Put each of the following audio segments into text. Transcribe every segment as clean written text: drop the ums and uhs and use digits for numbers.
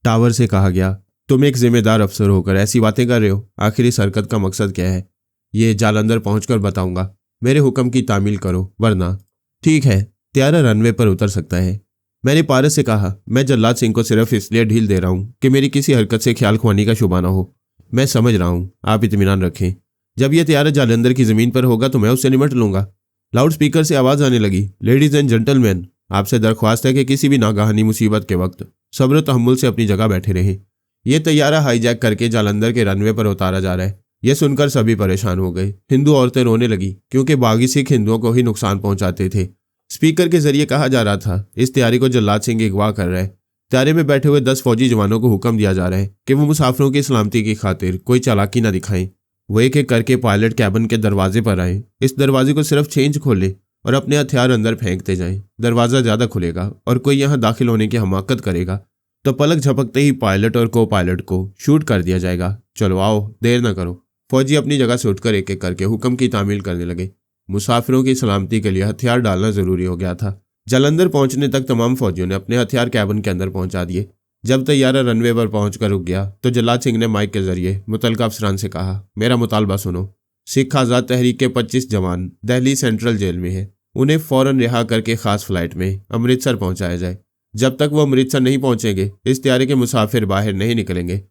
Tower से कहा गया, तुम एक जिम्मेदार अफसर होकर ऐसी बातें कर रहे हो, आखिर इस हरकत का मकसद क्या है? ये जालंधर पहुंचकर बताऊंगा। मेरे हुक्म की तामील करो, वरना। ठीक है, त्यारा रनवे पर उतर सकता है। मैंने पारस से कहा, मैं जल्लाद सिंह को सिर्फ इसलिए ढील दे रहा हूं कि मेरी किसी हरकत से ख्याल खुआनी का शुबा ना हो। मैं समझ रहा हूं, आप इत्मीनान रखें। जब यह त्यारा जालंधर की जमीन पर होगा तो मैं उससे निमट लूंगा। लाउड स्पीकर से आवाज आने लगी, लेडीज एंड जेंटलमैन, आपसे दरख्वास्त है कि किसी भी नागाहानी मुसीबत के वक्त सब्र तहम्मुल से अपनी जगह बैठे रहें। यह तैयारा हाईजैक करके जालंधर के रनवे पर उतारा जा रहा है। यह सुनकर सभी परेशान हो गए। हिंदू औरतें रोने लगी, क्योंकि बागी सिख हिंदुओं को ही नुकसान पहुंचाते थे। स्पीकर के जरिए कहा जा रहा था, इस तैयारी को जल्लाद सिंह अगवा कर रहा है। त्यारे में बैठे हुए 10 फौजी जवानों को हुक्म दिया जा रहा है कि वो मुसाफिरों की सलामती की खातिर कोई चालाकी न दिखाएं। वो एक एक करके पायलट कैबिन के दरवाजे पर आए। इस दरवाजे को सिर्फ 6 इंच खोले और अपने हथियार अंदर फेंकते जाएं। दरवाजा ज्यादा खुलेगा और कोई यहां दाखिल होने की हमाकत करेगा तो पलक झपकते ही पायलट और को पायलट को शूट कर दिया जाएगा। चलो आओ, देर न करो। फौजी अपनी जगह से उठकर एक एक करके हुक्म की तामील करने लगे। मुसाफिरों की सलामती के लिए हथियार डालना जरूरी हो गया था। जालंधर पहुंचने तक तमाम फौजियों ने अपने हथियार कैबिन के अंदर पहुंचा दिए। जब तैयारा रनवे पर पहुंचकर रुक गया तो जल्लाद सिंह ने माइक के जरिए मुतलका अफसरान से कहा, मेरा मुतालबा सुनो। सिख आज़ाद तहरीक के 25 जवान दिल्ली सेंट्रल जेल में है। उन्हें फौरन रिहा करके खास फ्लाइट में अमृतसर पहुंचाया जाए। जब तक वो अमृतसर नहीं पहुंचेंगे इस त्यारे के मुसाफिर बाहर नहीं निकलेंगे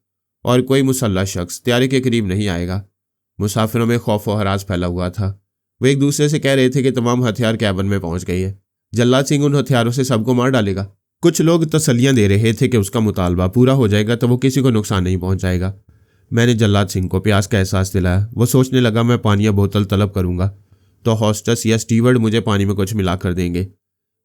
और कोई मुसल्लह शख्स त्यारे के करीब नहीं आएगा। मुसाफिरों में खौफ व हरास फैला हुआ था। वे एक दूसरे से कह रहे थे कि तमाम हथियार कैबिन में पहुंच गई है। जल्लाद सिंह उन हथियारों से सबको मार डालेगा। कुछ लोग तसल्लियां दे रहे थे कि उसका मुतालबा पूरा हो जाएगा तो वो किसी को नुकसान नहीं पहुंचाएगा। मैंने जल्लाद सिंह को प्यास का एहसास दिलाया। वो सोचने लगा, मैं पानी या बोतल तलब करूंगा तो हॉस्टेस या स्टीवर्ड मुझे पानी में कुछ मिला कर देंगे।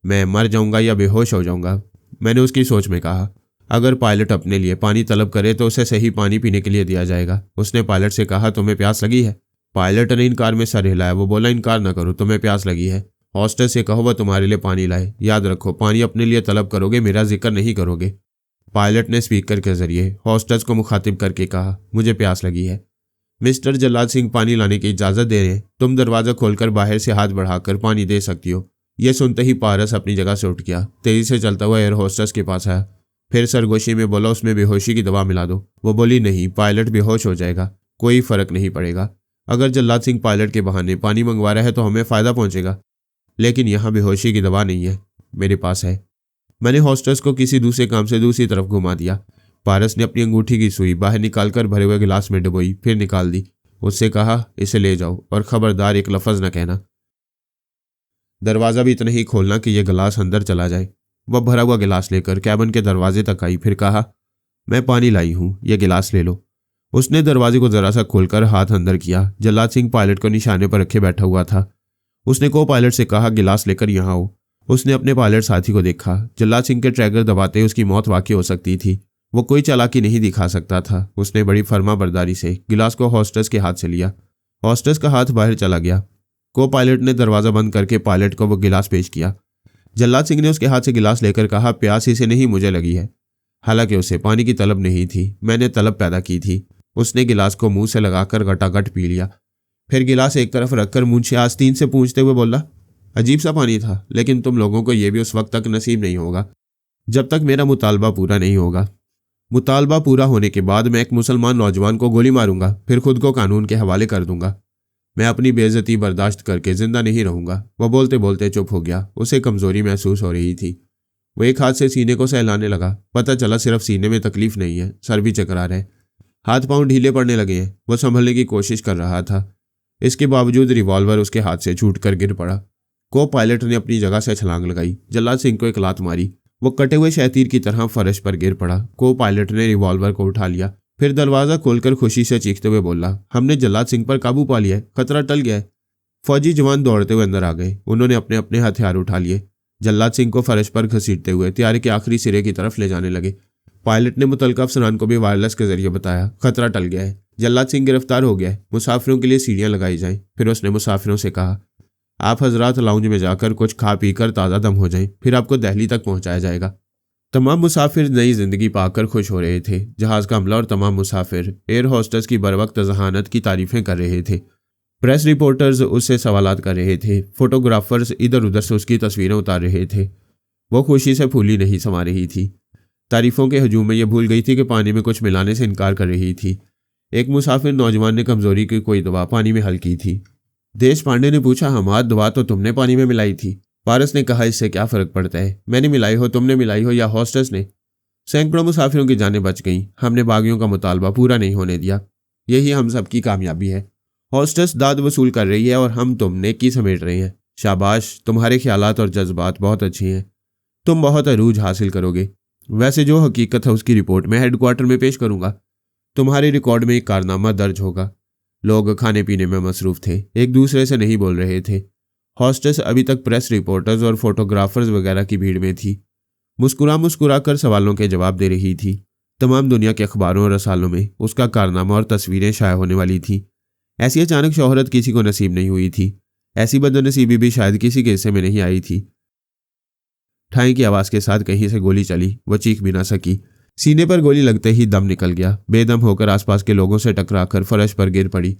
मैं मर जाऊंगा या बेहोश हो जाऊंगा। मैंने उसकी सोच में कहा, अगर पायलट अपने लिए पानी तलब करे तो उसे सही पानी पीने के लिए दिया जाएगा। उसने पायलट से कहा, तुम्हें प्यास लगी है? पायलट ने इनकार में सर हिलाया। वो बोला, इनकार न करो, तुम्हें प्यास लगी है। हॉस्टेस से कहो वह तुम्हारे लिए पानी लाए। याद रखो, पानी अपने लिए तलब करोगे, मेरा जिक्र नहीं करोगे। पायलट ने स्पीकर के जरिए हॉस्टेस को मुखातिब करके कहा, मुझे प्यास लगी है। मिस्टर जल्लाद सिंह पानी लाने की इजाजत दे रहे हैं। तुम दरवाजा खोलकर बाहर से हाथ बढ़ाकर पानी दे सकती हो। यह सुनते ही पारस अपनी जगह से उठ गया। तेजी से चलता हुआ एयर हॉस्टेस के पास आया। फिर सरगोशी में बोला, उसमें बेहोशी की दवा मिला दो। वो बोली, नहीं, पायलट बेहोश हो जाएगा, कोई फर्क नहीं पड़ेगा। अगर जल्लाद सिंह पायलट के बहाने पानी मंगवा रहा है तो हमें फायदा पहुंचेगा, लेकिन यहाँ बेहोशी की दवा नहीं है, मेरे पास है। मैंने हॉस्टेस को किसी दूसरे काम से दूसरी तरफ घुमा दिया। पारस ने अपनी अंगूठी की सुई बाहर निकालकर भरे हुए गिलास में डुबोई, फिर निकाल दी। उससे कहा, इसे ले जाओ और खबरदार एक लफ्ज न कहना। दरवाजा भी इतना ही खोलना कि यह गिलास अंदर चला जाए। वह भरा हुआ गिलास लेकर कैबिन के दरवाजे तक आई, फिर कहा, मैं पानी लाई हूँ, यह गिलास ले लो। उसने दरवाजे को जरा सा खोलकर हाथ अंदर किया। जल्लाद सिंह पायलट को निशाने पर रखे बैठा हुआ था। उसने को पायलट से कहा, गिलास लेकर यहाँ आओ। उसने अपने पायलट साथी को देखा। जल्लाद सिंह के ट्रैगर दबाते उसकी मौत वाकई हो सकती थी। वो कोई चालाकी नहीं दिखा सकता था। उसने बड़ी फर्मा बरदारी से गिलास को हॉस्टेस के हाथ से लिया। हॉस्टेस का हाथ बाहर चला गया। को पायलट ने दरवाजा बंद करके पायलट को वो गिलास पेश किया। जल्लाद सिंह ने उसके हाथ से गिलास लेकर कहा, प्यास इसे नहीं मुझे लगी है। हालांकि उसे पानी की तलब नहीं थी, मैंने तलब पैदा की थी। उसने गिलास को मुंह से लगाकर गटागट पी लिया। फिर गिलास एक तरफ रखकर मुंशी आस्तीन से पूछते हुए बोला, अजीब सा पानी था, लेकिन तुम लोगों को यह भी उस वक्त तक नसीब नहीं होगा जब तक मेरा मुतालबा पूरा नहीं होगा। मुतालबा पूरा होने के बाद मैं एक मुसलमान नौजवान को गोली मारूंगा, फिर खुद को कानून के हवाले कर दूंगा। मैं अपनी बेइज्जती बर्दाश्त करके जिंदा नहीं रहूंगा। वह बोलते बोलते चुप हो गया। उसे कमजोरी महसूस हो रही थी। वो एक हाथ से सीने को सहलाने लगा। पता चला सिर्फ सीने में तकलीफ नहीं है, सर भी चकरा रहा है, हाथ पांव ढीले पड़ने लगे हैं। वो संभलने की कोशिश कर रहा था। इसके बावजूद रिवॉल्वर उसके हाथ से छूटकर गिर पड़ा। को पायलट ने अपनी जगह से छलांग लगाई। जल्लाद सिंह को एक लात मारी। वो कटे हुए शैतीर की तरह फर्श पर गिर पड़ा। को पायलट ने रिवॉल्वर को उठा लिया, फिर दरवाजा खोलकर खुशी से चीखते हुए बोला, हमने जल्लाद सिंह पर काबू पा लिया है, खतरा टल गया है। फौजी जवान दौड़ते हुए अंदर आ गए। उन्होंने अपने अपने हथियार उठा लिए। जल्लाद सिंह को फर्श पर घसीटते हुए त्यारे के आखिरी सिरे की तरफ ले जाने लगे। पायलट ने मुतलका अफसरान को भी वायरलेस के जरिए बताया, खतरा टल गया है, जल्लाद सिंह गिरफ्तार हो गया है, मुसाफिरों के लिए सीढ़ियां लगाई जाएं। फिर उसने मुसाफिरों से कहा, आप हजरात लाउंज में जाकर कुछ खा पी कर ताज़ा दम हो जाएं, फिर आपको दिल्ली तक पहुंचाया जाएगा। तमाम मुसाफिर नई जिंदगी पाकर खुश हो रहे थे। जहाज का अमला और तमाम मुसाफिर एयर होस्टेस की बरवक्त जहानत की तारीफें कर रहे थे। प्रेस रिपोर्टर्स उससे सवालात कर रहे थे, फोटोग्राफर्स इधर उधर से उसकी तस्वीरें उतार रहे थे। वो खुशी से फूली नहीं समा रही थी। तारीफों के हजूम में ये भूल गई थी कि पानी में कुछ मिलाने से इनकार कर रही थी। एक मुसाफिर नौजवान ने कमजोरी की कोई दवा पानी में हल की थी। देश पांडे ने पूछा, हमाद दवा तो तुमने पानी में मिलाई थी। पारस ने कहा, इससे क्या फर्क पड़ता है, मैंने मिलाई हो, तुमने मिलाई हो या हॉस्टेस ने। सैकड़ों मुसाफिरों की जानें बच गईं। हमने बागियों का मुतालबा पूरा नहीं होने दिया। यही हम सबकी कामयाबी है। हॉस्टेस दाद वसूल कर रही है और हम तुम नेकी समेट रहे हैं। शाबाश, तुम्हारे ख्यालात और जज्बात बहुत अच्छी हैं। तुम बहुत अरूज हासिल करोगे। वैसे जो हकीकत है उसकी रिपोर्ट मैं हेडक्वार्टर में पेश करूंगा। तुम्हारे रिकॉर्ड में एक कारनामा दर्ज होगा। लोग खाने पीने में मसरूफ थे, एक दूसरे से नहीं बोल रहे थे। हॉस्टेस अभी तक प्रेस रिपोर्टर्स और फोटोग्राफर्स वगैरह की भीड़ में थी। मुस्कुरा कर सवालों के जवाब दे रही थी। तमाम दुनिया के अखबारों और रसालों में उसका कारनामा और तस्वीरें शाया होने वाली थी। ऐसी अचानक शोहरत किसी को नसीब नहीं हुई थी। ऐसी बदनसीबी भी शायद किसी के हिस्से में नहीं आई थी। ठाई की आवाज के साथ कहीं से गोली चली। वह चीख भी ना सकी। सीने पर गोली लगते ही दम निकल गया। बेदम होकर आसपास के लोगों से टकराकर फर्श पर गिर पड़ी।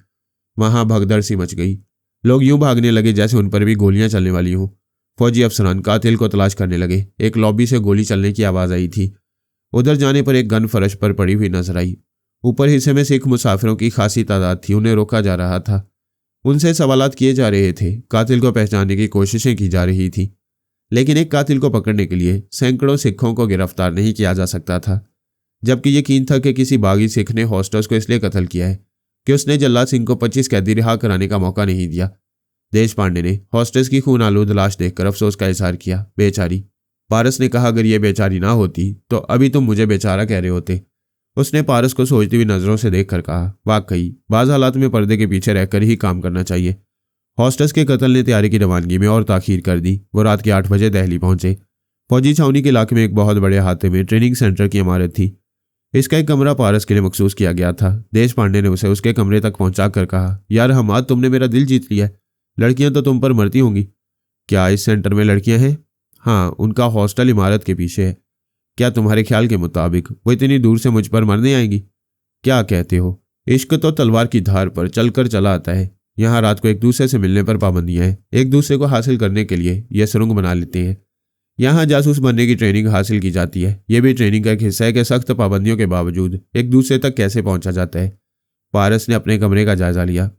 वहां भगदड़ सी मच गई। लोग यूं भागने लगे जैसे उन पर भी गोलियां चलने वाली हों। फौजी अफसरान कातिल को तलाश करने लगे। एक लॉबी से गोली चलने की आवाज आई थी। उधर जाने पर एक गन फर्श पर पड़ी हुई नजर आई। ऊपर हिस्से में सिख मुसाफिरों की खासी तादाद थी। उन्हें रोका जा रहा था। उनसे सवालात किए जा रहे थे। कातिल को पहचानने की कोशिशें की जा रही थी। लेकिन एक कातिल को पकड़ने के लिए सैकड़ों सिखों को गिरफ्तार नहीं किया जा सकता था। जबकि यकीन था कि किसी बागी सिख ने हॉस्टेस को इसलिए कत्ल किया है कि उसने जल्लाद सिंह को 25 कैदी रिहा कराने का मौका नहीं दिया। देश पांडे ने हॉस्टेस की खून आलूद लाश देखकर अफसोस का इजहार किया। बेचारी। पारस ने कहा, अगर ये बेचारी ना होती तो अभी तुम मुझे बेचारा कह रहे होते। उसने पारस को सोचती हुई नजरों से देखकर कहा, वाकई बाज हालात में पर्दे के पीछे रहकर ही काम करना चाहिए। हॉस्टेस के कत्ल ने तैयारी की रवानगी में और ताखीर कर दी। वो रात के 8 बजे दिल्ली पहुंचे। फौजी छावनी के इलाके में एक बहुत बड़े अहाते में ट्रेनिंग सेंटर की इमारत थी। इसका एक कमरा पारस के लिए मखसूस किया गया था। देश पांडे ने उसे उसके कमरे तक पहुंचा कर कहा, यार हमाद, तुमने मेरा दिल जीत लिया है। लड़कियां तो तुम पर मरती होंगी। क्या इस सेंटर में लड़कियां हैं? हाँ, उनका हॉस्टल इमारत के पीछे है। क्या तुम्हारे ख्याल के मुताबिक वो इतनी दूर से मुझ पर मरने आएंगी? क्या कहते हो? इश्क तो तलवार की धार पर चलकर चला आता है। यहाँ रात को एक दूसरे से मिलने पर पाबंदियां हैं। एक दूसरे को हासिल करने के लिए ये सुरंग बना लेते हैं। यहाँ जासूस बनने की ट्रेनिंग हासिल की जाती है। यह भी ट्रेनिंग का एक हिस्सा है कि सख्त पाबंदियों के बावजूद एक दूसरे तक कैसे पहुंचा जाता है। पारस ने अपने कमरे का जायजा लिया।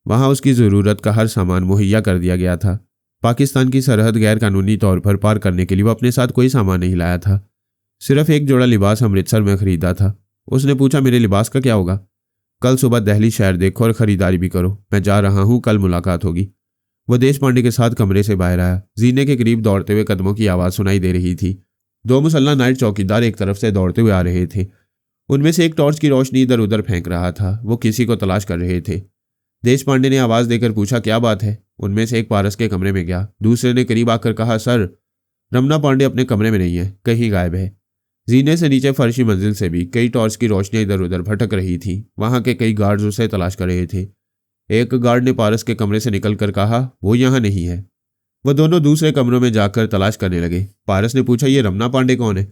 वहां उसकी ज़रूरत का हर सामान मुहैया कर दिया गया था। पाकिस्तान की सरहद गैर कानूनी तौर पर पार करने के लिए वो अपने साथ कोई सामान नहीं लाया था। सिर्फ एक जोड़ा लिबास अमृतसर में खरीदा था। उसने पूछा, मेरे लिबास का क्या होगा? कल सुबह दिल्ली शहर देखो और ख़रीदारी भी करो। मैं जा रहा हूँ, कल मुलाकात होगी। वह देश पांडे के साथ कमरे से बाहर आया। जीने के करीब दौड़ते हुए कदमों की आवाज़ सुनाई दे रही थी। 2 मुसल्ला नाइट चौकीदार एक तरफ से दौड़ते हुए आ रहे थे। उनमें से एक टॉर्च की रोशनी इधर उधर फेंक रहा था। वो किसी को तलाश कर रहे थे। देश पांडे ने आवाज़ देकर पूछा, क्या बात है? उनमें से एक पारस के कमरे में गया। दूसरे ने करीब आकर कहा, सर, रमना पांडे अपने कमरे में नहीं है, कहीं गायब है। जीने से नीचे फर्शी मंजिल से भी कई टॉर्च की रोशनियां इधर उधर भटक रही थी। वहां के कई गार्ड्स उसे तलाश कर रहे थे। एक गार्ड ने पारस के कमरे से निकलकर कहा, वो यहाँ नहीं है। वह दोनों दूसरे कमरों में जाकर तलाश करने लगे। पारस ने पूछा, ये रमना पांडे कौन है?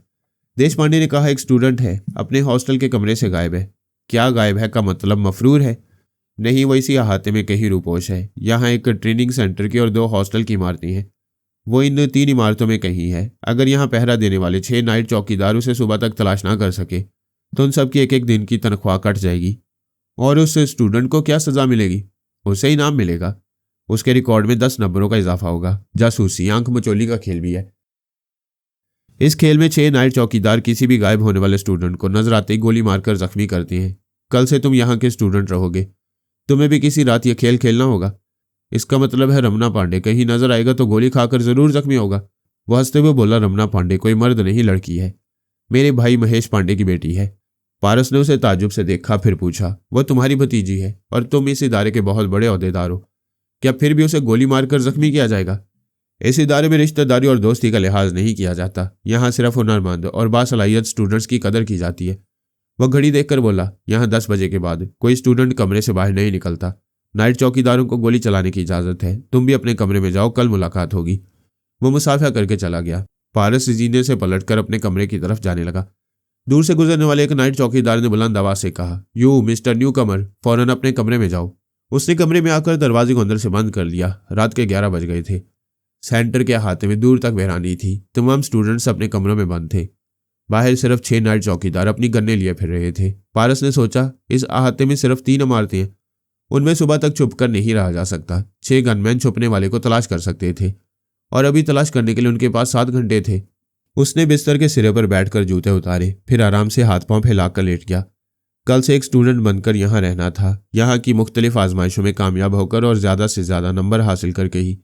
देश पांडे ने कहा, एक स्टूडेंट है, अपने हॉस्टल के कमरे से गायब है। क्या गायब है का मतलब मफरूर है? नहीं, वो इसी अहाते में कहीं रूपोश है। यहाँ एक ट्रेनिंग सेंटर की और 2 हॉस्टल की इमारतें हैं। वो इन 3 इमारतों में कहीं है। अगर यहाँ पहरा देने वाले 6 नाइट चौकीदार उसे सुबह तक तलाश ना कर सके तो उन सबकी एक दिन की तनख्वाह कट जाएगी। और उस स्टूडेंट को क्या सजा मिलेगी? उसे इनाम मिलेगा। उसके रिकॉर्ड में 10 नंबरों का इजाफा होगा। जासूसी, आंख मचोली का खेल भी है। इस खेल में 6 नाइट चौकीदार किसी भी गायब होने वाले स्टूडेंट को नजर आते ही गोली मारकर जख्मी करते हैं। कल से तुम यहाँ के स्टूडेंट रहोगे। तुम्हें भी किसी रात यह खेल खेलना होगा। इसका मतलब है रमना पांडे कहीं नजर आएगा तो गोली खाकर जरूर जख्मी होगा। वह हंसते हुए बोला, रमना पांडे कोई मर्द नहीं, लड़की है। मेरे भाई महेश पांडे की बेटी है। पारस ने उसे ताज्जुब से देखा, फिर पूछा, वह तुम्हारी भतीजी है और तुम इस इदारे के बहुत बड़े ओहदेदार हो। क्या फिर भी उसे गोली मारकर जख्मी किया जाएगा? इस इदारे में रिश्तेदारी और दोस्ती का लिहाज नहीं किया जाता। यहाँ सिर्फ हुनरमंद और बासलाहियत स्टूडेंट्स की कदर की जाती है। वह घड़ी देखकर बोला, यहाँ 10 बजे के बाद कोई स्टूडेंट कमरे से बाहर नहीं निकलता। नाइट चौकीदारों को गोली चलाने की इजाजत है। तुम भी अपने कमरे में जाओ, कल मुलाकात होगी। वो मुसाफिया करके चला गया। पारस जीने से पलटकर अपने कमरे की तरफ जाने लगा। दूर से गुजरने वाले एक नाइट चौकीदार ने बुलंद आवाज से कहा, यू मिस्टर न्यू कमर, फौरन अपने कमरे में जाओ। उसने कमरे में आकर दरवाजे को अंदर से बंद कर लिया। रात के 11 बज गए थे। सेंटर के अहाते में दूर तक वीरानी थी। तमाम स्टूडेंट्स अपने कमरों में बंद थे। बाहर सिर्फ 6 नाइट चौकीदार अपनी गन्ने लिए फिर रहे थे। पारस ने सोचा, इस अहाते में सिर्फ 3 इमारतें हैं, उनमें सुबह तक छुप कर नहीं रहा जा सकता। 6 गनमैन छुपने वाले को तलाश कर सकते थे और अभी तलाश करने के लिए उनके पास 7 घंटे थे। उसने बिस्तर के सिरे पर बैठकर जूते उतारे, फिर आराम से हाथ पांव फैलाकर लेट गया। कल से एक स्टूडेंट बनकर यहाँ रहना था। यहाँ की मुख्तलिफ आजमाइशों में कामयाब होकर और ज़्यादा से ज़्यादा नंबर हासिल करके ही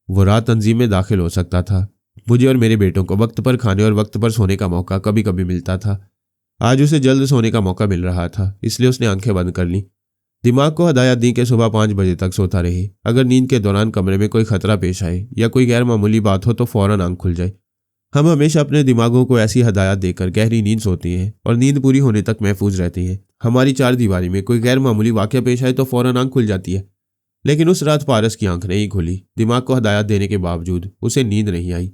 वो रात तंजीम में दाखिल हो सकता था। मुझे और मेरे बेटों को वक्त पर खाने और वक्त पर सोने का मौका कभी कभी मिलता था। आज उसे जल्द सोने का मौका मिल रहा था, इसलिए उसने आंखें बंद कर ली। दिमाग को हदायत दी कि सुबह 5 बजे तक सोता रहे। अगर नींद के दौरान कमरे में कोई खतरा पेश आए या कोई गैर मामूली बात हो तो फौरन आंख खुल जाए। हम हमेशा अपने दिमागों को ऐसी हदायत देकर गहरी नींद सोती हैं और नींद पूरी होने तक महफूज रहती हैं। हमारी 4 दीवारी में कोई गैर मामूली वाक़या पेश आए तो फौरन आंख खुल जाती है। लेकिन उस रात पारस की आंख नहीं खुली। दिमाग को हदायत देने के बावजूद उसे नींद नहीं आई।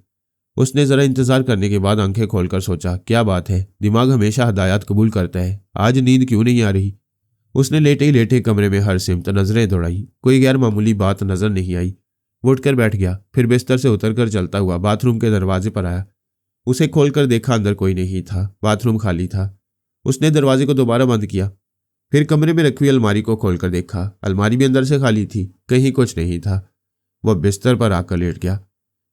उसने ज़रा इंतज़ार करने के बाद आंखें खोलकर सोचा, क्या बात है, दिमाग हमेशा हदायत कबूल करता है, आज नींद क्यों नहीं आ रही। उसने लेटे ही लेटे कमरे में हर सिमत नजरें दौड़ाई। कोई गैर मामूली बात नजर नहीं आई। वो उठकर बैठ गया, फिर बिस्तर से उतरकर चलता हुआ बाथरूम के दरवाजे पर आया। उसे खोलकर देखा, अंदर कोई नहीं था, बाथरूम खाली था। उसने दरवाजे को दोबारा बंद किया, फिर कमरे में रखी हुई अलमारी को खोलकर देखा। अलमारी भी अंदर से खाली थी, कहीं कुछ नहीं था। वह बिस्तर पर आकर लेट गया।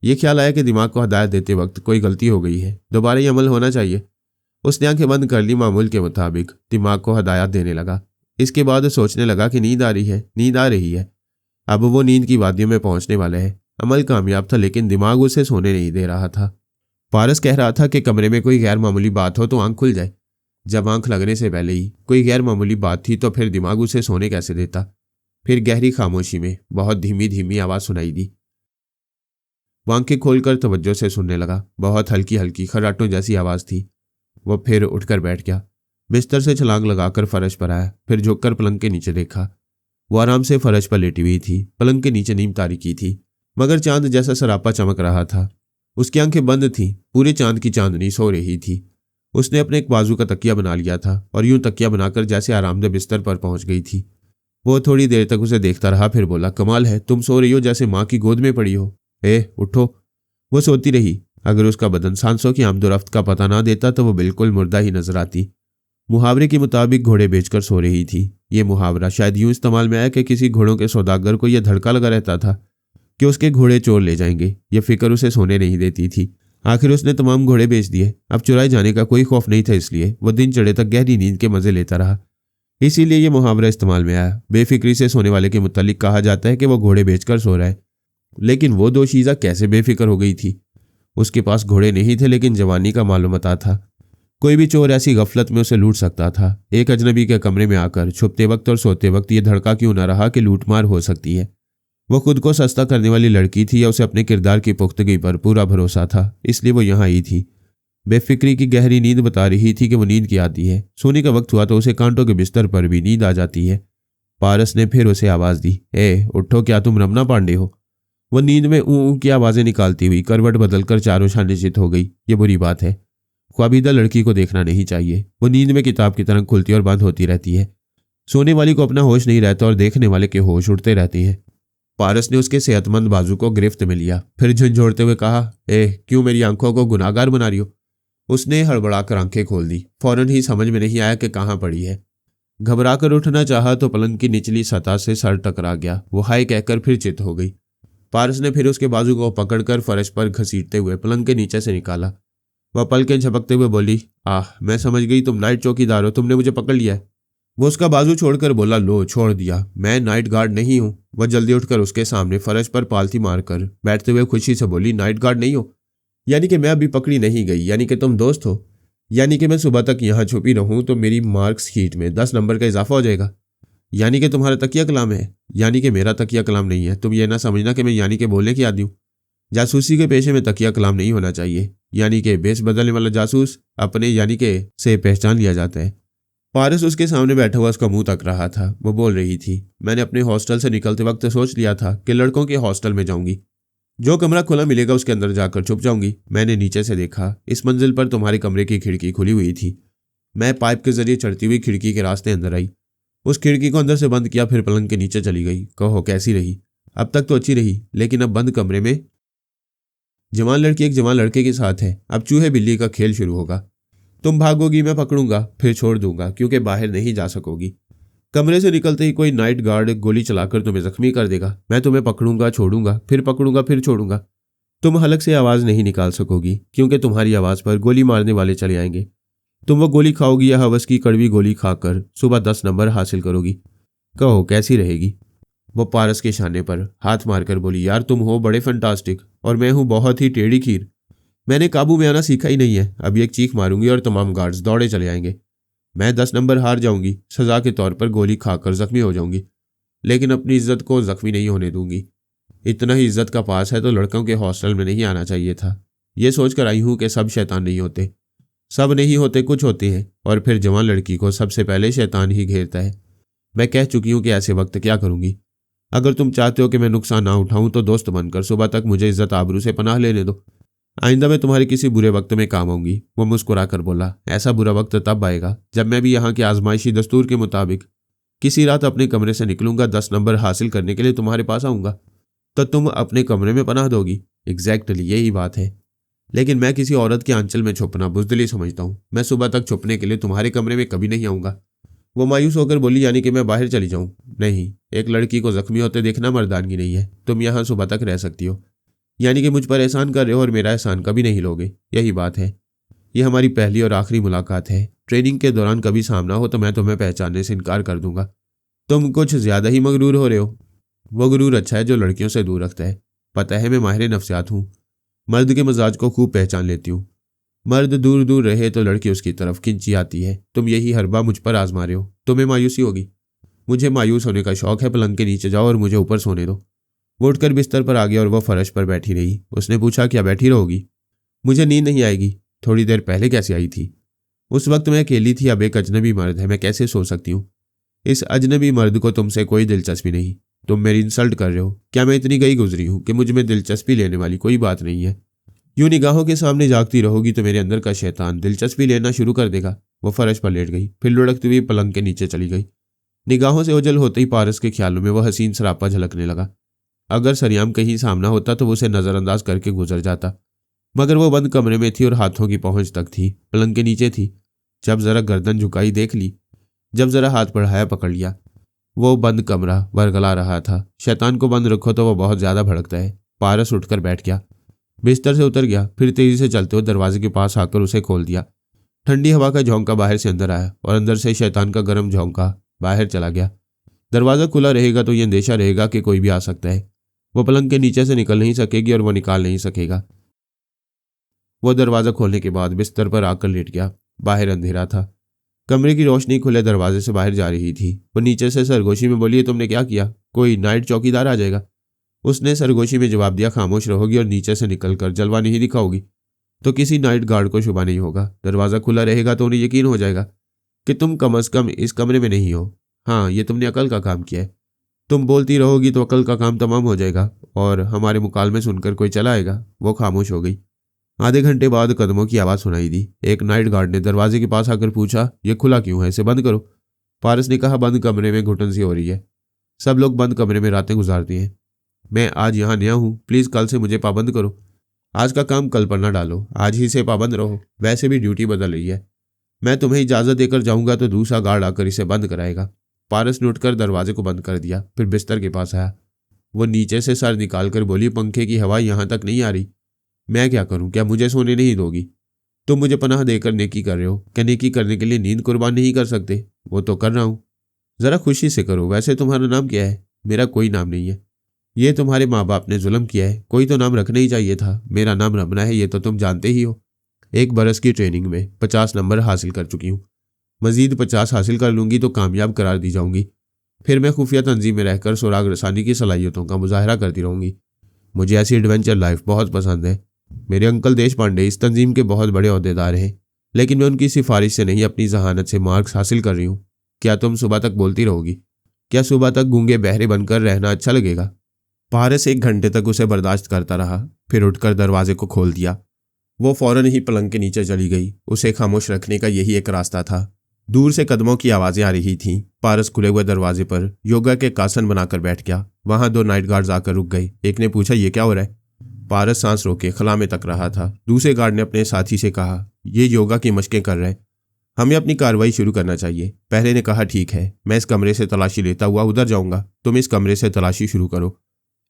ये ख्याल आया कि दिमाग को हदायत देते वक्त कोई गलती हो गई है, दोबारा ये अमल होना चाहिए। उसने आंखें बंद कर ली। मामूल के मुताबिक दिमाग को हदायत देने लगा। इसके बाद सोचने लगा कि नींद आ रही है। अब वो नींद की वादियों में पहुंचने वाला है। अमल कामयाब था, लेकिन दिमाग उसे सोने नहीं दे रहा था। पारस कह रहा था कि कमरे में कोई गैर मामूली बात हो तो आंख खुल जाए। जब आंख लगने से पहले ही कोई गैर मामूली बात थी तो फिर दिमाग उसे सोने कैसे देता। फिर गहरी खामोशी में बहुत धीमी धीमी आवाज़ सुनाई दी। वो आंखें खोलकर तवज्जो से सुनने लगा। बहुत हल्की हल्की खर्राटों जैसी आवाज़ थी। वो फिर उठकर बैठ गया। बिस्तर से छलांग लगाकर फर्श पर आया, फिर झुककर पलंग के नीचे देखा। वो आराम से फर्श पर लेटी हुई थी। पलंग के नीचे नीम तारीकी थी, मगर चांद जैसा सरापा चमक रहा था। उसकी आंखें बंद थीं, पूरे चांद की चांदनी सो रही थी। उसने अपने एक बाजू का तकिया बना लिया था और यूं तकिया बनाकर जैसे आरामदेह बिस्तर पर पहुंच गई थी। वो थोड़ी देर तक उसे देखता रहा, फिर बोला, कमाल है, तुम सो रही हो जैसे माँ की गोद में पड़ी हो। उठो। वो सोती रही। अगर उसका बदन सांसों की आमदोरफ्त का पता ना देता तो वो बिल्कुल मुर्दा ही नजर आती। मुहावरे के मुताबिक घोड़े बेचकर सो रही थी। ये मुहावरा शायद यूं इस्तेमाल में आया कि किसी घोड़ों के सौदागर को यह धड़का लगा रहता था कि उसके घोड़े चोर ले जाएंगे। यह फिक्र उसे सोने नहीं देती थी। आखिर उसने तमाम घोड़े बेच दिए। अब चुराए जाने का कोई खौफ नहीं था, इसलिए वह दिन चढ़े तक गहरी नींद के मजे लेता रहा। इसीलिए यह मुहावरा इस्तेमाल में आया। बेफिक्री से सोने वाले के मुतालिक कहा जाता है कि वह घोड़े बेचकर सो रहा है। लेकिन वो दोशीज़ा कैसे बेफिक्र हो गई थी। उसके पास घोड़े नहीं थे, लेकिन जवानी का मालूमता था। कोई भी चोर ऐसी गफलत में उसे लूट सकता था। एक अजनबी के कमरे में आकर छुपते वक्त और सोते वक्त ये धड़का क्यों न रहा कि लूटमार हो सकती है। वो खुद को सस्ता करने वाली लड़की थी या उसे अपने किरदार की पुख्तगी पर पूरा भरोसा था, इसलिए वो यहाँ आई थी। बेफिक्री की गहरी नींद बता रही थी कि वो नींद की आती है। सोने का वक्त हुआ तो उसे कांटों के बिस्तर पर भी नींद आ जाती है। पारस ने फिर उसे आवाज़ दी, उठो, क्या तुम रमना पांडे हो। वो नींद में ऊँ की आवाज़ें निकालती हुई करवट बदलकर चारों शान निश्चित हो गई। ये बुरी बात है। ख्वाबीदा लड़की को देखना नहीं चाहिए। वो नींद में किताब की तरह खुलती और बंद होती रहती है। सोने वाली को अपना होश नहीं रहता और देखने वाले के होश उड़ते रहते हैं। पारस ने उसके सेहतमंद बाजू को गिरफ्त में लिया, फिर झंझोड़ते हुए कहा, क्यों मेरी आंखों को गुनाहगार बना रही हो। उसने हड़बड़ाकर आंखें खोल दी। फौरन ही समझ में नहीं आया कि कहाँ पड़ी है। घबराकर उठना चाहा तो पलंग की निचली सतह से सर टकरा गया। वो हाय कहकर फिर चित हो गई। पारस ने फिर उसके बाजू को पकड़कर फर्श पर घसीटते हुए पलंग के नीचे से निकाला। वह पलकें झपकते हुए बोली, मैं समझ गई, तुम नाइट चौकीदार हो, तुमने मुझे पकड़ लिया है। वो उसका बाजू छोड़कर बोला, लो, छोड़ दिया, मैं नाइट गार्ड नहीं हूँ। वह जल्दी उठकर उसके सामने फर्श पर पालथी मारकर बैठते हुए खुशी से बोली, नाइट गार्ड नहीं हो? यानी कि मैं अभी पकड़ी नहीं गई? यानी कि तुम दोस्त हो? यानी कि मैं सुबह तक यहाँ छुपी रहूँ तो मेरी मार्क्सशीट में 10 नंबर का इजाफा हो जाएगा? यानी कि तुम्हारा तकिया कलाम है? यानी कि मेरा तकिया कलाम नहीं है। तुम ये ना समझना कि मैं यानी कि बोलने की आदी हूँ। जासूसी के पेशे में तकिया कलाम नहीं होना चाहिए। यानी कि बेस बदलने वाला जासूस अपने यानी के से पहचान लिया जाता है। पारस उसके सामने बैठा हुआ उसका मुंह तक रहा था। वो बोल रही थी, मैंने अपने हॉस्टल से निकलते वक्त सोच लिया था कि लड़कों के हॉस्टल में जाऊंगी। जो कमरा खुला मिलेगा उसके अंदर जाकर छुप जाऊंगी। मैंने नीचे से देखा, इस मंजिल पर तुम्हारे कमरे की खिड़की खुली हुई थी। मैं पाइप के जरिए चढ़ती हुई खिड़की के रास्ते अंदर आई। उस खिड़की को अंदर से बंद किया, फिर पलंग के नीचे चली गई। कहो कैसी रही? अब तक तो अच्छी रही, लेकिन अब बंद कमरे में जवान लड़की एक जवान लड़के के साथ है। अब चूहे बिल्ली का खेल शुरू होगा। तुम भागोगी, मैं पकड़ूंगा, फिर छोड़ दूंगा, क्योंकि बाहर नहीं जा सकोगी। कमरे से निकलते ही कोई नाइट गार्ड गोली चलाकर तुम्हें जख्मी कर देगा। मैं तुम्हें पकड़ूंगा, छोड़ूंगा, फिर छोड़ूंगा। तुम हलक से आवाज नहीं निकाल सकोगी, क्योंकि तुम्हारी आवाज पर गोली मारने वाले चले आएंगे। तुम वो गोली खाओगी या हवस की कड़वी गोली खाकर सुबह 10 नंबर हासिल करोगी। कहो कैसी रहेगी? वो पारस के शाने पर हाथ मारकर बोली, यार तुम हो बड़े फंटास्टिक और मैं हूं बहुत ही टेढ़ी खीर। मैंने काबू में आना सीखा ही नहीं है। अभी एक चीख मारूंगी और तमाम गार्ड्स दौड़े चले आएंगे। मैं 10 नंबर हार जाऊंगी, सजा के तौर पर गोली खाकर जख्मी हो जाऊंगी, लेकिन अपनी इज्जत को जख्मी नहीं होने दूंगी। इतना ही इज्जत का पास है तो लड़कों के हॉस्टल में नहीं आना चाहिए था। ये सोचकर आई हूं कि सब शैतान नहीं होते, सब नहीं होते, कुछ होते हैं। और फिर जवान लड़की को सबसे पहले शैतान ही घेरता है। मैं कह चुकी हूं कि ऐसे वक्त क्या करूंगी। अगर तुम चाहते हो कि मैं नुकसान ना उठाऊं तो दोस्त बनकर सुबह तक मुझे इज्जत आबरू से पनाह लेने दो। आइंदा मैं तुम्हारे किसी बुरे वक्त में काम आऊंगी। वो मुस्कुरा कर बोला, ऐसा बुरा वक्त तब आएगा जब मैं भी यहाँ के आजमाइशी दस्तूर के मुताबिक किसी रात अपने कमरे से निकलूंगा, 10 नंबर हासिल करने के लिए तुम्हारे पास आऊंगा, तो तुम अपने कमरे में पनाह दोगी। एग्जैक्टली यही बात है। लेकिन मैं किसी औरत के आंचल में छुपना बुजदिली समझता हूँ। मैं सुबह तक छुपने के लिए तुम्हारे कमरे में कभी नहीं आऊंगा। वो मायूस होकर बोली, यानी कि मैं बाहर चली जाऊं? नहीं, एक लड़की को जख्मी होते देखना मर्दानगी नहीं है। तुम यहाँ सुबह तक रह सकती हो। यानी कि मुझ पर एहसान कर रहे हो और मेरा एहसान कभी नहीं लोगे। यही बात है। यह हमारी पहली और आखिरी मुलाकात है। ट्रेनिंग के दौरान कभी सामना हो तो मैं तुम्हें पहचानने से इनकार कर दूंगा। तुम कुछ ज्यादा ही मगरूर हो रहे हो। वो गुरूर अच्छा है जो लड़कियों से दूर रखता है। पता है मैं माहिर नफ्सियात हूँ, मर्द के मिजाज को खूब पहचान लेती हूँ। मर्द दूर दूर रहे तो लड़की उसकी तरफ खिंची आती है। तुम यही हरबा मुझ पर आजमा रहे हो। तुम्हें मायूसी होगी। मुझे मायूस होने का शौक है। पलंग के नीचे जाओ और मुझे ऊपर सोने दो। वो उठकर बिस्तर पर आ गया और वह फर्श पर बैठी रही। उसने पूछा, क्या बैठी रहोगी? मुझे नींद नहीं आएगी। थोड़ी देर पहले कैसे आई थी? उस वक्त मैं अकेली थी। अब एक अजनबी मर्द है, मैं कैसे सो सकती हूँ? इस अजनबी मर्द को तुमसे कोई दिलचस्पी नहीं। तुम मेरी इंसल्ट कर रहे हो। क्या मैं इतनी गई गुजरी हूँ कि मुझ में दिलचस्पी लेने वाली कोई बात नहीं है? यूं निगाहों के सामने जागती रहोगी तो मेरे अंदर का शैतान दिलचस्पी लेना शुरू कर देगा। वो फर्श पर लेट गई, फिर लुढ़कती हुई पलंग के नीचे चली गई। निगाहों से ओझल होते ही पारस के ख्यालों में वह हसीन सरापा झलकने लगा। अगर सरियाम कहीं सामना होता तो वो उसे नजरअंदाज करके गुजर जाता, मगर वो बंद कमरे में थी और हाथों की पहुंच तक थी, पलंग के नीचे थी। जब जरा गर्दन झुकाई देख ली, जब जरा हाथ बढ़ाया पकड़ लिया। वो बंद कमरा वरगला रहा था। शैतान को बंद रखो तो वह बहुत ज्यादा भड़कता है। पारस उठकर बैठ गया, बिस्तर से उतर गया, फिर तेजी से चलते हुए दरवाजे के पास आकर उसे खोल दिया। ठंडी हवा का झोंका बाहर से अंदर आया और अंदर से शैतान का गर्म झोंका बाहर चला गया। दरवाजा खुला रहेगा तो यह अंदेशा रहेगा कि कोई भी आ सकता है। वो पलंग के नीचे से निकल नहीं सकेगी और वो निकाल नहीं सकेगा। वो दरवाजा खोलने के बाद बिस्तर पर आकर लेट गया। बाहर अंधेरा था। कमरे की रोशनी खुले दरवाजे से बाहर जा रही थी। वो नीचे से सरगोशी में बोली, तुमने क्या किया? कोई नाइट चौकीदार आ जाएगा? उसने सरगोशी में जवाब दिया, खामोश रहोगी और नीचे से निकलकर जलवा नहीं दिखाओगी तो किसी नाइट गार्ड को शुबा नहीं होगा। दरवाजा खुला रहेगा तो उन्हें यकीन हो जाएगा कि तुम कम अज कम इस कमरे में नहीं हो। हाँ, ये तुमने अकल का काम किया है। तुम बोलती रहोगी तो अकल का काम तमाम हो जाएगा और हमारे मुकालमे सुनकर कोई चला आएगा। वो खामोश हो गई। आधे घंटे बाद कदमों की आवाज़ सुनाई दी। एक नाइट गार्ड ने दरवाजे के पास आकर पूछा, यह खुला क्यों है? इसे बंद करो। पारस ने कहा, बंद कमरे में घुटन सी हो रही है। सब लोग बंद कमरे में रातें गुजारते हैं। मैं आज यहाँ नया हूँ, प्लीज़ कल से मुझे पाबंद करो। आज का काम कल पर ना डालो, आज ही से पाबंद रहो। वैसे भी ड्यूटी बदल रही है। मैं तुम्हें इजाज़त देकर जाऊँगा तो दूसरा गार्ड आकर इसे बंद कराएगा। पारस ने उठकर दरवाजे को बंद कर दिया, फिर बिस्तर के पास आया। वो नीचे से सर निकाल कर बोली, पंखे की हवा यहाँ तक नहीं आ रही। मैं क्या करूं? क्या मुझे सोने नहीं दोगी? तुम मुझे पनाह देकर नेकी कर रहे हो। क्या नेकी करने के लिए नींद कुर्बान नहीं कर सकते? वो तो कर रहा हूं। जरा खुशी से करो। वैसे तुम्हारा नाम क्या है? मेरा कोई नाम नहीं है। ये तुम्हारे माँ बाप ने जुल्म किया है, कोई तो नाम रखना ही चाहिए था। मेरा नाम रमना है, ये तो तुम जानते ही हो। 1 बरस की ट्रेनिंग में 50 नंबर हासिल कर चुकी हूँ। मजीद 50 हासिल कर लूंगी तो कामयाब करार दी जाऊंगी। फिर मैं खुफिया तंजीम में रहकर सुराग रसानी की सलाहियतों का मुजाहरा करती रहूंगी। मुझे ऐसी एडवेंचर लाइफ बहुत पसंद है। मेरे अंकल देश पांडे इस तंजीम के बहुत बड़े ओहदेदार हैं, लेकिन मैं उनकी सिफारिश से नहीं, अपनी जहानत से मार्क्स हासिल कर रही हूँ। क्या तुम सुबह तक बोलती रहोगी? क्या सुबह तक गूंगे बहरे बनकर रहना अच्छा लगेगा? पारस 1 घंटे तक उसे बर्दाश्त करता रहा, फिर उठकर दरवाजे को खोल दिया। वो फौरन ही पलंग के नीचे चली गई। उसे खामोश रखने का यही एक रास्ता था। दूर से कदमों की आवाजें आ रही थीं। पारस खुले हुए दरवाजे पर योगा के आसन बनाकर बैठ गया। वहां 2 नाइट गार्ड्स आकर रुक गए। एक ने पूछा, ये क्या हो रहा है? पारस सांस रोके खला में तक रहा था। दूसरे गार्ड ने अपने साथी से कहा, ये योगा की मशकें कर रहे हैं, हमें अपनी कार्रवाई शुरू करना चाहिए। पहले ने कहा, ठीक है, मैं इस कमरे से तलाशी लेता हुआ उधर जाऊंगा, तुम इस कमरे से तलाशी शुरू करो।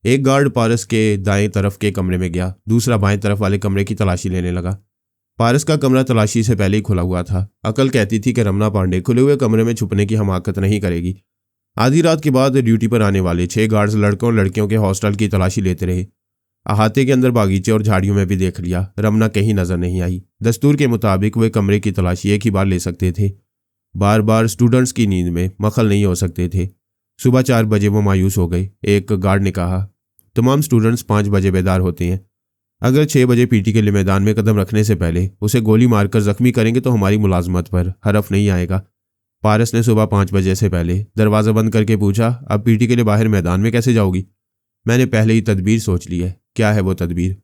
एक गार्ड पारस के दाएं तरफ के कमरे में गया, दूसरा बाएं तरफ वाले कमरे की तलाशी लेने लगा। पारस का कमरा तलाशी से पहले ही खुला हुआ था। अकल कहती थी कि रमना पांडे खुले हुए कमरे में छुपने की हमाकत नहीं करेगी। आधी रात के बाद ड्यूटी पर आने वाले 6 गार्ड्स लड़कों और लड़कियों के हॉस्टल की तलाशी लेते रहे। अहाते के अंदर बागीचे और झाड़ियों में भी देख लिया, रमना कहीं नजर नहीं आई। दस्तूर के मुताबिक वे कमरे की तलाशी एक ही बार ले सकते थे। बार बार स्टूडेंट्स की नींद में मखल नहीं हो सकते थे। सुबह 4 बजे वो मायूस हो गए। एक गार्ड ने कहा, तमाम स्टूडेंट्स 5 बजे बेदार होते हैं। अगर 6 बजे पीटी के लिए मैदान में कदम रखने से पहले उसे गोली मारकर जख्मी करेंगे तो हमारी मुलाजमत पर हरफ नहीं आएगा। पारस ने सुबह 5 बजे से पहले दरवाज़ा बंद करके पूछा, अब पीटी के लिए बाहर मैदान में कैसे जाओगी? मैंने पहले ही तदबीर सोच ली है। क्या है वो तदबीर?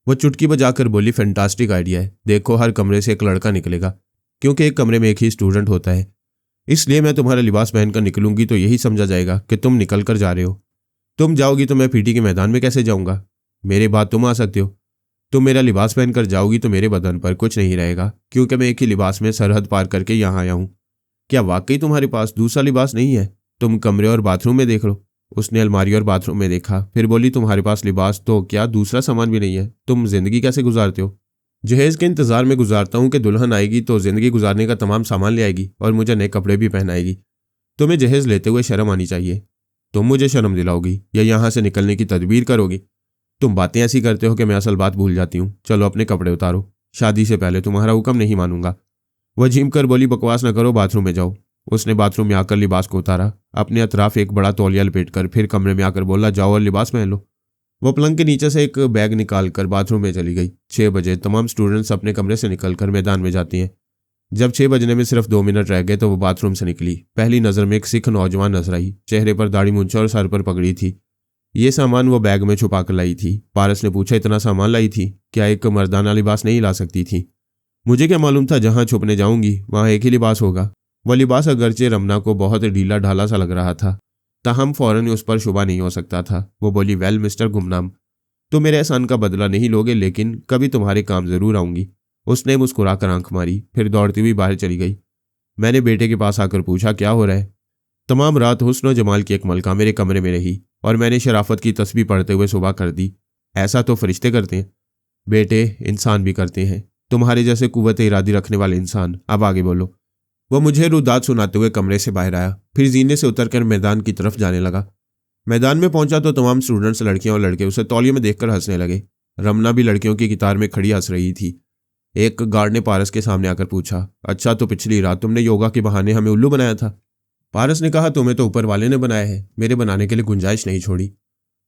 वो चुटकी बजाकर बोली, फैंटास्टिक आइडिया है। देखो, हर कमरे से एक लड़का निकलेगा, क्योंकि एक कमरे में एक ही स्टूडेंट होता है। इसलिए मैं तुम्हारा लिबास पहनकर निकलूंगी तो यही समझा जाएगा कि तुम निकल कर जा रहे हो। तुम जाओगी तो मैं पीटी के मैदान में कैसे जाऊंगा? मेरे बाद तुम आ सकते हो। तुम मेरा लिबास पहनकर जाओगी तो मेरे बदन पर कुछ नहीं रहेगा, क्योंकि मैं एक ही लिबास में सरहद पार करके यहाँ आया हूँ। क्या वाकई तुम्हारे पास दूसरा लिबास नहीं है? तुम कमरे और बाथरूम में देख लो। उसने अलमारी और बाथरूम में देखा, फिर बोली, तुम्हारे पास लिबास तो क्या दूसरा सामान भी नहीं है? तुम जिंदगी कैसे गुजारते हो? जहेज के इंतजार में गुजारता हूँ कि दुल्हन आएगी तो जिंदगी गुजारने का तमाम सामान ले आएगी और मुझे नए कपड़े भी पहनाएगी। तुम्हें जहेज लेते हुए शर्म आनी चाहिए। तुम मुझे शर्म दिलाओगी या यहाँ से निकलने की तदबीर करोगी? तुम बातें ऐसी करते हो कि मैं असल बात भूल जाती हूँ। चलो अपने कपड़े उतारो, शादी से पहले तुम्हारा हुक्म नहीं मानूंगा। वह झीम कर बोली, बकवास न करो, बाथरूम में जाओ। उसने बाथरूम में आकर लिबास को उतारा, अपने अतराफ एक बड़ा तौलिया लपेटकर फिर कमरे में आकर बोला, जाओ और लिबास पहन लो। वह पलंग के नीचे से एक बैग निकालकर बाथरूम में चली गई। 6 बजे तमाम स्टूडेंट्स अपने कमरे से निकलकर मैदान में जाते हैं। जब 6 बजने में सिर्फ 2 मिनट रह गए तो वो बाथरूम से निकली। पहली नज़र में एक सिख नौजवान नजर आई। चेहरे पर दाढ़ी मूंछ और सर पर पगड़ी थी। ये सामान वो बैग में छुपा कर लाई थी। पारस ने पूछा, इतना सामान लाई थी? क्या एक मर्दाना लिबास नहीं ला सकती थी? मुझे क्या मालूम था जहां छुपने जाऊंगी वहां एक ही लिबास होगा। वह लिबास अगरचे रमना को बहुत ढीला ढाला सा लग रहा था, ताहम फौरन उस पर शुबा नहीं हो सकता था। वो बोली, वेल मिस्टर गुमनाम, तुम मेरे एहसान का बदला नहीं लोगे, लेकिन कभी तुम्हारे काम जरूर आऊंगी। उसने मुस्कुराकर आंख मारी, फिर दौड़ती हुई बाहर चली गई। मैंने बेटे के पास आकर पूछा, क्या हो रहा है? तमाम रात हुस्न और जमाल की एक मलका मेरे कमरे में रही और मैंने शराफत की तस्बीह पढ़ते हुए सुबह कर दी। ऐसा तो फरिश्ते करते हैं बेटे, इंसान भी करते हैं, तुम्हारे जैसे कुव्वत इरादी रखने वाले इंसान। अब आगे बोलो। वह मुझे रुदात सुनाते हुए कमरे से बाहर आया, फिर जीने से उतरकर मैदान की तरफ जाने लगा। मैदान में पहुंचा तो तमाम स्टूडेंट्स, लड़कियां और लड़के उसे तौलिए में देखकर हंसने लगे। रमना भी लड़कियों की कतार में खड़ी हंस रही थी। एक गार्ड ने पारस के सामने आकर पूछा, अच्छा तो पिछली रात तुमने योगा के बहाने हमें उल्लू बनाया था? पारस ने कहा, तुम्हें तो ऊपर वाले ने बनाया है, मेरे बनाने के लिए गुंजाइश नहीं छोड़ी।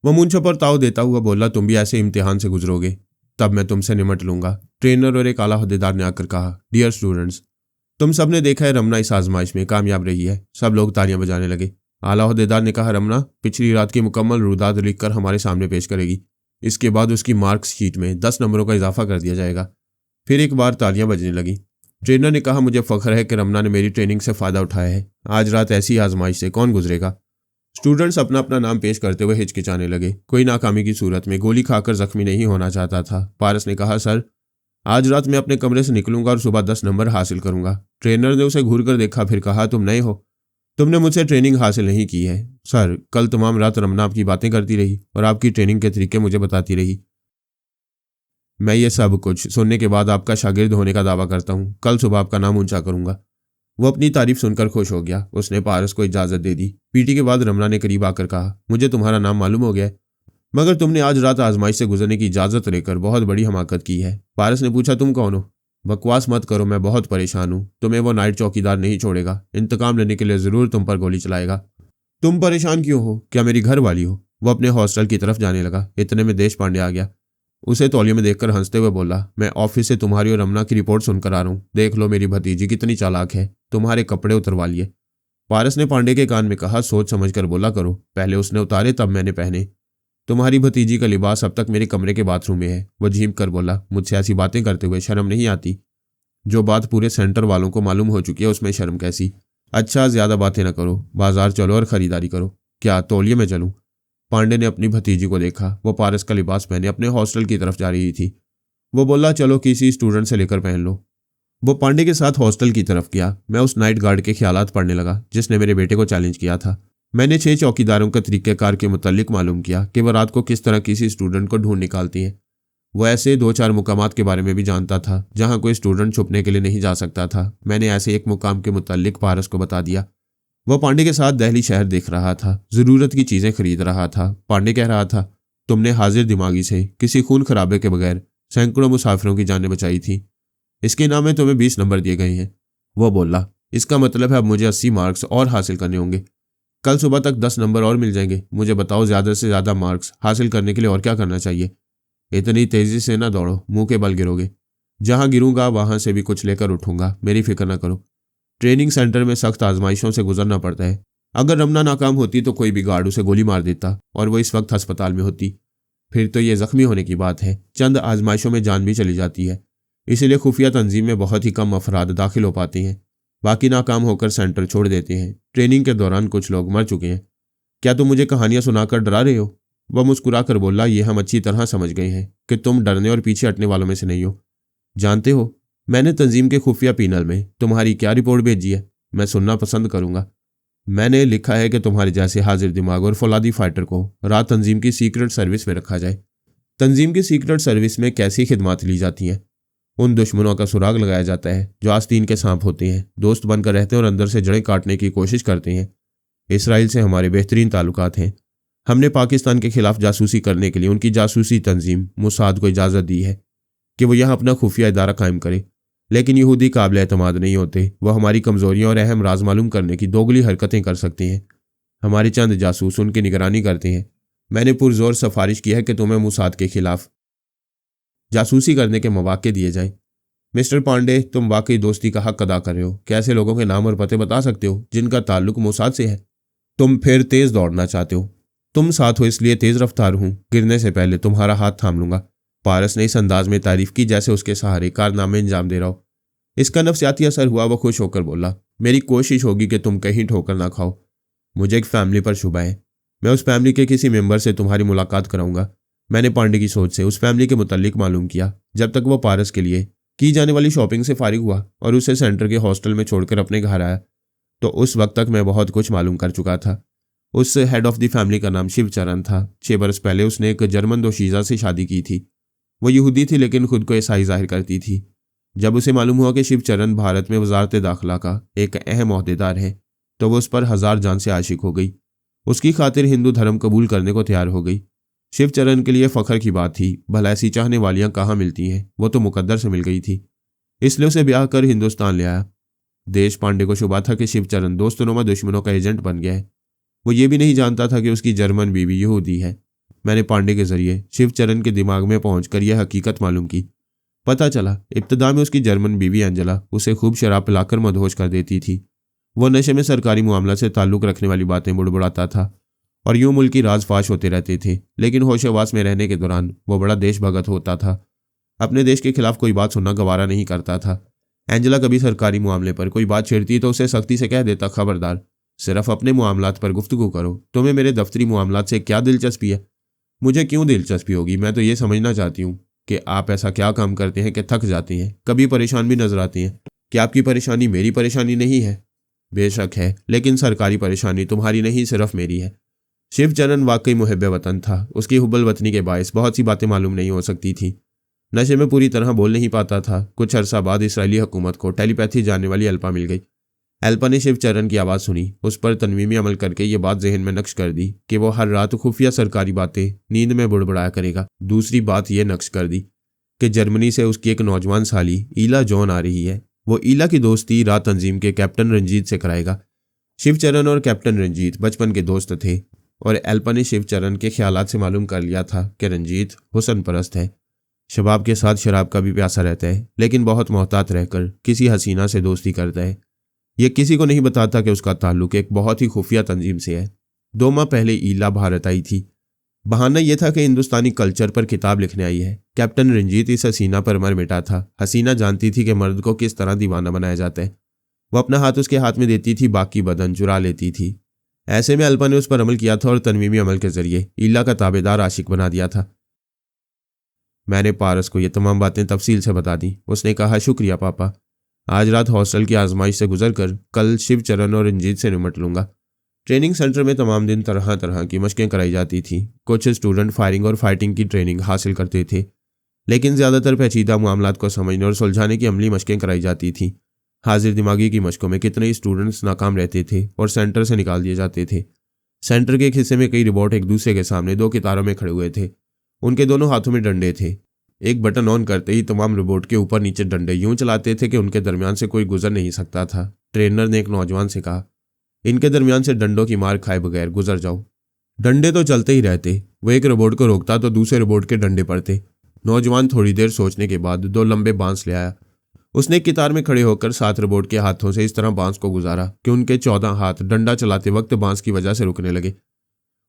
वह मूंछों पर ताव देता हुआ बोला, तुम भी ऐसे इम्तिहान से गुजरोगे, तब मैं तुमसे निमट लूंगा। ट्रेनर और एक आला ओहदेदार ने आकर कहा, डियर स्टूडेंट्स, तुम सब ने देखा है रमना इस आजमाइश में कामयाब रही है। सब लोग तालियां बजाने लगे। आला ओहदेदार ने कहा, रमना पिछली रात की मुकम्मल रुदात लिखकर हमारे सामने पेश करेगी। इसके बाद उसकी मार्क्स शीट में 10 नंबरों का इजाफा कर दिया जाएगा। फिर एक बार तालियां बजने लगी। ट्रेनर ने कहा, मुझे फख्र है कि रमना ने मेरी ट्रेनिंग से फ़ायदा उठाया है। आज रात ऐसी आजमाइश से कौन गुजरेगा? स्टूडेंट्स अपना अपना नाम पेश करते हुए हिचकिचाने लगे। कोई नाकामी की सूरत में गोली खाकर जख्मी नहीं होना चाहता था। पारस ने कहा, सर, आज रात मैं अपने कमरे से निकलूंगा और सुबह 10 नंबर हासिल करूंगा। ट्रेनर ने उसे घूर कर देखा, फिर कहा, तुम नए हो, तुमने मुझसे ट्रेनिंग हासिल नहीं की है। सर, कल तमाम रात रमना आपकी बातें करती रही और आपकी ट्रेनिंग के तरीके मुझे बताती रही। मैं ये सब कुछ सुनने के बाद आपका शागिर्द होने का दावा करता हूँ। कल सुबह आपका नाम ऊंचा करूंगा। वो अपनी तारीफ सुनकर खुश हो गया। उसने पारस को इजाज़त दे दी। पीटी के बाद रमना ने करीब आकर कहा, मुझे तुम्हारा नाम मालूम हो गया है, मगर तुमने आज रात आजमाइश से गुजरने की इजाज़त लेकर बहुत बड़ी हमाकत की है। पारस ने पूछा, तुम कौन हो? बकवास मत करो, मैं बहुत परेशान हूँ। तुम्हें वो नाइट चौकीदार नहीं छोड़ेगा, इंतकाम लेने के लिए ज़रूर तुम पर गोली चलाएगा। तुम परेशान क्यों हो? क्या मेरी घर वाली हो? वो अपने हॉस्टल की तरफ जाने लगा। इतने में देश पांडे आ गया। उसे तौलिए में देखकर हंसते हुए बोला, मैं ऑफिस से तुम्हारी और रमना की रिपोर्ट सुनकर आ रहा हूँ। देख लो मेरी भतीजी कितनी चालाक है, तुम्हारे कपड़े उतरवा लिए। पारस ने पांडे के कान में कहा, सोच समझ कर बोला करो, पहले उसने उतारे तब मैंने पहने। तुम्हारी भतीजी का लिबास अब तक मेरे कमरे के बाथरूम में है। वो झीम कर बोला, मुझसे ऐसी बातें करते हुए शर्म नहीं आती? जो बात पूरे सेंटर वालों को मालूम हो चुकी है उसमें शर्म कैसी। अच्छा, ज्यादा बातें ना करो, बाजार चलो और खरीदारी करो। क्या तौलिए में चलूं? पांडे ने अपनी भतीजी को देखा। वो पारस का लिबास पहने अपने हॉस्टल की तरफ जा रही थी। वो बोला, चलो किसी स्टूडेंट से लेकर पहन लो। वो पांडे के साथ हॉस्टल की तरफ गया। मैं उस नाइट गार्ड के ख्यालात पढ़ने लगा जिसने मेरे बेटे को चैलेंज किया था। मैंने 6 चौकीदारों का तरीक़ेकार के मुतालिक मालूम किया कि वह रात को किस तरह किसी स्टूडेंट को ढूंढ निकालती हैं। वो ऐसे 2-4 मुकामात के बारे में भी जानता था जहां कोई स्टूडेंट छुपने के लिए नहीं जा सकता था। मैंने ऐसे एक मुकाम के मुतालिक पारस को बता दिया। वह पांडे के साथ दिल्ली शहर देख रहा था, जरूरत की चीजें खरीद रहा था। पांडे कह रहा था, तुमने हाजिर दिमागी से किसी खून खराबे के बगैर सैकड़ों मुसाफिरों की जानें बचाई थी। इसके नाम में तुम्हें 20 नंबर दिए गए हैं। वो बोला, इसका मतलब है अब मुझे 80 मार्क्स और हासिल करने होंगे। कल सुबह तक 10 नंबर और मिल जाएंगे। मुझे बताओ, ज्यादा से ज्यादा मार्क्स हासिल करने के लिए और क्या करना चाहिए? इतनी तेजी से ना दौड़ो, मुंह के बल गिरोगे। जहां गिरूंगा वहां से भी कुछ लेकर उठूंगा, मेरी फिक्र ना करो। ट्रेनिंग सेंटर में सख्त आजमाइशों से गुजरना पड़ता है। अगर रमना नाकाम होती तो कोई भी गार्ड उसे गोली मार देता और वो इस वक्त अस्पताल में होती। फिर तो ये जख्मी होने की बात है। चंद आजमाइशों में जान भी चली जाती है। इसीलिए खुफिया तंजीम में बहुत ही कम अफराद दाखिल हो पाते हैं। बाकी नाकाम होकर सेंटर छोड़ देते हैं। ट्रेनिंग के दौरान कुछ लोग मर चुके हैं। क्या तुम मुझे कहानियां सुनाकर डरा रहे हो? वह मुस्कुराकर बोला, ये हम अच्छी तरह समझ गए हैं कि तुम डरने और पीछे हटने वालों में से नहीं हो। जानते हो, मैंने तंजीम के खुफिया पैनल में तुम्हारी क्या रिपोर्ट भेजी है? मैं सुनना पसंद करूंगा। मैंने लिखा है कि तुम्हारे जैसे हाजिर दिमाग और फौलादी फाइटर को रात तंजीम की सीक्रेट सर्विस में रखा जाए। तंजीम की सीक्रेट सर्विस में कैसी खिदमात ली जाती हैं? उन दुश्मनों का सुराग लगाया जाता है जो आस्तीन के सांप होते हैं, दोस्त बनकर रहते हैं और अंदर से जड़ें काटने की कोशिश करते हैं। इसराइल से हमारे बेहतरीन ताल्लुकात हैं। हमने पाकिस्तान के खिलाफ जासूसी करने के लिए उनकी जासूसी तंजीम मुसाद को इजाज़त दी है कि वो यहाँ अपना खुफिया इदारा कायम करे। लेकिन यहूदी काबिल एतमाद नहीं होते। वह हमारी कमजोरियों और अहम राज मालूम करने की दोगली हरकतें कर सकते हैं। हमारे चंद जासूस उनकी निगरानी करते हैं। मैंने पुरजोर सिफारिश की है कि तुम्हें मुसाद के खिलाफ जासूसी करने के मौके दिए जाएं। मिस्टर पांडे, तुम वाकई दोस्ती का हक अदा कर रहे हो। कैसे लोगों के नाम और पते बता सकते हो जिनका ताल्लुक मुसाद से है? तुम फिर तेज दौड़ना चाहते हो। तुम साथ हो इसलिए तेज रफ्तार हूं। गिरने से पहले तुम्हारा हाथ थाम लूंगा। पारस ने इस अंदाज में तारीफ की जैसे उसके सहारे कारनामे अंजाम दे रहा हो। इसका नफ्सियाती असर हुआ। वह खुश होकर बोला, मेरी कोशिश होगी कि तुम कहीं ठोकर ना खाओ। मुझे एक फैमिली पर शुबा है। मैं उस फैमिली के किसी मेंबर से तुम्हारी मुलाकात कराऊंगा। मैंने पांडे की सोच से उस फैमिली के मुतालिक मालूम किया। जब तक वो पारस के लिए की जाने वाली शॉपिंग से फारिग हुआ और उसे सेंटर के हॉस्टल में छोड़कर अपने घर आया, तो उस वक्त तक मैं बहुत कुछ मालूम कर चुका था। उस हेड ऑफ द फैमिली का नाम शिवचरण था। 6 बरस पहले उसने एक जर्मन दोशीजा से शादी की थी। वो यहूदी थी लेकिन खुद को ईसाई जाहिर करती थी। जब उसे मालूम हुआ कि शिवचरण भारत में वजारत दाखिला का एक अहम ओहदेदार है, तो वो उस पर 1000 जान से आशिक हो गई। उसकी खातिर हिंदू धर्म कबूल करने को तैयार हो गई। शिवचरण के लिए फख्र की बात थी। भला ऐसी चाहने वालियां कहाँ मिलती हैं? वो तो मुकद्दर से मिल गई थी, इसलिए उसे ब्याह कर हिंदुस्तान ले आया। देश पांडे को शुबा था कि शिवचरण दोस्तों दुश्मनों का एजेंट बन गया है। वो ये भी नहीं जानता था कि उसकी जर्मन बीवी यहूदी है। मैंने पांडे के जरिए शिवचरण के दिमाग में पहुंचकर यह हकीकत मालूम की। पता चला इब्तदा में उसकी जर्मन बीवी अंजला उसे खूब शराब पिलाकर मदहोश कर देती थी। वो नशे में सरकारी मामला से ताल्लुक रखने वाली बातें बुड़बुड़ाता था और यूं मुल्की राज फाश होते रहते थे। लेकिन होशवास में रहने के दौरान वो बड़ा देशभगत होता था। अपने देश के खिलाफ कोई बात सुनना गवारा नहीं करता था। एंजेला कभी सरकारी मामले पर कोई बात छेड़ती तो उसे सख्ती से कह देता, खबरदार, सिर्फ अपने मामलात पर गुफ्तगू करो। तुम्हें मेरे दफ्तरी मामलात से क्या दिलचस्पी है? मुझे क्यों दिलचस्पी होगी? मैं तो ये समझना चाहती हूँ कि आप ऐसा क्या काम करते हैं कि थक जाते हैं, कभी परेशान भी नजर आते हैं। क्या आपकी परेशानी मेरी परेशानी नहीं है? बेशक है, लेकिन सरकारी परेशानी तुम्हारी नहीं, सिर्फ मेरी है। शिवचरण वाकई मुहिब वतन था। उसकी हुब्बुल वतनी के बायस बहुत सी बातें मालूम नहीं हो सकती थी। नशे में पूरी तरह बोल नहीं पाता था। कुछ अरसा बाद इसराइली हुकूमत को टेलीपैथी जानने वाली अल्पा मिल गई। अल्पा ने शिवचरण की आवाज़ सुनी, उस पर तनवीमी अमल करके ये बात जहन में नक्श कर दी कि वो हर रात खुफिया सरकारी बातें नींद में बुड़बुड़ाया करेगा। दूसरी बात यह नक्श कर दी कि जर्मनी से उसकी एक नौजवान साली ईला जॉन आ रही है। वो ईला की दोस्ती रात तंजीम के कैप्टन रंजीत से कराएगा। शिवचरण और कैप्टन रंजीत बचपन के दोस्त थे और अल्पा ने शिवचरण के ख्यालात से मालूम कर लिया था कि रंजीत हुस्न परस्त है, शबाब के साथ शराब का भी प्यासा रहता है, लेकिन बहुत मोहतात रहकर किसी हसीना से दोस्ती करता है। यह किसी को नहीं बताता कि उसका ताल्लुक एक बहुत ही खुफिया तंजीम से है। 2 माह पहले ईला भारत आई थी। बहाना यह था कि हिंदुस्तानी कल्चर पर किताब लिखने आई है। कैप्टन रंजीत इस हसीना पर मर मिटा था। हसीना जानती थी कि मर्द को किस तरह दीवाना बनाया जाता है। वो अपना हाथ उसके हाथ में देती थी, बाकी बदन चुरा लेती थी। ऐसे में अल्पा ने उस पर अमल किया था और तनवीमी अमल के जरिए ईला का ताबेदार आशिक बना दिया था। मैंने पारस को ये तमाम बातें तफसील से बता दी। उसने कहा, शुक्रिया पापा, आज रात हॉस्टल की आजमाइश से गुजर कर कल शिवचरण और रंजीत से निमट लूंगा। ट्रेनिंग सेंटर में तमाम दिन तरह तरह की मशकें कराई जाती थी। कुछ स्टूडेंट फायरिंग और फाइटिंग की ट्रेनिंग हासिल करते थे, लेकिन ज़्यादातर पेचीदा मामलात को समझने और सुलझाने की अमली मशकें कराई जाती थीं। हाजिर दिमागी की मशकों में कितने ही स्टूडेंट्स नाकाम रहते थे और सेंटर से निकाल दिए जाते थे। सेंटर के एक हिस्से में कई रोबोट एक दूसरे के सामने दो कतारों में खड़े हुए थे। उनके दोनों हाथों में डंडे थे। एक बटन ऑन करते ही तमाम रोबोट के ऊपर नीचे डंडे यूं चलाते थे कि उनके दरमियान से कोई गुजर नहीं सकता था। ट्रेनर ने एक नौजवान से कहा, इनके दरमियान से डंडों की मार खाए बगैर गुजर जाओ। डंडे तो चलते ही रहते। वो एक रोबोट को रोकता तो दूसरे रोबोट के डंडे पड़ते। नौजवान थोड़ी देर सोचने के बाद दो लंबे बांस ले आया। उसने एक कतार में खड़े होकर 7 रोबोट के हाथों से इस तरह बांस को गुजारा कि उनके 14 हाथ डंडा चलाते वक्त बांस की वजह से रुकने लगे।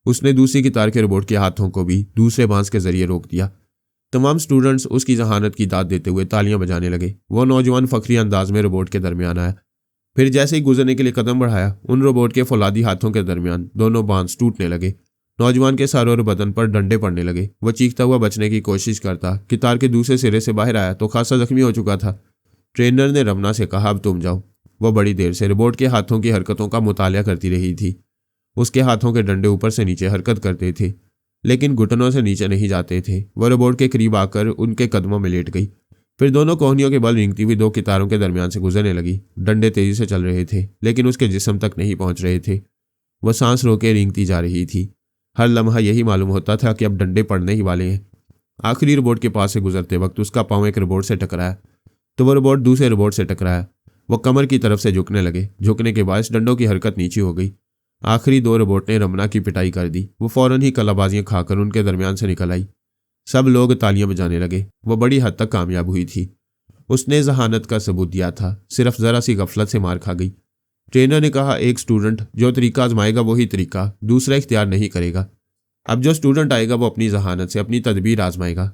उसने दूसरी कतार के रोबोट के हाथों को भी दूसरे बांस के जरिए रोक दिया। तमाम स्टूडेंट्स उसकी जहानत की दाद देते हुए तालियां बजाने लगे। वो नौजवान फखरी अंदाज में रोबोट के दरमियान आया। फिर जैसे ही गुजरने के लिए कदम बढ़ाया, उन रोबोट के फौलादी हाथों के दरमियान दोनों बांस टूटने लगे। नौजवान के सर और बदन पर डंडे पड़ने लगे। वह चीखता हुआ बचने की कोशिश करता कतार के दूसरे सिरे से बाहर आया तो खासा जख्मी हो चुका था। ट्रेनर ने रमना से कहा, अब तुम जाओ। वह बड़ी देर से रोबोट के हाथों की हरकतों का मुतालिया करती रही थी। उसके हाथों के डंडे ऊपर से नीचे हरकत करते थे, लेकिन घुटनों से नीचे नहीं जाते थे। वह रोबोट के करीब आकर उनके कदमों में लेट गई। फिर दोनों कोहनियों के बल रेंगती हुई दो कतारों के दरमियान से गुजरने लगी। डंडे तेजी से चल रहे थे, लेकिन उसके जिस्म तक नहीं पहुंच रहे थे। वह सांस रोके रेंगती जा रही थी। हर लम्हा यही मालूम होता था कि अब डंडे पड़ने ही वाले हैं। आखिरी रोबोट के पास से गुजरते वक्त उसका पांव एक रोबोट से टकराया तो वह रोबोट दूसरे रोबोट से टकराया। वह कमर की तरफ से झुकने लगे। झुकने के बाद डंडों की हरकत नीचे हो गई। आखिरी 2 रोबोट ने रमना की पिटाई कर दी। वो फौरन ही कलाबाजियां खाकर उनके दरमियान से निकल आई। सब लोग तालियां बजाने लगे। वह बड़ी हद तक कामयाब हुई थी। उसने जहानत का सबूत दिया था, सिर्फ जरा सी गफलत से मार खा गई। ट्रेनर ने कहा, एक स्टूडेंट जो तरीका आजमाएगा वही तरीका दूसरा इख्तियार नहीं करेगा। अब जो स्टूडेंट आएगा वो अपनी जहानत से अपनी तदबीर आजमाएगा।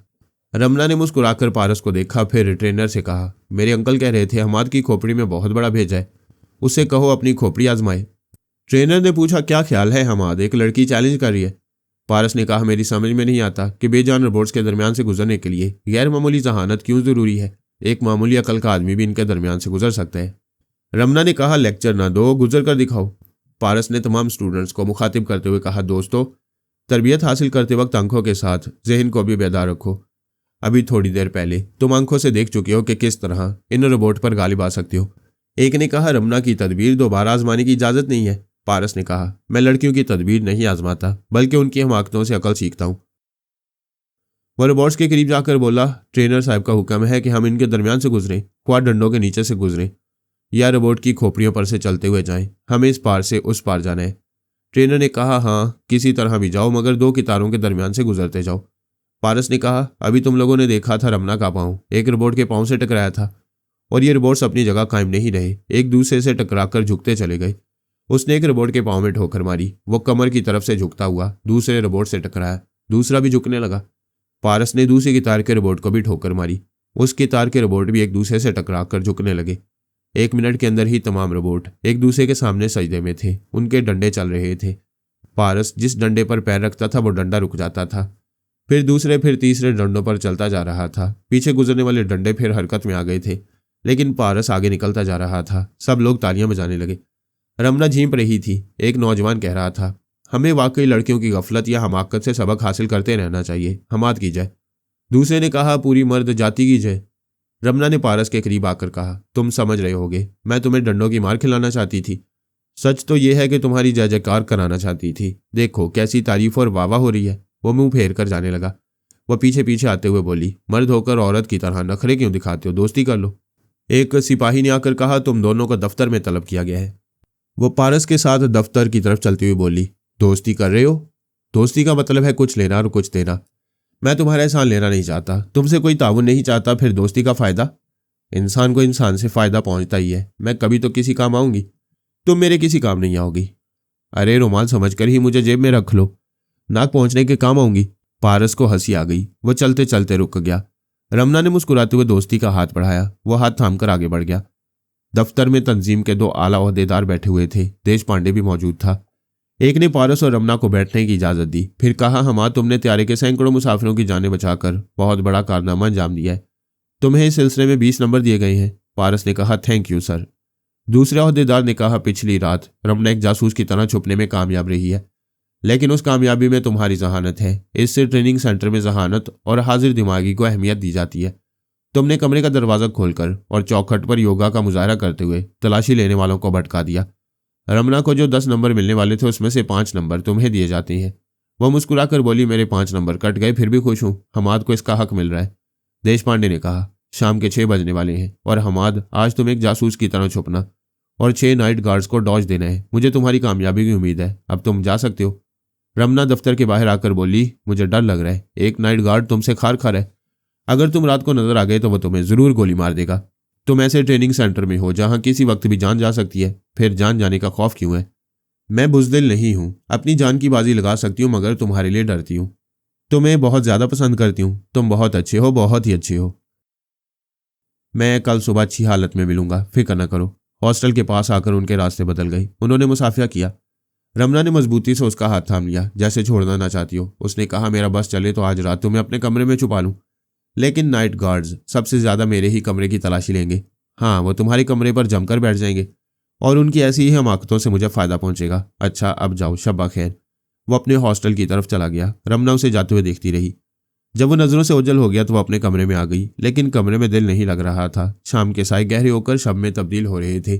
रमना ने मुस्कुराकर पारस को देखा, फिर ट्रेनर से कहा, मेरे अंकल कह रहे थे हमाद की खोपड़ी में बहुत बड़ा भेजा है, उससे कहो अपनी खोपड़ी आजमाए। ट्रेनर ने पूछा, क्या ख्याल है हमाद, एक लड़की चैलेंज कर रही है। पारस ने कहा, मेरी समझ में नहीं आता कि बेजान रोबोट्स के दरमियान से गुजरने के लिए गैर मामूली जहानत क्यों जरूरी है। एक मामूली अकल का आदमी भी इनके दरमियान से गुजर सकता है। रमना ने कहा, लेक्चर ना दो, गुजर कर दिखाओ। पारस ने तमाम स्टूडेंट्स को मुखातिब करते हुए कहा, दोस्तों, तरबियत हासिल करते वक्त आंखों के साथ जहन को भी बेदार रखो। अभी थोड़ी देर पहले तुम आंखों से देख चुके हो कि किस तरह इन रोबोट पर गालिब आ सकती हो। एक ने कहा, रमना की तदबीर दोबारा आजमाने की इजाजत नहीं है। पारस ने कहा, मैं लड़कियों की तदबीर नहीं आजमाता, बल्कि उनकी हमाकतों से अकल सीखता हूं। वह रोबोट्स के करीब जाकर बोला, ट्रेनर साहब का हुक्म है कि हम इनके दरमियान से गुजरें, ख्वाह डंडों के नीचे से गुजरें या रोबोट की खोपड़ियों पर से चलते हुए जाएं। हमें इस पार से उस पार जाना है। ट्रेनर ने कहा, हाँ, किसी तरह भी जाओ, मगर 2 कतारों के दरमियान से गुजरते जाओ। पारस ने कहा, अभी तुम लोगों ने देखा था रमना का पांव एक रोबोट के पांव से टकराया था और ये रोबोट्स अपनी जगह कायम नहीं रहे, एक दूसरे से टकराकर झुकते चले गए। उसने एक रोबोट के पांव में ठोकर मारी। वो कमर की तरफ से झुकता हुआ दूसरे रोबोट से टकराया। दूसरा भी झुकने लगा। पारस ने दूसरी कतार के रोबोट को भी ठोकर मारी। उस कतार के रोबोट भी एक दूसरे से टकराकर झुकने लगे। 1 मिनट के अंदर ही तमाम रोबोट एक दूसरे के सामने सजदे में थे। उनके डंडे चल रहे थे। पारस जिस डंडे पर पैर रखता था वो डंडा रुक जाता था, फिर दूसरे फिर तीसरे डंडों पर चलता जा रहा था। पीछे गुजरने वाले डंडे फिर हरकत में आ गए थे, लेकिन पारस आगे निकलता जा रहा था। सब लोग तालियां बजाने लगे। रमना झींप रही थी। एक नौजवान कह रहा था, हमें वाकई लड़कियों की गफलत या हमाकत से सबक हासिल करते रहना चाहिए, हमाद की जय। दूसरे ने कहा, पूरी मर्द जाति की जय। रमना ने पारस के करीब आकर कहा, तुम समझ रहे होगे, मैं तुम्हें डंडों की मार खिलाना चाहती थी। सच तो यह है कि तुम्हारी जय जयकार कराना चाहती थी। देखो कैसी तारीफ और वाह हो रही है। वो मुंह फेर कर जाने लगा। वह पीछे पीछे आते हुए बोली, मर्द होकर औरत की तरह नखरे क्यों दिखाते हो, दोस्ती कर लो। एक सिपाही ने आकर कहा, तुम दोनों को दफ्तर में तलब किया गया है। वो पारस के साथ दफ्तर की तरफ चलती हुई बोली, दोस्ती कर रहे हो? दोस्ती का मतलब है कुछ लेना और कुछ देना। मैं तुम्हारा एहसान लेना नहीं चाहता, तुमसे कोई ताउन नहीं चाहता, फिर दोस्ती का फायदा? इंसान को इंसान से फायदा पहुंचता ही है। मैं कभी तो किसी काम आऊंगी, तुम मेरे किसी काम नहीं आओगी। अरे रुमाल समझकर ही मुझे जेब में रख लो। नाक पहुंचने के काम आऊंगी। पारस को हंसी आ गई। वो चलते चलते रुक गया। रमना ने मुस्कुराते हुए दोस्ती का हाथ बढ़ाया। वो हाथ थामकर आगे बढ़ गया। दफ्तर में तंजीम के 2 आला ओहदेदार बैठे हुए थे। देश पांडे भी मौजूद था। एक ने पारस और रमना को बैठने की इजाजत दी। फिर कहा, हमारा तुमने त्यारे के सैकड़ों मुसाफिरों की जानें बचाकर बहुत बड़ा कारनामा अंजाम दिया है। तुम्हें इस सिलसिले में 20 नंबर दिए गए हैं। पारस ने कहा, थैंक यू सर। दूसरे ओहदेदार ने कहा, पिछली रात रमना एक जासूस की तरह छुपने में कामयाब रही है, लेकिन उस कामयाबी में तुम्हारी जहानत है। इससे ट्रेनिंग सेंटर में जहानत और हाजिर दिमागी को अहमियत दी जाती है। तुमने कमरे का दरवाजा खोलकर और चौखट पर योगा का मुजाहरा करते हुए तलाशी लेने वालों को भटका दिया। रमना को जो 10 नंबर मिलने वाले थे उसमें से 5 नंबर तुम्हें दिए जाते हैं। वह मुस्कुराकर बोली, मेरे 5 नंबर कट गए फिर भी खुश हूं। हमाद को इसका हक मिल रहा है। देश पांडे ने कहा, शाम के 6 बजने वाले हैं और हमाद आज तुम एक जासूस की तरह छुपना और 6 नाइट गार्ड्स को डॉज देना है। मुझे तुम्हारी कामयाबी की उम्मीद है। अब तुम जा सकते हो। रमना दफ्तर के बाहर आकर बोली, मुझे डर लग रहा है। एक नाइट गार्ड तुमसे खार खार है। अगर तुम रात को नजर आ गए तो वो तुम्हें जरूर गोली मार देगा। तुम ऐसे ट्रेनिंग सेंटर में हो जहां किसी वक्त भी जान जा सकती है, फिर जान जाने का खौफ क्यों है? मैं बुज़दिल नहीं हूं, अपनी जान की बाजी लगा सकती हूं, मगर तुम्हारे लिए डरती हूं। तुम्हें बहुत ज्यादा पसंद करती हूं। तुम बहुत अच्छे हो, बहुत ही अच्छे हो। मैं कल सुबह अच्छी हालत में मिलूंगा, फिक्र न करो। हॉस्टल के पास आकर उनके रास्ते बदल गए। उन्होंने मुसाफिया किया। रमना ने मजबूती से उसका हाथ थाम लिया, जैसे छोड़ना ना चाहती हो। उसने कहा, मेरा बस चले तो आज रात तुम्हें अपने कमरे में छुपा लूं, लेकिन नाइट गार्ड्स सबसे ज्यादा मेरे ही कमरे की तलाशी लेंगे। हाँ, वो तुम्हारे कमरे पर जमकर बैठ जाएंगे और उनकी ऐसी ही हमाकतों से मुझे फायदा पहुंचेगा। अच्छा, अब जाओ, शब्बा खैर। वो अपने हॉस्टल की तरफ चला गया। रमना उसे जाते हुए देखती रही। जब वो नजरों से ओझल हो गया तो वो अपने कमरे में आ गई, लेकिन कमरे में दिल नहीं लग रहा था। शाम के साए गहरे होकर शब में तब्दील हो रहे थे।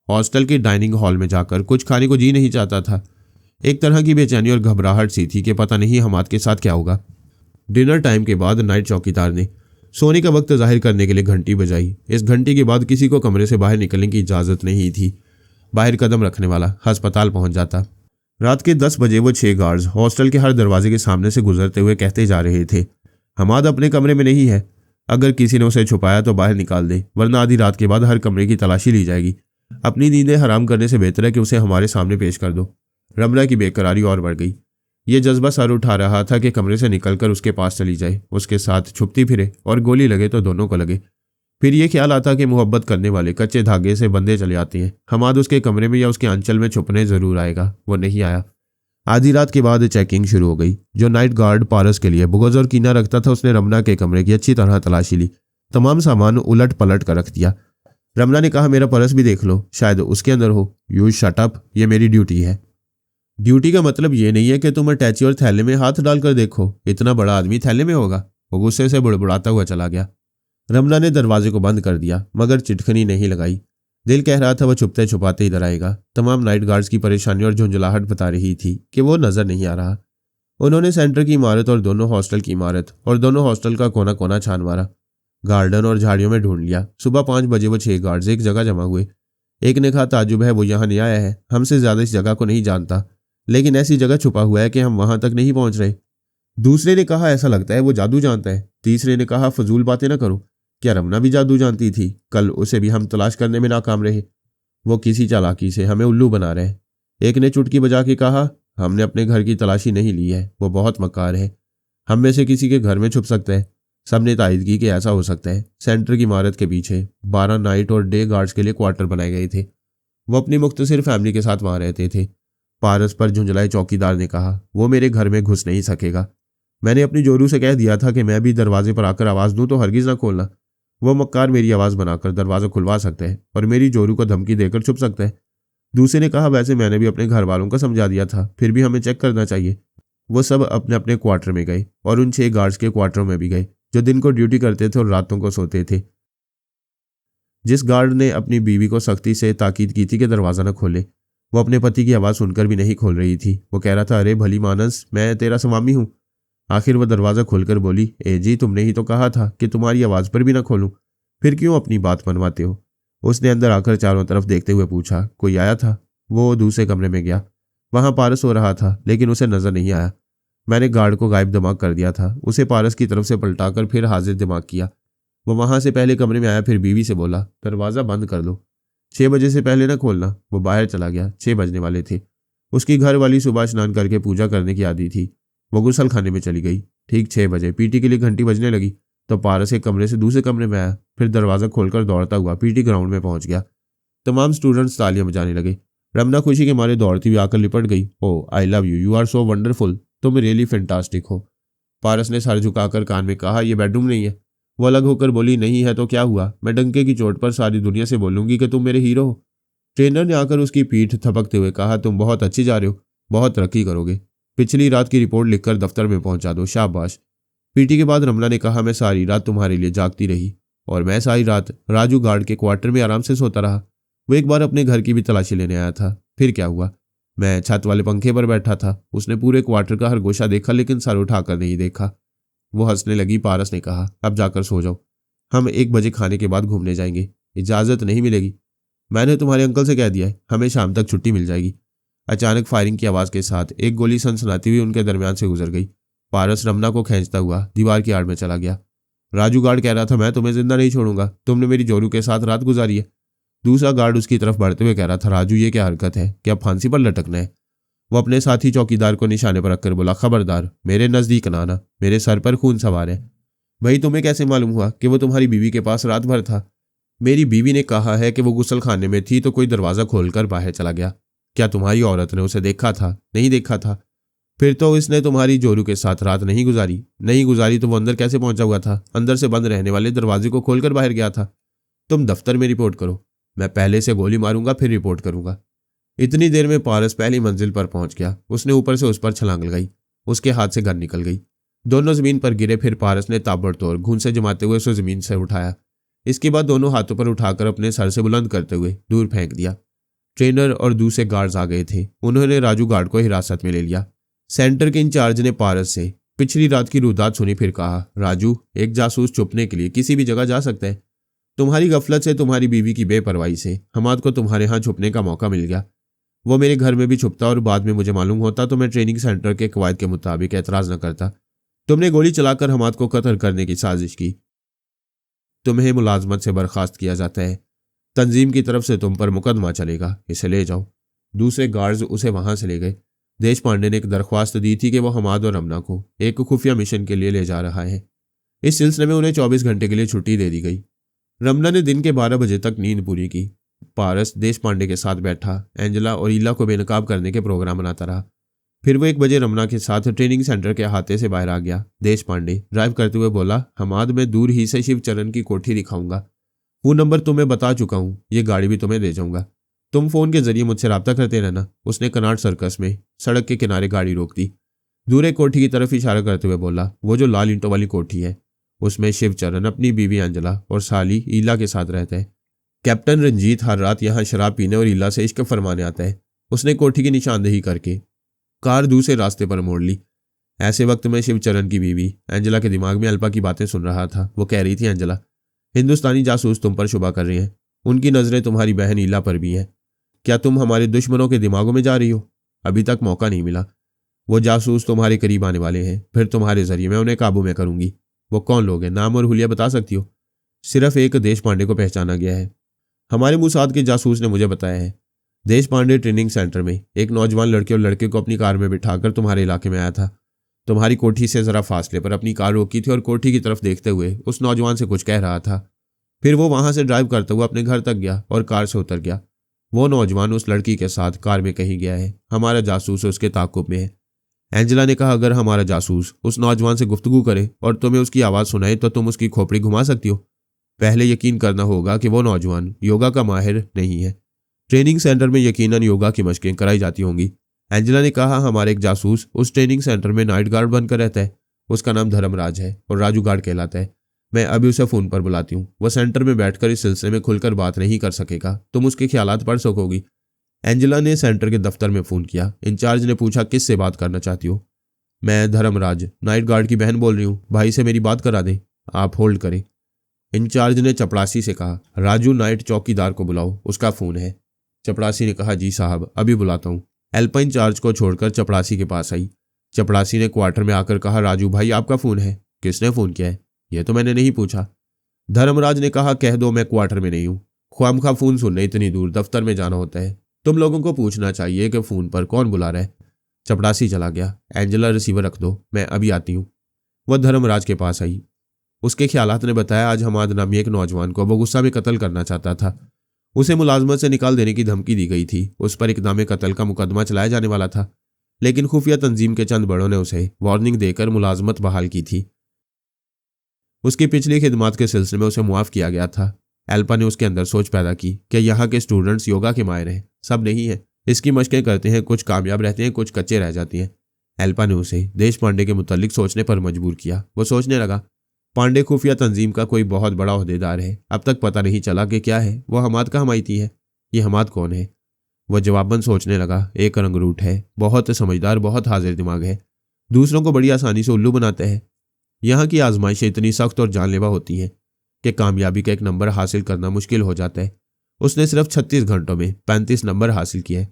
हॉस्टल के डाइनिंग हॉल में जाकर कुछ खाने को जी नहीं चाहता था। एक तरह की बेचैनी और घबराहट सी थी कि पता नहीं हमाद के साथ क्या होगा। डिनर टाइम के बाद नाइट चौकीदार ने सोने का वक्त जाहिर करने के लिए घंटी बजाई। इस घंटी के बाद किसी को कमरे से बाहर निकलने की इजाजत नहीं थी। बाहर कदम रखने वाला अस्पताल पहुंच जाता। रात के 10 बजे वो 6 गार्ड्स हॉस्टल के हर दरवाजे के सामने से गुजरते हुए कहते जा रहे थे, हमाद अपने कमरे में नहीं है। अगर किसी ने उसे छुपाया तो बाहर निकाल दे, वरना आधी रात के बाद हर कमरे की तलाशी ली जाएगी। अपनी नींदें हराम करने से बेहतर है कि उसे हमारे सामने पेश कर दो। रमना की बेकरारी और बढ़ गई। ये जज्बा सर उठा रहा था कि कमरे से निकलकर उसके पास चली जाए, उसके साथ छुपती फिरे और गोली लगे तो दोनों को लगे। फिर ये ख्याल आता कि मोहब्बत करने वाले कच्चे धागे से बंधे चले आते हैं। हमाद उसके कमरे में या उसके आंचल में छुपने जरूर आएगा। वो नहीं आया। आधी रात के बाद चेकिंग शुरू हो गई। जो नाइट गार्ड पारस के लिए बुग़्ज़ और कीना रखता था, उसने रमना के कमरे की अच्छी तरह तलाशी ली। तमाम सामान उलट पलट कर रख दिया। रमना ने कहा, मेरा पर्स भी देख लो, शायद उसके अंदर हो। यू शट अप, ये मेरी ड्यूटी है। ड्यूटी का मतलब ये नहीं है कि तुम अटैची और थैले में हाथ डालकर देखो। इतना बड़ा आदमी थैले में होगा? वो गुस्से से बुड़बुड़ाता हुआ चला गया। रमना ने दरवाजे को बंद कर दिया, मगर चिटखनी नहीं लगाई। दिल कह रहा था वह छुपते छुपाते इधर आएगा। तमाम नाइट गार्ड्स की परेशानी और झुंझलाहट बता रही थी कि वो नजर नहीं आ रहा। उन्होंने सेंटर की इमारत और दोनों हॉस्टल की इमारत और दोनों हॉस्टल का कोना कोना छान मारा। गार्डन और झाड़ियों में ढूंढ लिया। सुबह 5 बजे वो 6 गार्ड्स एक जगह जमा हुए। एक ने कहा, ताजुब है, वो यहाँ नहीं आया है। हमसे ज्यादा इस जगह को नहीं जानता, लेकिन ऐसी जगह छुपा हुआ है कि हम वहां तक नहीं पहुंच रहे। दूसरे ने कहा, ऐसा लगता है वो जादू जानता है। तीसरे ने कहा, फजूल बातें ना करो, क्या रमना भी जादू जानती थी? कल उसे भी हम तलाश करने में नाकाम रहे। वो किसी चालाकी से हमें उल्लू बना रहे। एक ने चुटकी बजा के कहा, हमने अपने घर की तलाशी नहीं ली है, वो बहुत मक्कार है। हम में से किसी के घर में छुप सकता है। सबने तायद की कि ऐसा हो सकता है। सेंटर की इमारत के पीछे 12 नाइट और डे गार्ड्स के लिए क्वार्टर बनाए गए थे। वो अपनी मुख्तसर फैमिली के साथ वहां रहते थे। पारस पर झुंझलाए चौकीदार ने कहा, वो मेरे घर में घुस नहीं सकेगा। मैंने अपनी जोरू से कह दिया था कि मैं भी दरवाजे पर आकर आवाज दूं तो हरगिज ना खोलना। वो मक्कार मेरी आवाज बनाकर दरवाजा खुलवा सकता है और मेरी जोरू को धमकी देकर छुप सकता है। दूसरे ने कहा, वैसे मैंने भी अपने घर वालों को समझा दिया था, फिर भी हमें चेक करना चाहिए। वो सब अपने अपने क्वार्टर में गए और उन 6 गार्ड्स के क्वार्टरों में भी गए, जो दिन को ड्यूटी करते थे और रातों को सोते थे। जिस गार्ड ने अपनी बीवी को सख्ती से ताकीद की थी कि दरवाजा न खोले, वो अपने पति की आवाज़ सुनकर भी नहीं खोल रही थी। वो कह रहा था, अरे भली मानस, मैं तेरा स्वामी हूँ। आखिर वह दरवाज़ा खोलकर बोली, ए जी, तुमने ही तो कहा था कि तुम्हारी आवाज़ पर भी ना खोलूं, फिर क्यों अपनी बात मनवाते हो? उसने अंदर आकर चारों तरफ देखते हुए पूछा, कोई आया था? वो दूसरे कमरे में गया। वहाँ पारस हो रहा था, लेकिन उसे नजर नहीं आया। मैंने गार्ड को गायब दिमाग कर दिया था। उसे पारस की तरफ से पलटाकर फिर हाजिर दिमाग किया। वो वहां से पहले कमरे में आया, फिर बीवी से बोला, दरवाज़ा बंद कर लो, 6 बजे से पहले ना खोलना। वो बाहर चला गया। 6 बजने वाले थे। उसकी घर वाली सुबह स्नान करके पूजा करने की आदी थी। वो गुसल खाने में चली गई। ठीक 6 बजे पीटी के लिए घंटी बजने लगी तो पारस एक कमरे से दूसरे कमरे में आया, फिर दरवाज़ा खोलकर दौड़ता हुआ पीटी ग्राउंड में पहुंच गया। तमाम स्टूडेंट्स तालियां बजाने लगे। रमना खुशी के मारे दौड़ती हुई आकर लिपट गई। Oh I love you, you are so wonderful, तुम रियली फैंटास्टिक हो। पारस ने सर झुकाकर कान में कहा, यह बेडरूम नहीं है। वो अलग होकर बोली, नहीं है तो क्या हुआ, मैं डंके की चोट पर सारी दुनिया से बोलूंगी कि तुम मेरे हीरो हो। ट्रेनर ने आकर उसकी पीठ थपकते हुए कहा, तुम बहुत अच्छी जा रहे हो, बहुत तरक्की करोगे। पिछली रात की रिपोर्ट लिखकर दफ्तर में पहुंचा दो, शाबाश। पीटी के बाद रमना ने कहा, मैं सारी रात तुम्हारे लिए जागती रही और मैं सारी रात राजू गार्ड के क्वार्टर में आराम से सोता रहा। वो एक बार अपने घर की भी तलाशी लेने आया था। फिर क्या हुआ, मैं छत वाले पंखे पर बैठा था। उसने पूरे क्वार्टर का हर गोशा देखा लेकिन सर उठाकर नहीं देखा। वो हंसने लगी। पारस ने कहा, अब जाकर सो जाओ, हम 1 बजे खाने के बाद घूमने जाएंगे। इजाजत नहीं मिलेगी, मैंने तुम्हारे अंकल से कह दिया है, हमें शाम तक छुट्टी मिल जाएगी। अचानक फायरिंग की आवाज के साथ एक गोली सनसनाती हुई उनके दरमियान से गुजर गई। पारस रमना को खींचता हुआ दीवार की आड़ में चला गया। राजू गार्ड कह रहा था, मैं तुम्हें जिंदा नहीं छोड़ूंगा, तुमने मेरी जोरू के साथ रात गुजारी है। दूसरा गार्ड उसकी तरफ बढ़ते हुए कह रहा था, राजू ये क्या हरकत है, क्या फांसी पर लटकना है। वो अपने साथी चौकीदार को निशाने पर रखकर बोला, खबरदार मेरे नजदीक ना आना, मेरे सर पर खून सवार है। भाई तुम्हें कैसे मालूम हुआ कि वो तुम्हारी बीवी के पास रात भर था? मेरी बीवी ने कहा है कि वो गुसल खाने में थी तो कोई दरवाजा खोलकर बाहर चला गया। क्या तुम्हारी औरत ने उसे देखा था? नहीं देखा था। फिर तो इसने तुम्हारी जोरू के साथ रात नहीं गुजारी। नहीं गुजारी तो वो अंदर कैसे पहुंचा हुआ था? अंदर से बंद रहने वाले दरवाजे को खोलकर बाहर गया था। तुम दफ्तर में रिपोर्ट करो, मैं पहले से गोली मारूंगा फिर रिपोर्ट करूंगा। इतनी देर में पारस पहली मंजिल पर पहुंच गया। उसने ऊपर से उस पर छलांग लगाई, उसके हाथ से गन निकल गई। दोनों जमीन पर गिरे। फिर पारस ने ताबड़तोड़ घूंसे से जमाते हुए उसे जमीन से उठाया। इसके बाद दोनों हाथों पर उठाकर अपने सर से बुलंद करते हुए दूर फेंक दिया। ट्रेनर और दूसरे गार्ड्स आ गए थे। उन्होंने राजू गार्ड को हिरासत में ले लिया। सेंटर के इंचार्ज ने पारस से पिछली रात की रुदात सुनी। फिर कहा, राजू, एक जासूस छुपने के लिए किसी भी जगह जा सकता है। तुम्हारी गफलत से, तुम्हारी बीवी की बेपरवाही से हमाद को तुम्हारे यहाँ छुपने का मौका मिल गया। वो मेरे घर में भी छुपता और बाद में मुझे मालूम होता तो मैं ट्रेनिंग सेंटर के कवायद के मुताबिक एतराज न करता। तुमने गोली चलाकर हमाद को कत्ल करने की साजिश की। तुम्हें मुलाजमत से बर्खास्त किया जाता है। तंजीम की तरफ से तुम पर मुकदमा चलेगा, इसे ले जाओ। दूसरे गार्ड्स उसे वहां से ले गए। देश पांडे ने एक दरख्वास्त दी थी कि वो हमाद और रमना को एक खुफिया मिशन के लिए ले जा रहा है। इस सिलसिले में उन्हें 24 घंटे के लिए छुट्टी दे दी गई। रमना ने दिन के 12 बजे तक नींद पूरी की। पारस देश पांडे के साथ बैठा एंजेला और ईला को बेनकाब करने के प्रोग्राम बनाता रहा। फिर वो 1 बजे रमना के साथ ट्रेनिंग सेंटर के अहाते से बाहर आ गया। देश पांडे ड्राइव करते हुए बोला, हमाद, मैं दूर ही से शिवचरण की कोठी दिखाऊंगा। फोन नंबर तुम्हें बता चुका हूं, ये गाड़ी भी तुम्हें दे जाऊंगा। तुम फोन के जरिए मुझसे रब्ता करते रहना। उसने कनाट सर्कस में सड़क के किनारे गाड़ी रोक दी। दूर एक कोठी की तरफ इशारा करते हुए बोला, वो जो लाल ईंटों वाली कोठी है, उसमें शिवचरण अपनी बीवी अंजला और साली ईला के साथ रहता है। कैप्टन रंजीत हर रात यहाँ शराब पीने और ईला से इश्क फरमाने आता है। उसने कोठी की निशानदेही करके कार दूसरे रास्ते पर मोड़ ली। ऐसे वक्त में शिवचरण की बीवी अंजला के दिमाग में अल्पा की बातें सुन रहा था। वो कह रही थी, अंजला, हिंदुस्तानी जासूस तुम पर शुबा कर रहे हैं। उनकी नजरें तुम्हारी बहन ईला पर भी हैं। क्या तुम हमारे दुश्मनों के दिमागों में जा रही हो? अभी तक मौका नहीं मिला। वो जासूस तुम्हारे करीब आने वाले हैं, फिर तुम्हारे जरिए मैं उन्हें काबू में करूंगी। वो कौन लोग हैं? नाम और हुलिया बता सकती हो? सिर्फ एक देश पांडे को पहचाना गया है। हमारे मुसाद के जासूस ने मुझे बताया है। देश पांडे ट्रेनिंग सेंटर में एक नौजवान लड़के और लड़के को अपनी कार में बिठाकर तुम्हारे इलाके में आया था। तुम्हारी कोठी से जरा फासले पर अपनी कार रोकी थी और कोठी की तरफ देखते हुए उस नौजवान से कुछ कह रहा था। फिर वो वहां से ड्राइव करते हुए अपने घर तक गया और कार से उतर गया। वो नौजवान उस लड़की के साथ कार में कहीं गया है। हमारा जासूस उसके ताकुब में है। एंजेला ने कहा, अगर हमारा जासूस उस नौजवान से गुफ्तगू करे और तुम्हें उसकी आवाज़ सुनाए तो तुम उसकी खोपड़ी घुमा सकती हो। पहले यकीन करना होगा कि वो नौजवान योगा का माहिर नहीं है। ट्रेनिंग सेंटर में यकीनन योगा की मशकें कराई जाती होंगी। एंजेला ने कहा, हमारा एक जासूस उस ट्रेनिंग सेंटर में नाइट गार्ड बनकर रहता है। उसका नाम धर्मराज है और राजू गार्ड कहलाता है। मैं अभी उसे फ़ोन पर बुलाती हूँ। वह सेंटर में बैठकर इस सिलसिले में खुलकर बात नहीं कर सकेगा। तुम उसके ख्यालात पढ़ सकोगी। एंजेला ने सेंटर के दफ्तर में फ़ोन किया। इंचार्ज ने पूछा, किस से बात करना चाहती हो? मैं धर्मराज, नाइट गार्ड की बहन बोल रही हूँ। भाई से मेरी बात करा दें। आप होल्ड करें। इंचार्ज ने चपड़ासी से कहा, राजू नाइट चौकीदार को बुलाओ, उसका फ़ोन है। चपड़ासी ने कहा, जी साहब, अभी बुलाता हूँ। एल्पा इंचार्ज को छोड़कर चपड़ासी के पास आई। चपड़ासी ने क्वार्टर में आकर कहा, राजू भाई, आपका फ़ोन है। किसने फ़ोन किया है? यह तो मैंने नहीं पूछा। धर्मराज ने कहा, कह दो मैं क्वार्टर में नहीं हूँ। ख्वामखा फ़ोन सुनने इतनी दूर दफ्तर में जाना होता है। तुम लोगों को पूछना चाहिए कि फ़ोन पर कौन बुला रहा है। चपड़ासी चला गया। एंजेला रिसीवर रख दो, मैं अभी आती हूँ। वह धर्मराज के पास आई। उसके ख्यालात ने बताया आज हमाद नामी एक नौजवान को वो गुस्सा में कत्ल करना चाहता था। उसे मुलाजमत से निकाल देने की धमकी दी गई थी। उस पर इक़दाम कत्ल का मुकदमा चलाया जाने वाला था, लेकिन खुफिया तंजीम के चंद बड़ों ने उसे वार्निंग देकर मुलाजमत बहाल की थी। उसकी पिछली खिदमात के सिलसिले में उसे मुआफ किया गया था। एल्पा ने उसके अंदर सोच पैदा की कि यहाँ के स्टूडेंट्स योगा के माहिर हैं, सब नहीं है। इसकी मशकें करते हैं, कुछ कामयाब रहते हैं, कुछ कच्चे रह जाती हैं। एल्पा ने उसे देश पांडे के मुतालिक सोचने पर मजबूर किया। वो सोचने लगा, पांडे खुफिया तंजीम का कोई बहुत बड़ा ओहदेदार है। अब तक पता नहीं चला कि क्या है। वह हमाद का हमायती है। ये हमाद कौन है? वह जवाबन सोचने लगा, एक रंगरूट है, बहुत समझदार, बहुत हाजिर दिमाग है, दूसरों को बड़ी आसानी से उल्लू बनाते हैं। यहाँ की आजमाइशें इतनी सख्त और जानलेवा होती हैं कि कामयाबी का एक नंबर हासिल करना मुश्किल हो जाता है। उसने सिर्फ 36 घंटों में 35 नंबर हासिल किए।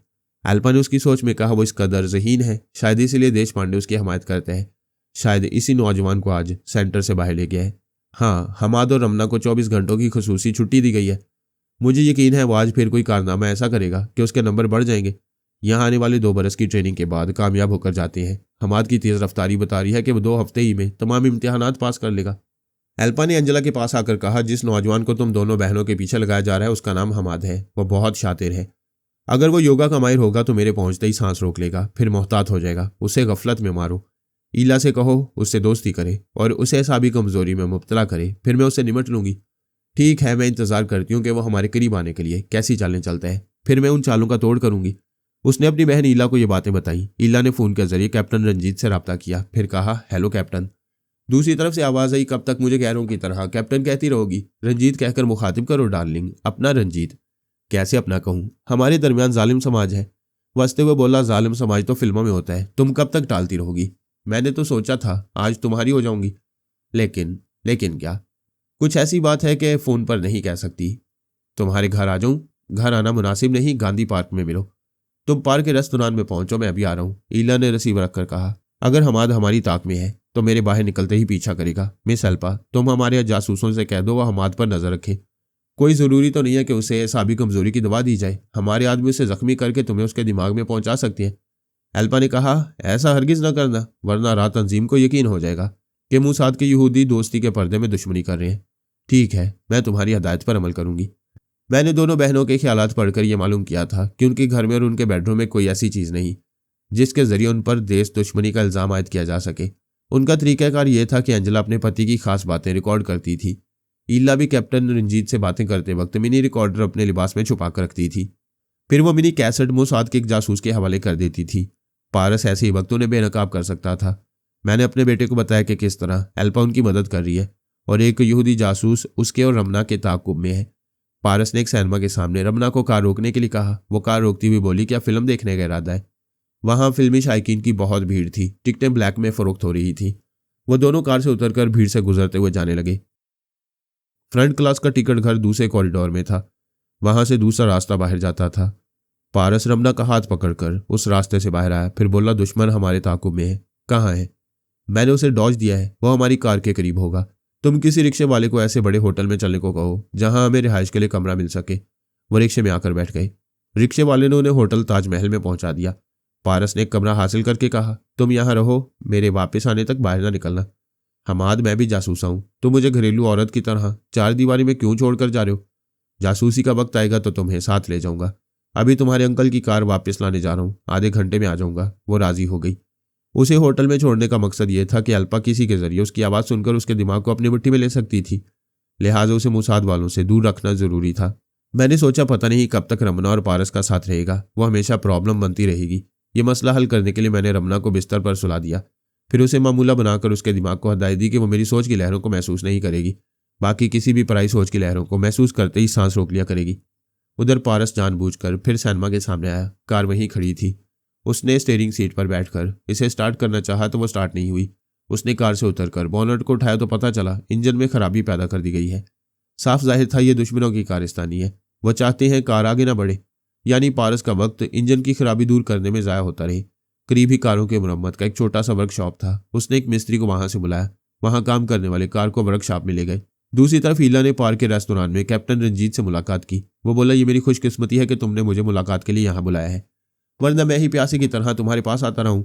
एल्पा ने उसकी सोच में कहा, वो इस कदर ज़हीन है, शायद इसीलिए देश पांडे उसकी हमायत करते हैं। शायद इसी नौजवान को आज सेंटर से बाहर ले गया है। हाँ, हमाद और रमना को 24 घंटों की खुसूसी छुट्टी दी गई है। मुझे यकीन है वो आज फिर कोई कारनामा ऐसा करेगा कि उसके नंबर बढ़ जाएंगे। यहाँ आने वाले 2 बरस की ट्रेनिंग के बाद कामयाब होकर जाते हैं। हमाद की तेज़ रफ्तारी बता रही है कि वो 2 हफ्ते ही में तमाम इम्तिहानात पास कर लेगा। एल्पा ने एंजेला के पास आकर कहा, जिस नौजवान को तुम दोनों बहनों के पीछे लगाया जा रहा है उसका नाम हमाद है। वो बहुत शातिर है। अगर वो योगा का माहिर होगा तो मेरे पहुंचते ही सांस रोक लेगा, फिर मोहतात हो जाएगा। उसे गफलत में मारो। ईला से कहो उससे दोस्ती करे और उसे साबी कमजोरी में मुब्तला करे, फिर मैं उससे निमट लूंगी। ठीक है, मैं इंतजार करती हूँ कि वो हमारे करीब आने के लिए कैसी चालें चलता है, फिर मैं उन चालों का तोड़ करूंगी। उसने अपनी बहन ईला को ये बातें बताई। ईला ने फोन के जरिए कैप्टन रंजीत से रब्ता किया, फिर कहा, हेलो कैप्टन। दूसरी तरफ से आवाज आई, कब तक मुझे गैरों की तरह कैप्टन कहती रहोगी? रंजीत कहकर मुखातिब करो डार्लिंग, अपना रंजीत। कैसे अपना कहूं? हमारे दरमियान जालिम समाज है। वसते हुए बोला, जालिम समाज तो फिल्मों में होता है, तुम कब तक टालती रहोगी? मैंने तो सोचा था आज तुम्हारी हो जाऊंगी, लेकिन क्या? कुछ ऐसी बात है कि फोन पर नहीं कह सकती। तुम्हारे घर आ जाऊं? घर आना मुनासिब नहीं, गांधी पार्क में मिलो। तुम पार्क के रेस्तरां में पहुंचो, मैं अभी आ रहा हूं। ईला ने रिसीवर रखकर कहा, अगर हमाद हमारी ताक में है तो मेरे बाहर निकलते ही पीछा करेगा। मिस एल्पा, तुम हमारे जासूसों से कह दो वह हमाद पर नजर रखे। कोई जरूरी तो नहीं है कि उसे साबी कमजोरी की दवा दी जाए। हमारे आदमी उसे जख्मी करके तुम्हें उसके दिमाग में पहुंचा सकती है। एल्पा ने कहा, ऐसा हरगिज न करना, वरना रात तंजीम को यकीन हो जाएगा कि मूसाद के यहूदी दोस्ती के पर्दे में दुश्मनी कर रहे हैं। ठीक है, मैं तुम्हारी हदायत पर अमल करूंगी। मैंने दोनों बहनों के ख्यालात पढ़कर यह मालूम किया था कि उनके घर में और उनके बेडरूम में कोई ऐसी चीज नहीं जिसके जरिए उन पर देश दुश्मनी का इल्जाम आयद किया जा सके। उनका तरीकाकार यह था कि एंजेला अपने पति की खास बातें रिकॉर्ड करती थी। ईला भी कैप्टन रंजीत से बातें करते वक्त मिनी रिकॉर्डर अपने लिबास में छुपा कर रखती थी। फिर वो मिनी कैसेट मूसाद के एक जासूस के हवाले कर देती थी। पारस ऐसे ही वक्त उन्हें बेनकाब कर सकता था। मैंने अपने बेटे को बताया कि किस तरह एल्पा उनकी मदद कर रही है और एक यहूदी जासूस उसके और रमना के ताकुब में है। पारस ने एक सैनमा के सामने रमना को कार रोकने के लिए कहा। वो कार रोकती हुई बोली, क्या फिल्म देखने का इरादा है? वहां फिल्मी शायकीन की बहुत भीड़ थी। टिकटें ब्लैक में फरोख्त हो रही थी। वो दोनों कार से उतरकर भीड़ से गुजरते हुए जाने लगे। फ्रंट क्लास का टिकट घर दूसरे कॉरिडोर में था। वहां से दूसरा रास्ता बाहर जाता था। पारस रमना का हाथ पकड़कर उस रास्ते से बाहर आया, फिर बोला, दुश्मन हमारे ताकुब में है। कहाँ है? मैंने उसे डॉज दिया है, वो हमारी कार के करीब होगा। तुम किसी रिक्शे वाले को ऐसे बड़े होटल में चलने को कहो जहां हमें रिहाइश के लिए कमरा मिल सके। वो रिक्शे में आकर बैठ गए। रिक्शे वाले ने उन्हें होटल ताजमहल में पहुंचा दिया। पारस ने एक कमरा हासिल करके कहा, तुम यहां रहो, मेरे वापस आने तक बाहर ना निकलना। हमाद, मैं भी जासूस हूं। तुम मुझे घरेलू औरत की तरह 4 दीवारी में क्यों छोड़कर जा रहे हो? जासूसी का वक्त आएगा तो तुम्हें साथ ले जाऊंगा। अभी तुम्हारे अंकल की कार वापस लाने जा रहा हूं, आधे घंटे में आ जाऊंगा। वो राजी हो गई। उसे होटल में छोड़ने का मकसद यह था कि अल्पा किसी के जरिए उसकी आवाज़ सुनकर उसके दिमाग को अपनी मुट्ठी में ले सकती थी, लिहाजा उसे मूसाद वालों से दूर रखना जरूरी था। मैंने सोचा पता नहीं कब तक रमना और पारस का साथ रहेगा, वो हमेशा प्रॉब्लम बनती रहेगी। ये मसला हल करने के लिए मैंने रमना को बिस्तर पर सुला दिया, फिर उसे मामूला बनाकर उसके दिमाग को हदायत दी कि वो मेरी सोच की लहरों को महसूस नहीं करेगी, बाकी किसी भी पराई सोच की लहरों को महसूस करते ही सांस रोक लिया करेगी। उधर पारस जानबूझकर फिर सैनमा के सामने आया। कार वहीं खड़ी थी। उसने स्टीयरिंग सीट पर बैठकर इसे स्टार्ट करना चाहा तो वो स्टार्ट नहीं हुई। उसने कार से उतरकर बोनट को उठाया तो पता चला इंजन में खराबी पैदा कर दी गई है। साफ जाहिर था ये दुश्मनों की कारस्तानी है। वह चाहते हैं कार आगे ना बढ़े, यानी पारस का वक्त इंजन की खराबी दूर करने में ज़ाया होता रहे। करीब ही कारों के मुरम्मत का एक छोटा सा वर्कशॉप था। उसने एक मिस्त्री को वहां से बुलाया। वहां काम करने वाले कार को वर्कशॉप में ले गए। दूसरी तरफ ईला ने पार्क के रेस्तरां में कैप्टन रंजीत से मुलाकात की। वो बोला, ये मेरी खुशकिस्मती है कि तुमने मुझे मुलाकात के लिए यहाँ बुलाया है। वरना मैं ही प्यासी की तरह तुम्हारे पास आता रहूं।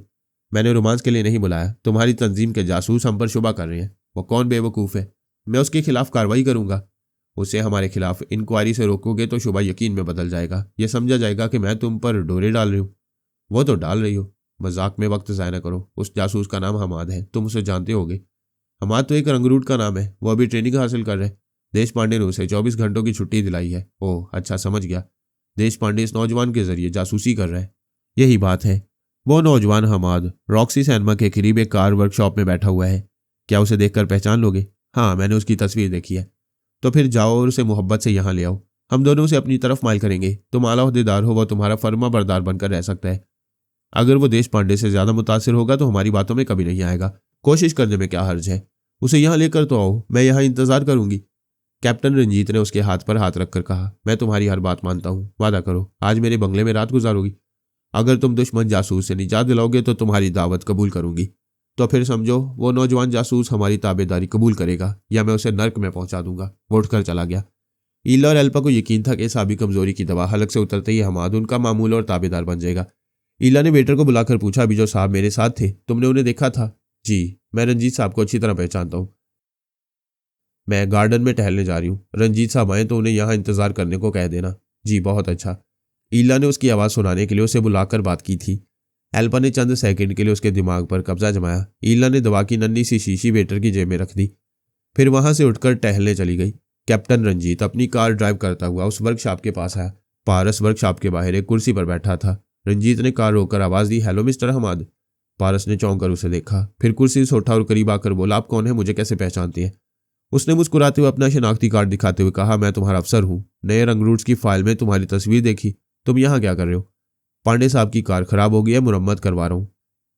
मैंने रोमांस के लिए नहीं बुलाया। तुम्हारी तंजीम के जासूस हम पर शुबा कर रहे हैं। वो कौन बेवकूफ़ है? मैं उसके खिलाफ कार्रवाई करूंगा। उसे हमारे खिलाफ इंक्वायरी से रोकोगे तो शुबा यकीन में बदल जाएगा। यह समझा जाएगा कि मैं तुम पर डोरे डाल रही हूँ। वो तो डाल रही हो। मजाक में वक्त ज़ाया न करो। उस जासूस का नाम हमाद है, तुम उसे जानते होगे। हमाद तो एक रंगरूट का नाम है। वो अभी ट्रेनिंग हासिल कर रहे। देश पांडे ने उसे 24 घंटों की छुट्टी दिलाई है। ओह अच्छा, समझ गया। देश पांडे इस नौजवान के जरिए जासूसी कर रहा है। यही बात है। वो नौजवान हमाद रॉक्सी सिनेमा के करीब एक कार वर्कशॉप में बैठा हुआ है। क्या उसे देखकर पहचान लोगे? हाँ, मैंने उसकी तस्वीर देखी है। तो फिर जाओ और उसे मोहब्बत से यहाँ ले आओ। हम दोनों उसे अपनी तरफ माइल करेंगे। तुम आला ओहदेदार हो, वह तुम्हारा फर्मा बरदार बनकर रह सकता है। अगर वो देश पांडे से ज्यादा मुतासिर होगा तो हमारी बातों में कभी नहीं आएगा। कोशिश करने में क्या हर्ज है? उसे यहाँ लेकर तो आओ, मैं यहाँ इंतजार करूंगी। कैप्टन रंजीत ने उसके हाथ पर हाथ रखकर कहा, मैं तुम्हारी हर बात मानता हूँ। वादा करो आज मेरे बंगले में रात गुजारोगी। अगर तुम दुश्मन जासूस से निजात दिलाओगे तो तुम्हारी दावत कबूल करूंगी। तो फिर समझो वो नौजवान जासूस हमारी ताबेदारी कबूल करेगा या मैं उसे नर्क में पहुंचा दूंगा। वो उठकर चला गया। ईला और एल्पा को यकीन था कि साबी कमजोरी की दवा हलक से उतरते ही हमाद उनका मामूल और ताबेदार बन जाएगा। ईला ने वेटर को बुलाकर पूछा, अभी जो साहब मेरे साथ थे, तुमने उन्हें देखा था? जी, मैं रंजीत साहब को अच्छी तरह पहचानता हूँ। मैं गार्डन में टहलने जा रही हूँ। रंजीत साहब आए तो उन्हें यहाँ इंतजार करने को कह देना। जी बहुत अच्छा। ईला ने उसकी आवाज़ सुनाने के लिए उसे बुलाकर बात की थी। एल्पा ने चंद सेकंड के लिए उसके दिमाग पर कब्जा जमाया। ईला ने दवा की नन्ही सी शीशी वेटर की जेब में रख दी, फिर वहां से उठकर टहलने चली गई। कैप्टन रंजीत अपनी कार ड्राइव करता हुआ उस वर्कशॉप के पास आया। पारस वर्कशॉप के बाहर एक कुर्सी पर बैठा था। रंजीत ने कार रोककर आवाज़ दी, हेलो मिस्टर हमाद। पारस ने चौंक कर उसे देखा, फिर कुर्सी से उठा और करीब आकर बोला, आप कौन है, मुझे कैसे पहचानती हैं? उसने मुस्कुराते हुए अपना शनाख्ती कार्ड दिखाते हुए कहा, मैं तुम्हारा अफसर हूँ। नए रंगरूट्स की फाइल में तुम्हारी तस्वीर देखी। तुम यहाँ क्या कर रहे हो? पांडे साहब की कार खराब हो गई है, मुरम्मत करवा रहा हूँ।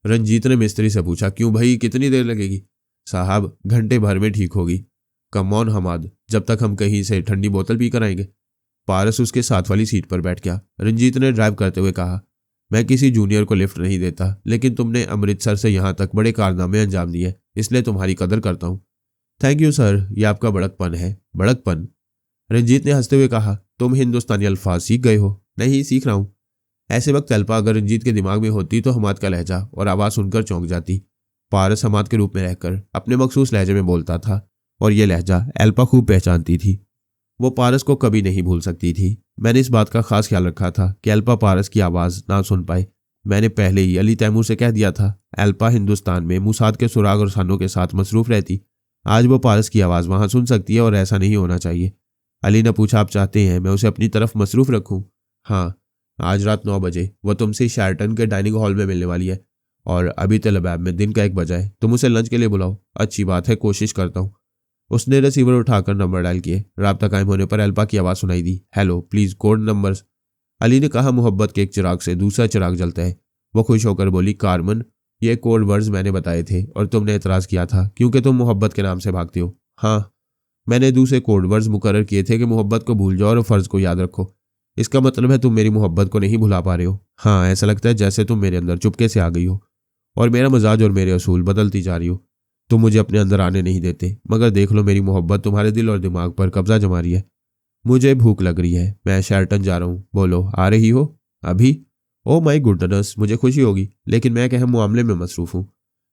रंजीत ने मिस्त्री से पूछा, क्यों भाई, कितनी देर लगेगी? साहब घंटे भर में ठीक होगी। कम ऑन हमाद, जब तक हम कहीं से ठंडी बोतल पी कर आएंगे। पारस उसके साथ वाली सीट पर बैठ गया। रंजीत ने ड्राइव करते हुए कहा, मैं किसी जूनियर को लिफ्ट नहीं देता, लेकिन तुमने अमृतसर से यहाँ तक बड़े कारनामे अंजाम दिए, इसलिए तुम्हारी कदर करता हूँ। थैंक यू सर, यह आपका बड़कपन है। बड़कपन? रंजीत ने हंसते हुए कहा, तुम हिंदुस्तानी अल्फाज सीख गए हो? नहीं, सीख रहा हूँ। ऐसे वक्त अल्पा अगर रंजीत के दिमाग में होती तो हमाद का लहजा और आवाज़ सुनकर चौंक जाती। पारस हमाद के रूप में रहकर अपने मखसूस लहजे में बोलता था और यह लहजा अल्पा खूब पहचानती थी। वो पारस को कभी नहीं भूल सकती थी। मैंने इस बात का खास ख्याल रखा था कि अल्पा पारस की आवाज़ ना सुन पाए। मैंने पहले ही अली तैमूर से कह दिया था, अल्पा हिंदुस्तान में मुसाद के सुराग और सानों के साथ मसरूफ रहती। आज वो पारस की आवाज़ वहाँ सुन सकती है और ऐसा नहीं होना चाहिए। अली ने पूछा, आप चाहते हैं मैं उसे अपनी तरफ मसरूफ रखूँ? हाँ, आज रात 9 बजे वो तुमसे शेरटन के डाइनिंग हॉल में मिलने वाली है और अभी तलबैब में दिन का 1 बजा है। तुम उसे लंच के लिए बुलाओ। अच्छी बात है, कोशिश करता हूँ। उसने रिसीवर उठाकर नंबर डायल किए। राब्ता कायम होने पर अल्पा की आवाज़ सुनाई दी, hello please code numbers. Ali ने कहा, मोहब्बत के एक चिराग से दूसरा चिराग जलता है। वो खुश होकर बोली, कार्मन, ये कोड वर्ड्स मैंने बताए थे और तुमने एतराज़ किया था क्योंकि तुम मोहब्बत के नाम से भागती हो। हाँ, मैंने दूसरे कोड वर्ड्स मुकर्रर किए थे कि मोहब्बत को भूल जाओ और फ़र्ज़ को याद रखो। इसका मतलब है तुम मेरी मोहब्बत को नहीं भुला पा रहे हो। हाँ, ऐसा लगता है जैसे तुम मेरे अंदर चुपके से आ गई हो और मेरा मिजाज और मेरे असूल बदलती जा रही हो। तुम मुझे अपने अंदर आने नहीं देते, मगर देख लो मेरी मोहब्बत तुम्हारे दिल और दिमाग पर कब्जा जमा रही है। मुझे भूख लग रही है, मैं शेरटन जा रहा हूँ। बोलो, आ रही हो? अभी? ओह माय गुडनेस, मुझे खुशी होगी, लेकिन मैं एक अहम मामले में मसरूफ़ हूँ।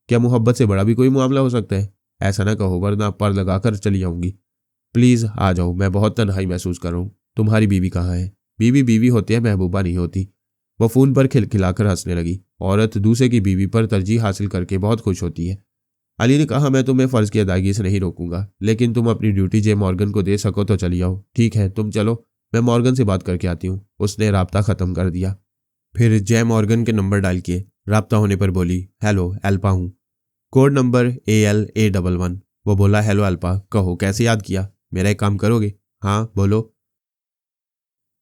क्या मोहब्बत से बड़ा भी कोई मामला हो सकता है? ऐसा ना कहो वरना पर लगाकर चली जाऊँगी। प्लीज़ आ जाओ, मैं बहुत तन्हाई महसूस कर रहा हूँ। तुम्हारी बीवी कहाँ है? बीवी बीवी होती है, महबूबा नहीं होती। वह फ़ोन पर खिलखिलाकर हंसने लगी। औरत दूसरे की बीवी पर तरजीह हासिल करके बहुत खुश होती है। अली ने कहा, मैं तुम्हें फ़र्ज़ की अदायगी से नहीं रोकूंगा, लेकिन तुम अपनी ड्यूटी जे मॉर्गन को दे सको तो चली आओ। ठीक है, तुम चलो, मैं मॉर्गन से बात करके आती हूँ। उसने राब्ता ख़त्म कर दिया। फिर जे मॉर्गन के नंबर डायल किए। राब्ता होने पर बोली, हेलो अल्पा हूँ। Code number ALA11। वो बोला, हेलो अल्पा, कहो कैसे याद किया? मेरा एक काम करोगे? हाँ बोलो।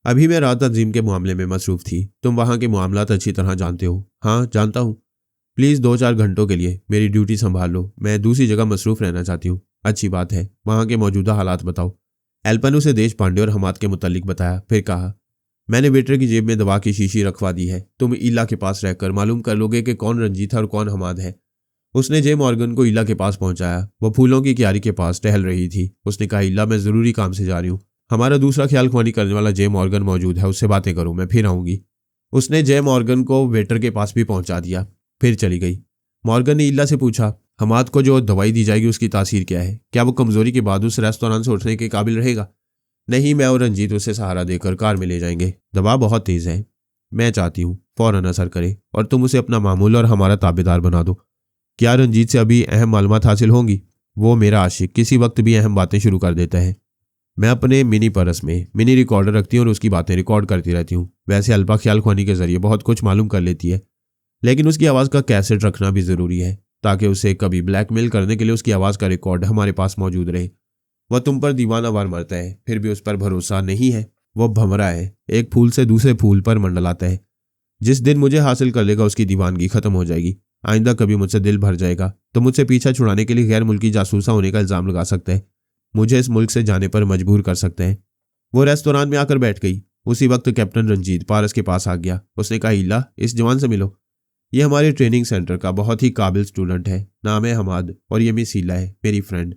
अभी मैं रात तंजीम के मामले में मसरूफ़ थी। तुम वहाँ के मामलात अच्छी तरह जानते हो। हाँ जानता हूँ। प्लीज़ 2-4 घंटों के लिए मेरी ड्यूटी संभाल लो, मैं दूसरी जगह मसरूफ़ रहना चाहती हूँ। अच्छी बात है, वहाँ के मौजूदा हालात बताओ। एल्पा ने उसे देश पांडे और हमाद के मुतालिक बताया। फिर कहा, मैंने वेटर की जेब में दवा की शीशी रखवा दी है। तुम ईला के पास रहकर मालूम कर लोगे कि कौन रंजीत है और कौन हमाद है। उसने जे मॉर्गन को ईला के पास पहुंचाया। वो फूलों की क्यारी के पास टहल रही थी। उसने कहा, ईला मैं ज़रूरी काम से जा रही हूँ। हमारा दूसरा ख्याल ख्वानी करने वाला जे मॉर्गन मौजूद है, उससे बातें करो, मैं फिर आऊँगी। उसने जय मॉर्गन को वेटर के पास भी पहुंचा दिया, फिर चली गई। मॉर्गन ने ईला से पूछा, हमाद को जो दवाई दी जाएगी उसकी तासीर क्या है? क्या वो कमजोरी के बाद उस रेस्तोरां से उठने के काबिल रहेगा? नहीं, मैं और रंजीत उसे सहारा देकर कार में ले जाएंगे। दवा बहुत तेज है। मैं चाहती हूँ फौरन असर करे और तुम उसे अपना मामूल और हमारा ताबेदार बना दो। क्या रंजीत से अभी अहम मालूमात हासिल होंगी? वो मेरा आशिक किसी वक्त भी अहम बातें शुरू कर देता है। मैं अपने मिनी पर्स में मिनी रिकॉर्डर रखती हूँ और उसकी बातें रिकॉर्ड करती रहती हूँ। वैसे अल्पा ख्याल खुआनी के जरिए बहुत कुछ मालूम कर लेती है, लेकिन उसकी आवाज़ का कैसेट रखना भी ज़रूरी है ताकि उसे कभी ब्लैकमेल करने के लिए उसकी आवाज़ का रिकॉर्ड हमारे पास मौजूद रहे। वह तुम पर दीवाना वार मरता है, फिर भी उस पर भरोसा नहीं है। वह भंवरा है, एक फूल से दूसरे फूल पर मंडलाता है। जिस दिन मुझे हासिल कर लेगा उसकी दीवानगी खत्म हो जाएगी। आइंदा कभी मुझसे दिल भर जाएगा तो मुझसे पीछा छुड़ाने के लिए गैर मुल्की जासूसा होने का इल्ज़ाम लगा सकता है, मुझे इस मुल्क से जाने पर मजबूर कर सकते हैं। वो रेस्तोरां में आकर बैठ गई। उसी वक्त कैप्टन रंजीत पारस के पास आ गया। उसने कहा, ईला, इस जवान से मिलो। ये हमारे ट्रेनिंग सेंटर का बहुत ही काबिल स्टूडेंट है। नाम है हमाद और ये मिस ईला है, मेरी फ्रेंड।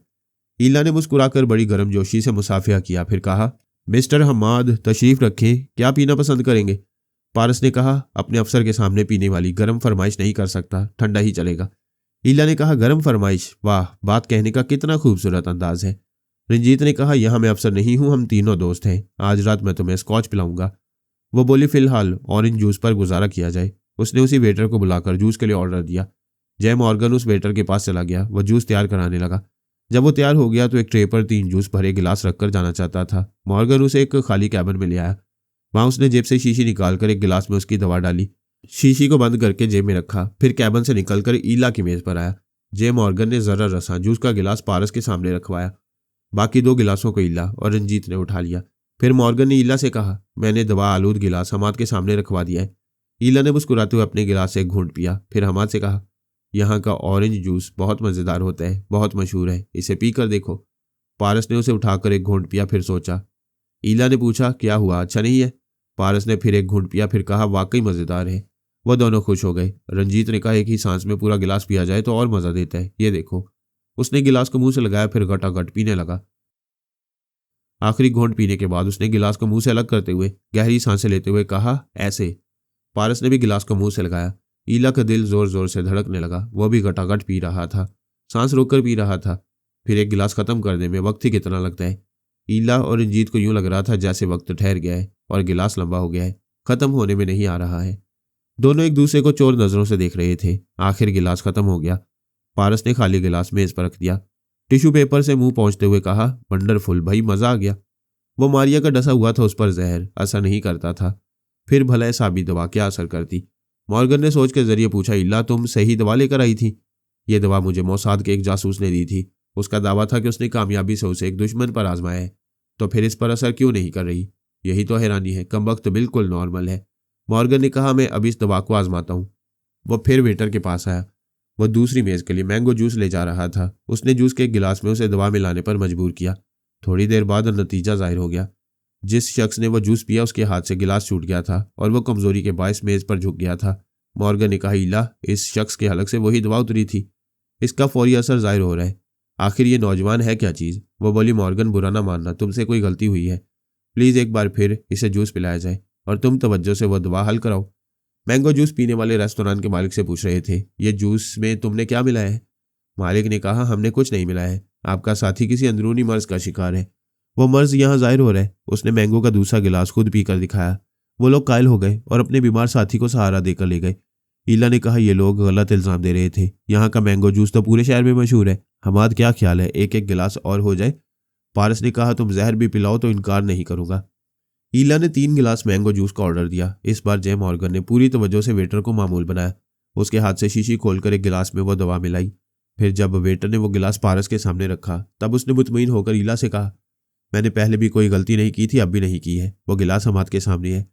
ईला ने मुस्कुराकर बड़ी गर्मजोशी से मुसाफिया किया, फिर कहा, मिस्टर हमाद तशरीफ रखें, क्या पीना पसंद करेंगे? पारस ने कहा, अपने अफसर के सामने पीने वाली गर्म फरमाइश नहीं कर सकता, ठंडा ही चलेगा। ईला ने कहा, गर्म फरमाइश? वाह, बात कहने का कितना खूबसूरत अंदाज है। रंजीत ने कहा, यहाँ मैं अफसर नहीं हूँ, हम तीनों दोस्त हैं। आज रात मैं तुम्हें स्कॉच पिलाऊंगा। वो बोली, फिलहाल ऑरेंज जूस पर गुजारा किया जाए। उसने उसी वेटर को बुलाकर जूस के लिए ऑर्डर दिया। जय मॉर्गन उस वेटर के पास चला गया। वह जूस तैयार कराने लगा। जब वो तैयार हो गया तो एक ट्रे पर 3 जूस भरे गिलास रखकर जाना चाहता था। मॉर्गन उसे एक खाली कैबिन में ले आया। वहां उसने जेब से शीशी निकालकर एक गिलास में उसकी दवा डाली, शीशी को बंद करके जेब में रखा, फिर कैबिन से निकलकर ईला की मेज पर आया। जय मॉर्गन ने जरा रसा जूस का गिलास पारस के सामने रखवाया। बाकी 2 गिलासों को ईला और रंजीत ने उठा लिया। फिर मॉर्गन ने ईला से कहा, मैंने दवा आलूद गिलास हमाद के सामने रखवा दिया है। ईला ने मुस्कुराते हुए अपने गिलास से एक घूंट पिया, फिर हमाद से कहा, यहाँ का ऑरेंज जूस बहुत मज़ेदार होता है, बहुत मशहूर है, इसे पी कर देखो। पारस ने उसे उठाकर एक घूंट पिया, फिर सोचा। ईला ने पूछा, क्या हुआ, अच्छा नहीं है? पारस ने फिर एक घूंट पिया, फिर कहा, वाकई मज़ेदार है। वह दोनों खुश हो गए। रंजीत ने कहा, एक ही सांस में पूरा गिलास पिया जाए तो और मज़ा देता है, ये देखो। उसने गिलास को मुंह से लगाया, फिर घटाघट पीने लगा। आखिरी घूंट पीने के बाद उसने गिलास को मुंह से अलग करते हुए गहरी सांसें लेते हुए कहा, ऐसे। पारस ने भी गिलास को मुंह से लगाया। ईला का दिल जोर जोर से धड़कने लगा। वह भी घटाघट पी रहा था, सांस रोककर पी रहा था। फिर एक गिलास खत्म करने में वक्त ही कितना लगता है। ईला और रंजीत को यूं लग रहा था जैसे वक्त ठहर गया है और गिलास लंबा हो गया है, खत्म होने में नहीं आ रहा है। दोनों एक दूसरे को चोर नजरों से देख रहे थे। आखिर गिलास खत्म हो गया। पारस ने खाली गिलास मेज पर रख दिया, टिश्यू पेपर से मुंह पहुंचते हुए कहा, वंडरफुल भाई, मजा आ गया। वो मारिया का डसा हुआ था, उस पर जहर असर नहीं करता था। फिर भला साबित दवा क्या असर करती? मॉर्गन ने सोच के जरिए पूछा, इल्ला, तुम सही दवा लेकर आई थी? ये दवा मुझे मोसाद के एक जासूस ने दी थी। उसका दावा था कि उसने कामयाबी से उसे एक दुश्मन पर आजमाया है, तो फिर इस पर असर क्यों नहीं कर रही? यही तो हैरानी है। कमबख्त बिल्कुल नॉर्मल है। मॉर्गन ने कहा, मैं अभी इस दवा को आजमाता हूँ। वह फिर वेटर के पास आया। वह दूसरी मेज के लिए मैंगो जूस ले जा रहा था। उसने जूस के एक गिलास में उसे दवा मिलाने पर मजबूर किया। थोड़ी देर बाद नतीजा जाहिर हो गया। जिस शख्स ने वह जूस पिया उसके हाथ से गिलास छूट गया था और वह कमजोरी के बायस मेज पर झुक गया था। मॉर्गन ने कहा, इला, इस शख्स के हलक से वही दवा उतरी थी। इसका फौरी असर जाहिर हो रहा है। आखिर ये नौजवान है क्या चीज़? वो बोली, मॉर्गन, बुरा ना मानना, तुमसे कोई गलती हुई है। प्लीज़ एक बार फिर इसे जूस पिलाया जाए और तुम तवज्जो से वह दवा हल कराओ। मैंगो जूस पीने वाले रेस्तोरां के मालिक से पूछ रहे थे, ये जूस में तुमने क्या मिलाया है? मालिक ने कहा, हमने कुछ नहीं मिलाया है। आपका साथी किसी अंदरूनी मर्ज का शिकार है। वो मर्ज यहाँ जाहिर हो रहा है। उसने मैंगो का दूसरा गिलास खुद पीकर दिखाया। वो लोग कायल हो गए और अपने बीमार साथी को सहारा देकर ले गए। ईला ने कहा, ये लोग गलत इल्जाम दे रहे थे। यहाँ का मैंगो जूस तो पूरे शहर में मशहूर है। हमाद, क्या ख्याल है, एक एक गिलास और हो जाए? पारस ने कहा, तुम जहर भी पिलाओ तो इनकार नहीं करूंगा। ईला ने 3 गिलास मैंगो जूस का ऑर्डर दिया। इस बार जय मॉर्गन ने पूरी तवज्जो से वेटर को मामूल बनाया। उसके हाथ से शीशी खोलकर एक गिलास में वो दवा मिलाई। फिर जब वेटर ने वो गिलास पारस के सामने रखा तब उसने मुतमईन होकर ईला से कहा, मैंने पहले भी कोई गलती नहीं की थी, अब भी नहीं की है। वो गिलास हमाद के सामने है।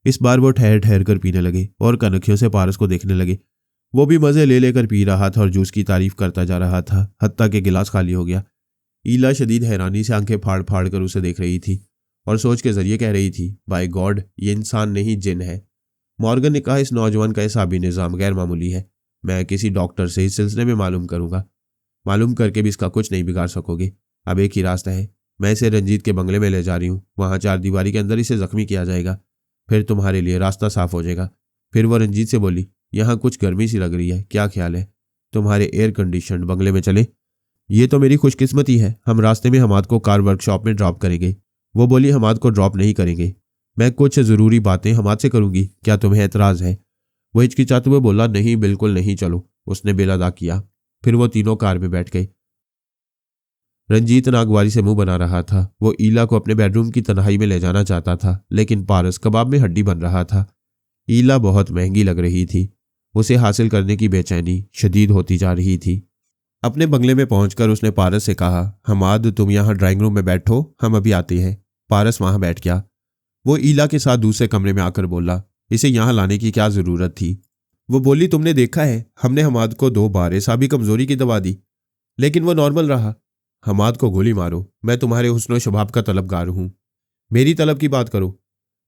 इस बार वो ठहर ठहर कर पीने लगे और कनखियों से पारस को देखने लगे। वो भी मज़े ले लेकर पी रहा था और जूस की तारीफ करता जा रहा था, हत्ता कि गिलास खाली हो गया। ईला शदीद हैरानी से आंखें फाड़ फाड़ कर उसे देख रही थी और सोच के जरिए कह रही थी, बाय गॉड, ये इंसान नहीं जिन है। मॉर्गन ने कहा, इस नौजवान का हिसाबी निज़ाम गैर मामूली है। मैं किसी डॉक्टर से इस सिलसिले में मालूम करूंगा। मालूम करके भी इसका कुछ नहीं बिगाड़ सकोगे। अब एक ही रास्ता है, मैं इसे रंजीत के बंगले में ले जा रही हूँ। वहाँ 4 दीवारी के अंदर इसे जख्मी किया जाएगा, फिर तुम्हारे लिए रास्ता साफ हो जाएगा। फिर वो रंजीत से बोली, यहाँ कुछ गर्मी सी लग रही है, क्या ख्याल है तुम्हारे एयर कंडीशनड बंगले में चले? ये तो मेरी खुशकिस्मती है, हम रास्ते में हमाद को कार वर्कशॉप में ड्रॉप करेंगे। वो बोली, हमाद को ड्रॉप नहीं करेंगे, मैं कुछ ज़रूरी बातें हमाद से करूंगी, क्या तुम्हें एतराज़ है? वो हिचकिचाते हुए बोला, नहीं बिल्कुल नहीं, चलो। उसने बिल अदा किया। फिर वो तीनों कार में बैठ गए। रंजीत नागवारी से मुंह बना रहा था। वो ईला को अपने बेडरूम की तन्हाई में ले जाना चाहता था, लेकिन पारस कबाब में हड्डी बन रहा था। ईला बहुत महंगी लग रही थी। उसे हासिल करने की बेचैनी शदीद होती जा रही थी। अपने बंगले में पहुंचकर उसने पारस से कहा, हमाद तुम यहाँ ड्राइंग रूम में बैठो, हम अभी आते हैं। पारस वहां बैठ गया। वो ईला के साथ दूसरे कमरे में आकर बोला, इसे यहाँ लाने की क्या जरूरत थी? वो बोली, तुमने देखा है, हमने हमाद को 2 बार एसाबी कमजोरी की दवा दी, लेकिन वो नॉर्मल रहा। हमाद को गोली मारो, मैं तुम्हारे हुस्न शबाब का तलबगार हूं। मेरी तलब की बात करो,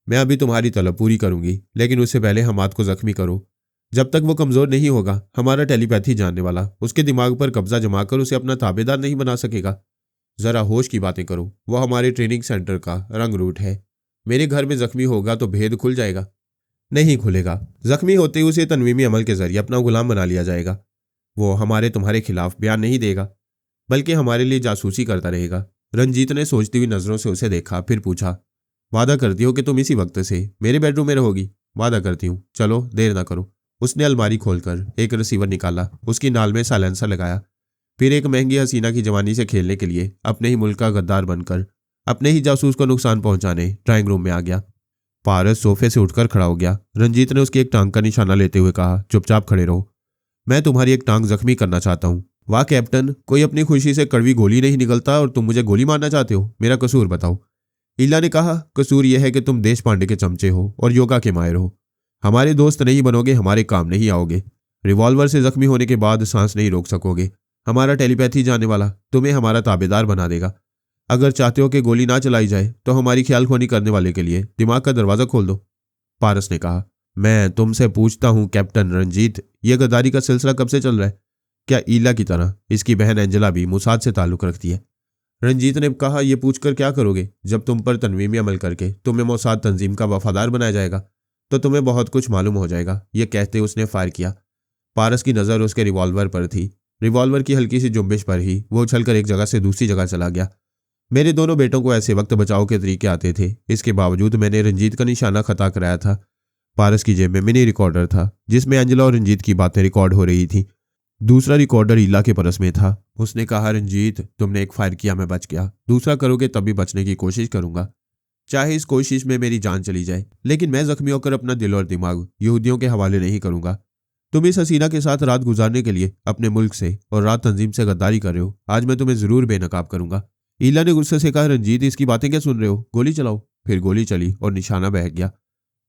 मैं अभी तुम्हारी तलब पूरी करूंगी, लेकिन उससे पहले हमाद को जख्मी करो। जब तक वो कमजोर नहीं होगा, हमारा टेलीपैथी जानने वाला उसके दिमाग पर कब्जा जमाकर उसे अपना ताबेदार नहीं बना सकेगा। जरा होश की बातें करो, वो हमारे ट्रेनिंग सेंटर का रंग रूट है। मेरे घर में जख्मी होगा तो भेद खुल जाएगा। नहीं खुलेगा। जख्मी होते ही उसे तनवीमी अमल के जरिए अपना गुलाम बना लिया जाएगा। वो हमारे तुम्हारे खिलाफ बयान नहीं देगा, बल्कि हमारे लिए जासूसी करता रहेगा। रंजीत ने सोचती हुई नजरों से उसे देखा, फिर पूछा, वादा करती हो कि तुम इसी वक्त से मेरे बेडरूम में रहोगी? वादा करती हूँ, चलो देर ना करो। उसने अलमारी खोलकर एक रिसीवर निकाला, उसकी नाल में साइलेंसर लगाया। फिर एक महंगी हसीना की जवानी से खेलने के लिए अपने ही मुल्क का गद्दार बनकर अपने ही जासूस को नुकसान पहुंचाने ड्राइंग रूम में आ गया। पारस सोफे से उठकर खड़ा हो गया। रंजीत ने उसकी एक टांग का निशाना लेते हुए कहा, चुपचाप खड़े रहो, मैं तुम्हारी एक टांग जख्मी करना चाहता हूँ। वाह कैप्टन, कोई अपनी खुशी से कड़वी गोली नहीं निकलता और तुम मुझे गोली मारना चाहते हो। मेरा कसूर बताओ। ईला ने कहा, कसूर यह है कि तुम देश पांडे के चमचे हो और योगा के माहिर हो। हमारे दोस्त नहीं बनोगे, हमारे काम नहीं आओगे। रिवॉल्वर से जख्मी होने के बाद सांस नहीं रोक सकोगे। हमारा टेलीपैथी जानने वाला तुम्हें हमारा ताबेदार बना देगा। अगर चाहते हो कि गोली ना चलाई जाए तो हमारी ख्याल खोनी करने वाले के लिए दिमाग का दरवाजा खोल दो। पारस ने कहा, मैं तुमसे पूछता हूं कैप्टन रंजीत, यह गद्दारी का सिलसिला कब से चल रहा है? क्या ईला की तरह इसकी बहन एंजेला भी मुसाद से ताल्लुक रखती है? रंजीत ने कहा, यह पूछकर क्या करोगे? जब तुम पर तनवीमी अमल करके तुम्हें मोसाद तंजीम का वफादार बनाया जाएगा तो तुम्हें बहुत कुछ मालूम हो जाएगा। यह कहते उसने फायर किया। पारस की नज़र उसके रिवॉल्वर पर थी। रिवॉल्वर की हल्की सी जुम्बिश पर ही वो उछलकर एक जगह से दूसरी जगह चला गया। मेरे दोनों बेटों को ऐसे वक्त बचाव के तरीके आते थे, इसके बावजूद मैंने रंजीत का निशाना खता कराया था। पारस की जेब में मिनी रिकॉर्डर था जिसमें एंजेला और रंजीत की बातें रिकॉर्ड हो रही थी। दूसरा रिकॉर्डर ईला के परस में था। उसने कहा, रंजीत तुमने एक फायर किया, मैं बच गया। दूसरा करोगे तब भी बचने की कोशिश करूंगा, चाहे इस कोशिश में मेरी जान चली जाए, लेकिन मैं जख्मी होकर अपना दिल और दिमाग यहूदियों के हवाले नहीं करूंगा। तुम इस हसीना के साथ रात गुजारने के लिए अपने मुल्क से और रात तंजीम से गद्दारी कर रहे हो। आज मैं तुम्हें जरूर बेनकाब करूंगा। ईला ने गुस्से से कहा, रंजीत इसकी बातें क्या सुन रहे हो? गोली चलाओ। फिर गोली चली और निशाना बहक गया।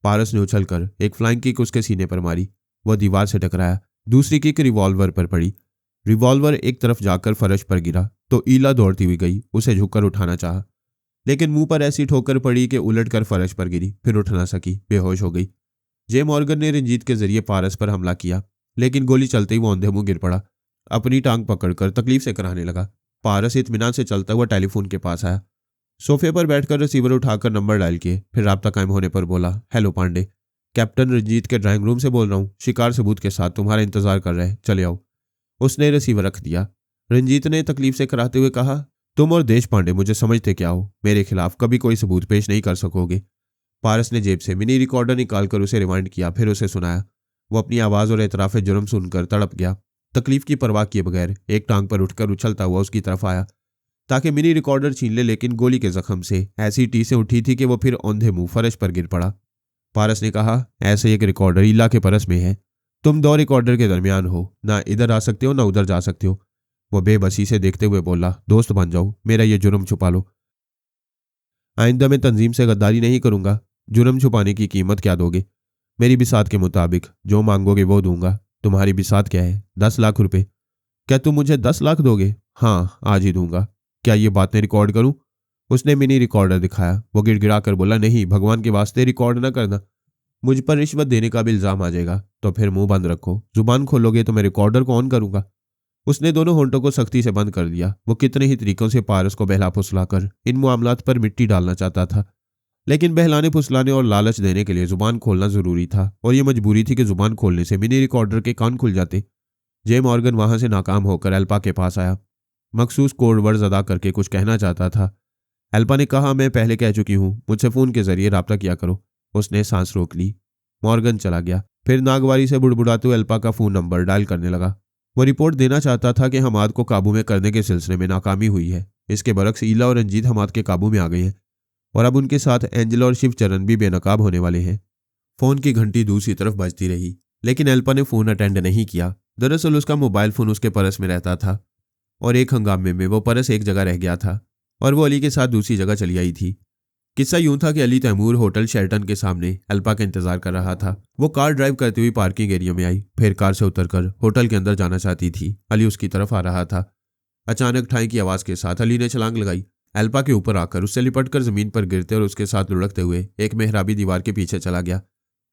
पारस ने उछलकर एक फ्लाइंग किक उसके सीने पर मारी। वह दीवार से टकराया। दूसरी किक रिवॉल्वर पर पड़ी। रिवॉल्वर एक तरफ जाकर फर्श पर गिरा तो ईला दौड़ती हुई गई, उसे झुककर उठाना चाहा, लेकिन मुंह पर ऐसी ठोकर पड़ी कि उलटकर फर्श पर गिरी, फिर उठ ना सकी, बेहोश हो गई। जे मॉर्गन ने रंजीत के जरिए पारस पर हमला किया, लेकिन गोली चलते ही वो अंधे मुंह गिर पड़ा। अपनी टांग पकड़कर तकलीफ से कराने लगा। पारस इत्मीनान से चलता हुआ टेलीफोन के पास आया। सोफे पर बैठकर रिसीवर उठाकर नंबर डायल किए, फिर राब्ता कायम होने पर बोला, हेलो पांडे, कैप्टन रंजीत के ड्राइंग रूम से बोल रहा हूँ। शिकार सबूत के साथ तुम्हारा इंतजार कर रहे हैं, चले आओ। उसने रिसीवर रख दिया। रंजीत ने तकलीफ से कराते हुए कहा, तुम और देश पांडे मुझे समझते क्या हो? मेरे खिलाफ कभी कोई सबूत पेश नहीं कर सकोगे। पारस ने जेब से मिनी रिकॉर्डर निकालकर उसे रिवाइंड किया, फिर उसे सुनाया। वो अपनी आवाज़ और एतराफ़े जुर्म सुनकर तड़प गया। तकलीफ की परवाह किए बगैर एक टांग पर उठकर उछलता हुआ उसकी तरफ आया ताकि मिनी रिकॉर्डर छीन ले, लेकिन गोली के जख्म से ऐसी टीसें उठी थी कि वो फिर औंधे मुंह फर्श पर गिर पड़ा। पारस ने कहा, ऐसे एक रिकॉर्डर ईला के परस में है, तुम 2 रिकॉर्डर के दरमियान हो, ना इधर आ सकते हो ना उधर जा सकते हो। वो बेबसी से देखते हुए बोला, दोस्त बन जाओ, मेरा ये जुर्म छुपा लो। आइंदा मैं तंजीम से गद्दारी नहीं करूंगा। जुर्म छुपाने की कीमत क्या दोगे? मेरी बिसात के मुताबिक जो मांगोगे वो दूंगा। तुम्हारी बिसात क्या है? 10 लाख रुपए। क्या तुम मुझे 10 लाख दोगे? हाँ, आज ही दूंगा। क्या ये बातें रिकॉर्ड करूं? उसने मिनी रिकॉर्डर दिखाया। वो गिड़गिड़ा कर बोला, नहीं, भगवान के वास्ते रिकॉर्ड ना करना। मुझ पर रिश्वत देने का भी इल्जाम आ जाएगा। तो फिर मुंह बंद रखो, जुबान खोलोगे तो मैं रिकॉर्डर को ऑन करूंगा। उसने दोनों होंठों को सख्ती से बंद कर लिया। वो कितने ही तरीकों से पारस को बहला फुसलाकर इन मामलात पर मिट्टी डालना चाहता था, लेकिन बहलाने फुसलाने और लालच देने के लिए जुबान खोलना जरूरी था, और ये मजबूरी थी कि जुबान खोलने से मिनी रिकॉर्डर के कान खुल जाते। जे मॉर्गन वहां से नाकाम होकर एल्पा के पास आया। मखसूस कोड वर्ड्स अदा करके कुछ कहना चाहता था। एल्पा ने कहा, मैं पहले कह चुकी हूँ, मुझसे फ़ोन के जरिए रब्ता किया करो। उसने सांस रोक ली। मॉर्गन चला गया। फिर नागवारी से बुड़बुड़ाते हुए एल्पा का फ़ोन नंबर डायल करने लगा। वो रिपोर्ट देना चाहता था कि हमाद को काबू में करने के सिलसिले में नाकामी हुई है। इसके बरक्स ईला और रंजीत हमाद के काबू में आ गए हैं, और अब उनके साथ एंजल और शिवचरण भी बेनकाब होने वाले हैं। फ़ोन की घंटी दूसरी तरफ बजती रही, लेकिन एल्पा ने फ़ोन अटेंड नहीं किया। दरअसल उसका मोबाइल फ़ोन उसके पर्स में रहता था, और एक हंगामे में वो पर्स एक जगह रह गया था और वो अली के साथ दूसरी जगह चली आई थी। किस्सा यूं था कि अली तैमूर होटल शेल्टन के सामने एल्पा का इंतजार कर रहा था। वो कार ड्राइव करती हुई पार्किंग एरिया में आई, फिर कार से उतरकर होटल के अंदर जाना चाहती थी। अली उसकी तरफ आ रहा था। अचानक ठाई की आवाज़ के साथ अली ने छलांग लगाई। एल्पा के ऊपर आकर उससे लिपटकर जमीन पर गिरते और उसके साथ लुढ़कते हुए एक मेहराबी दीवार के पीछे चला गया।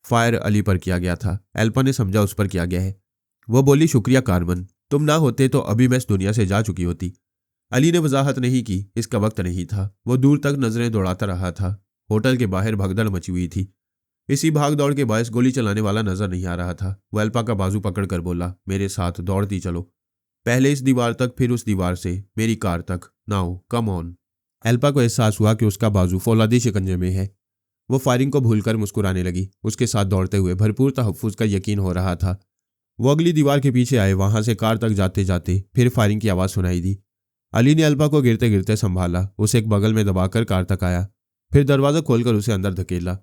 फायर अली पर किया गया था। एल्पा ने समझा उस पर किया गया है। वो बोली, शुक्रिया कारमन, तुम ना होते तो अभी मैं इस दुनिया से जा चुकी होती। अली ने वजाहत नहीं की, इसका वक्त नहीं था। वो दूर तक नजरें दौड़ाता रहा था। होटल के बाहर भगदड़ मची हुई थी। इसी भाग दौड़ के बायस गोली चलाने वाला नजर नहीं आ रहा था। वो एल्पा का बाजू पकड़कर बोला, मेरे साथ दौड़ती चलो, पहले इस दीवार तक, फिर उस दीवार से मेरी कार तक। Now come on. एल्पा को एहसास हुआ कि उसका बाजू फौलादी शिकंजे में है। वो फायरिंग को भूलकर मुस्कुराने लगी। उसके साथ दौड़ते हुए भरपूर तहफ्फुज का यकीन हो रहा था। वो अगली दीवार के पीछे आए। वहां से कार तक जाते जाते फिर फायरिंग की आवाज़ सुनाई दी। अली ने एल्पा को गिरते गिरते संभाला, उसे एक बगल में दबाकर कार तक आया, फिर दरवाज़ा खोलकर उसे अंदर धकेला।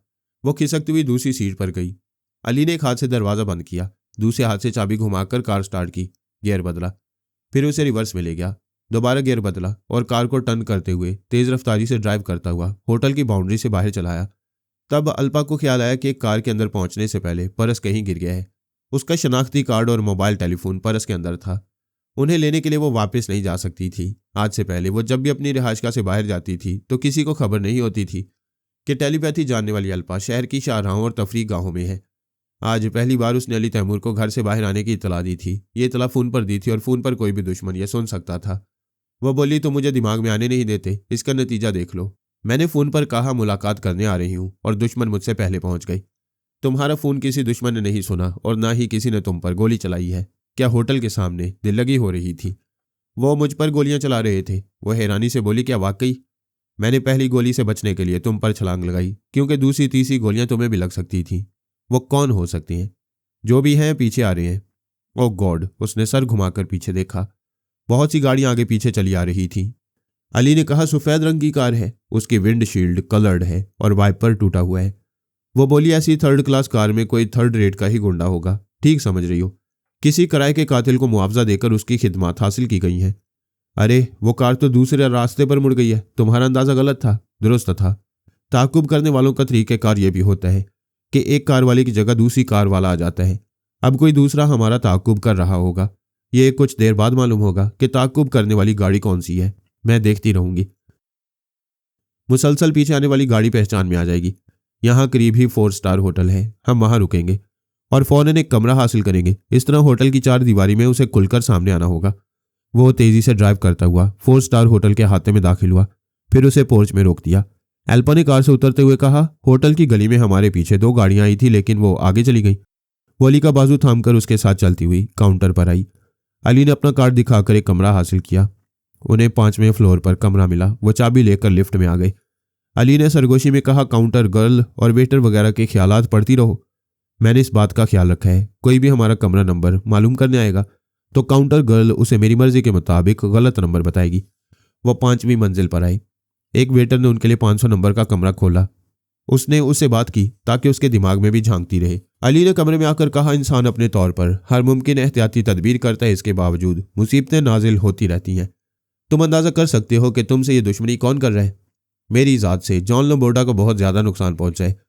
वो खिसकती हुई दूसरी सीट पर गई। अली ने एक हाथ से दरवाज़ा बंद किया, दूसरे हाथ से चाबी घुमाकर कार स्टार्ट की, गियर बदला, फिर उसे रिवर्स में ले गया, दोबारा गियर बदला और कार को टर्न करते हुए तेज रफ्तारी से ड्राइव करता हुआ होटल की बाउंड्री से बाहर चला आया। तब अल्पा को ख्याल आया कि कार के अंदर पहुंचने से पहले पर्स कहीं गिर गया है। उसका शनाख्ती कार्ड और मोबाइल टेलीफोन पर्स के अंदर था। उन्हें लेने के लिए वो वापस नहीं जा सकती थी। आज से पहले वो जब भी अपनी रिहाइशगाह से बाहर जाती थी तो किसी को खबर नहीं होती थी कि टेलीपैथी जानने वाली अल्पा शहर की शाहराहों और तफरीह गाहों में है। आज पहली बार उसने अली तैमूर को घर से बाहर आने की इतला दी थी। ये इतला फ़ोन पर दी थी और फ़ोन पर कोई भी दुश्मन यह सुन सकता था। वह बोली, तो मुझे दिमाग में आने नहीं देते, इसका नतीजा देख लो। मैंने फ़ोन पर कहा मुलाकात करने आ रही हूँ और दुश्मन मुझसे पहले पहुंच गई। तुम्हारा फ़ोन किसी दुश्मन ने नहीं सुना और ना ही किसी ने तुम पर गोली चलाई है। क्या होटल के सामने दिल लगी हो रही थी? वो मुझ पर गोलियां चला रहे थे। वो हैरानी से बोली, क्या वाकई? मैंने पहली गोली से बचने के लिए तुम पर छलांग लगाई, क्योंकि दूसरी तीसरी गोलियां तुम्हें भी लग सकती थी। वो कौन हो सकती हैं? जो भी हैं पीछे आ रहे हैं। ओह गॉड! उसने सर घुमाकर पीछे देखा। बहुत सी गाड़ियां आगे पीछे चली आ रही थी। अली ने कहा, सफ़ेद रंग की कार है, उसकी विंडशील्ड कलर्ड है और वाइपर टूटा हुआ है। वो बोली, ऐसी थर्ड क्लास कार में कोई थर्ड रेट का ही गुंडा होगा। ठीक समझ रही हो, किसी किराए के कातिल को मुआवजा देकर उसकी खिदमत हासिल की गई है। अरे वो कार तो दूसरे रास्ते पर मुड़ गई है। तुम्हारा अंदाजा गलत था, दुरुस्त था। ताकुब करने वालों का तरीक़ेकार यह भी होता है कि एक कार वाले की जगह दूसरी कार वाला आ जाता है। अब कोई दूसरा हमारा ताकुब कर रहा होगा। ये कुछ देर बाद मालूम होगा कि ताकुब करने वाली गाड़ी कौन सी है। मैं देखती रहूंगी। मुसलसल पीछे आने वाली गाड़ी पहचान में आ जाएगी। यहाँ करीब ही 4 स्टार होटल है, हम वहाँ रुकेंगे और फौरन एक कमरा हासिल करेंगे। इस तरह होटल की 4 दीवारी में उसे खुलकर सामने आना होगा। वो तेजी से ड्राइव करता हुआ 4 स्टार होटल के हाथे में दाखिल हुआ, फिर उसे पोर्च में रोक दिया। एल्पा ने कार से उतरते हुए कहा, होटल की गली में हमारे पीछे 2 गाड़ियां आई थी, लेकिन वो आगे चली गई। वो अली का बाजू थामकर उसके साथ चलती हुई काउंटर पर आई। अली ने अपना कार्ड दिखाकर एक कमरा हासिल किया। उन्हें 5वें फ्लोर पर कमरा मिला। वो चाबी लेकर लिफ्ट में आ गए। अली ने सरगोशी में कहा, काउंटर गर्ल और वेटर वगैरह के ख्यालात पढ़ती रहो। मैंने इस बात का ख्याल रखा है, कोई भी हमारा कमरा नंबर मालूम करने आएगा तो काउंटर गर्ल उसे मेरी मर्जी के मुताबिक गलत नंबर बताएगी। वो 5वीं मंजिल पर आए। एक वेटर ने उनके लिए 500 नंबर का कमरा खोला। उसने उससे बात की ताकि उसके दिमाग में भी झांकती रहे। अली ने कमरे में आकर कहा, इंसान अपने तौर पर हर मुमकिन एहतियाती तदबीर करता है, इसके बावजूद मुसीबतें नाजिल होती रहती हैं। तुम अंदाजा कर सकते हो कि तुमसे ये दुश्मनी कौन कर रहा है। मेरी ज़ात से जॉन लोबोर्डा को बहुत ज़्यादा नुकसान पहुंचा है।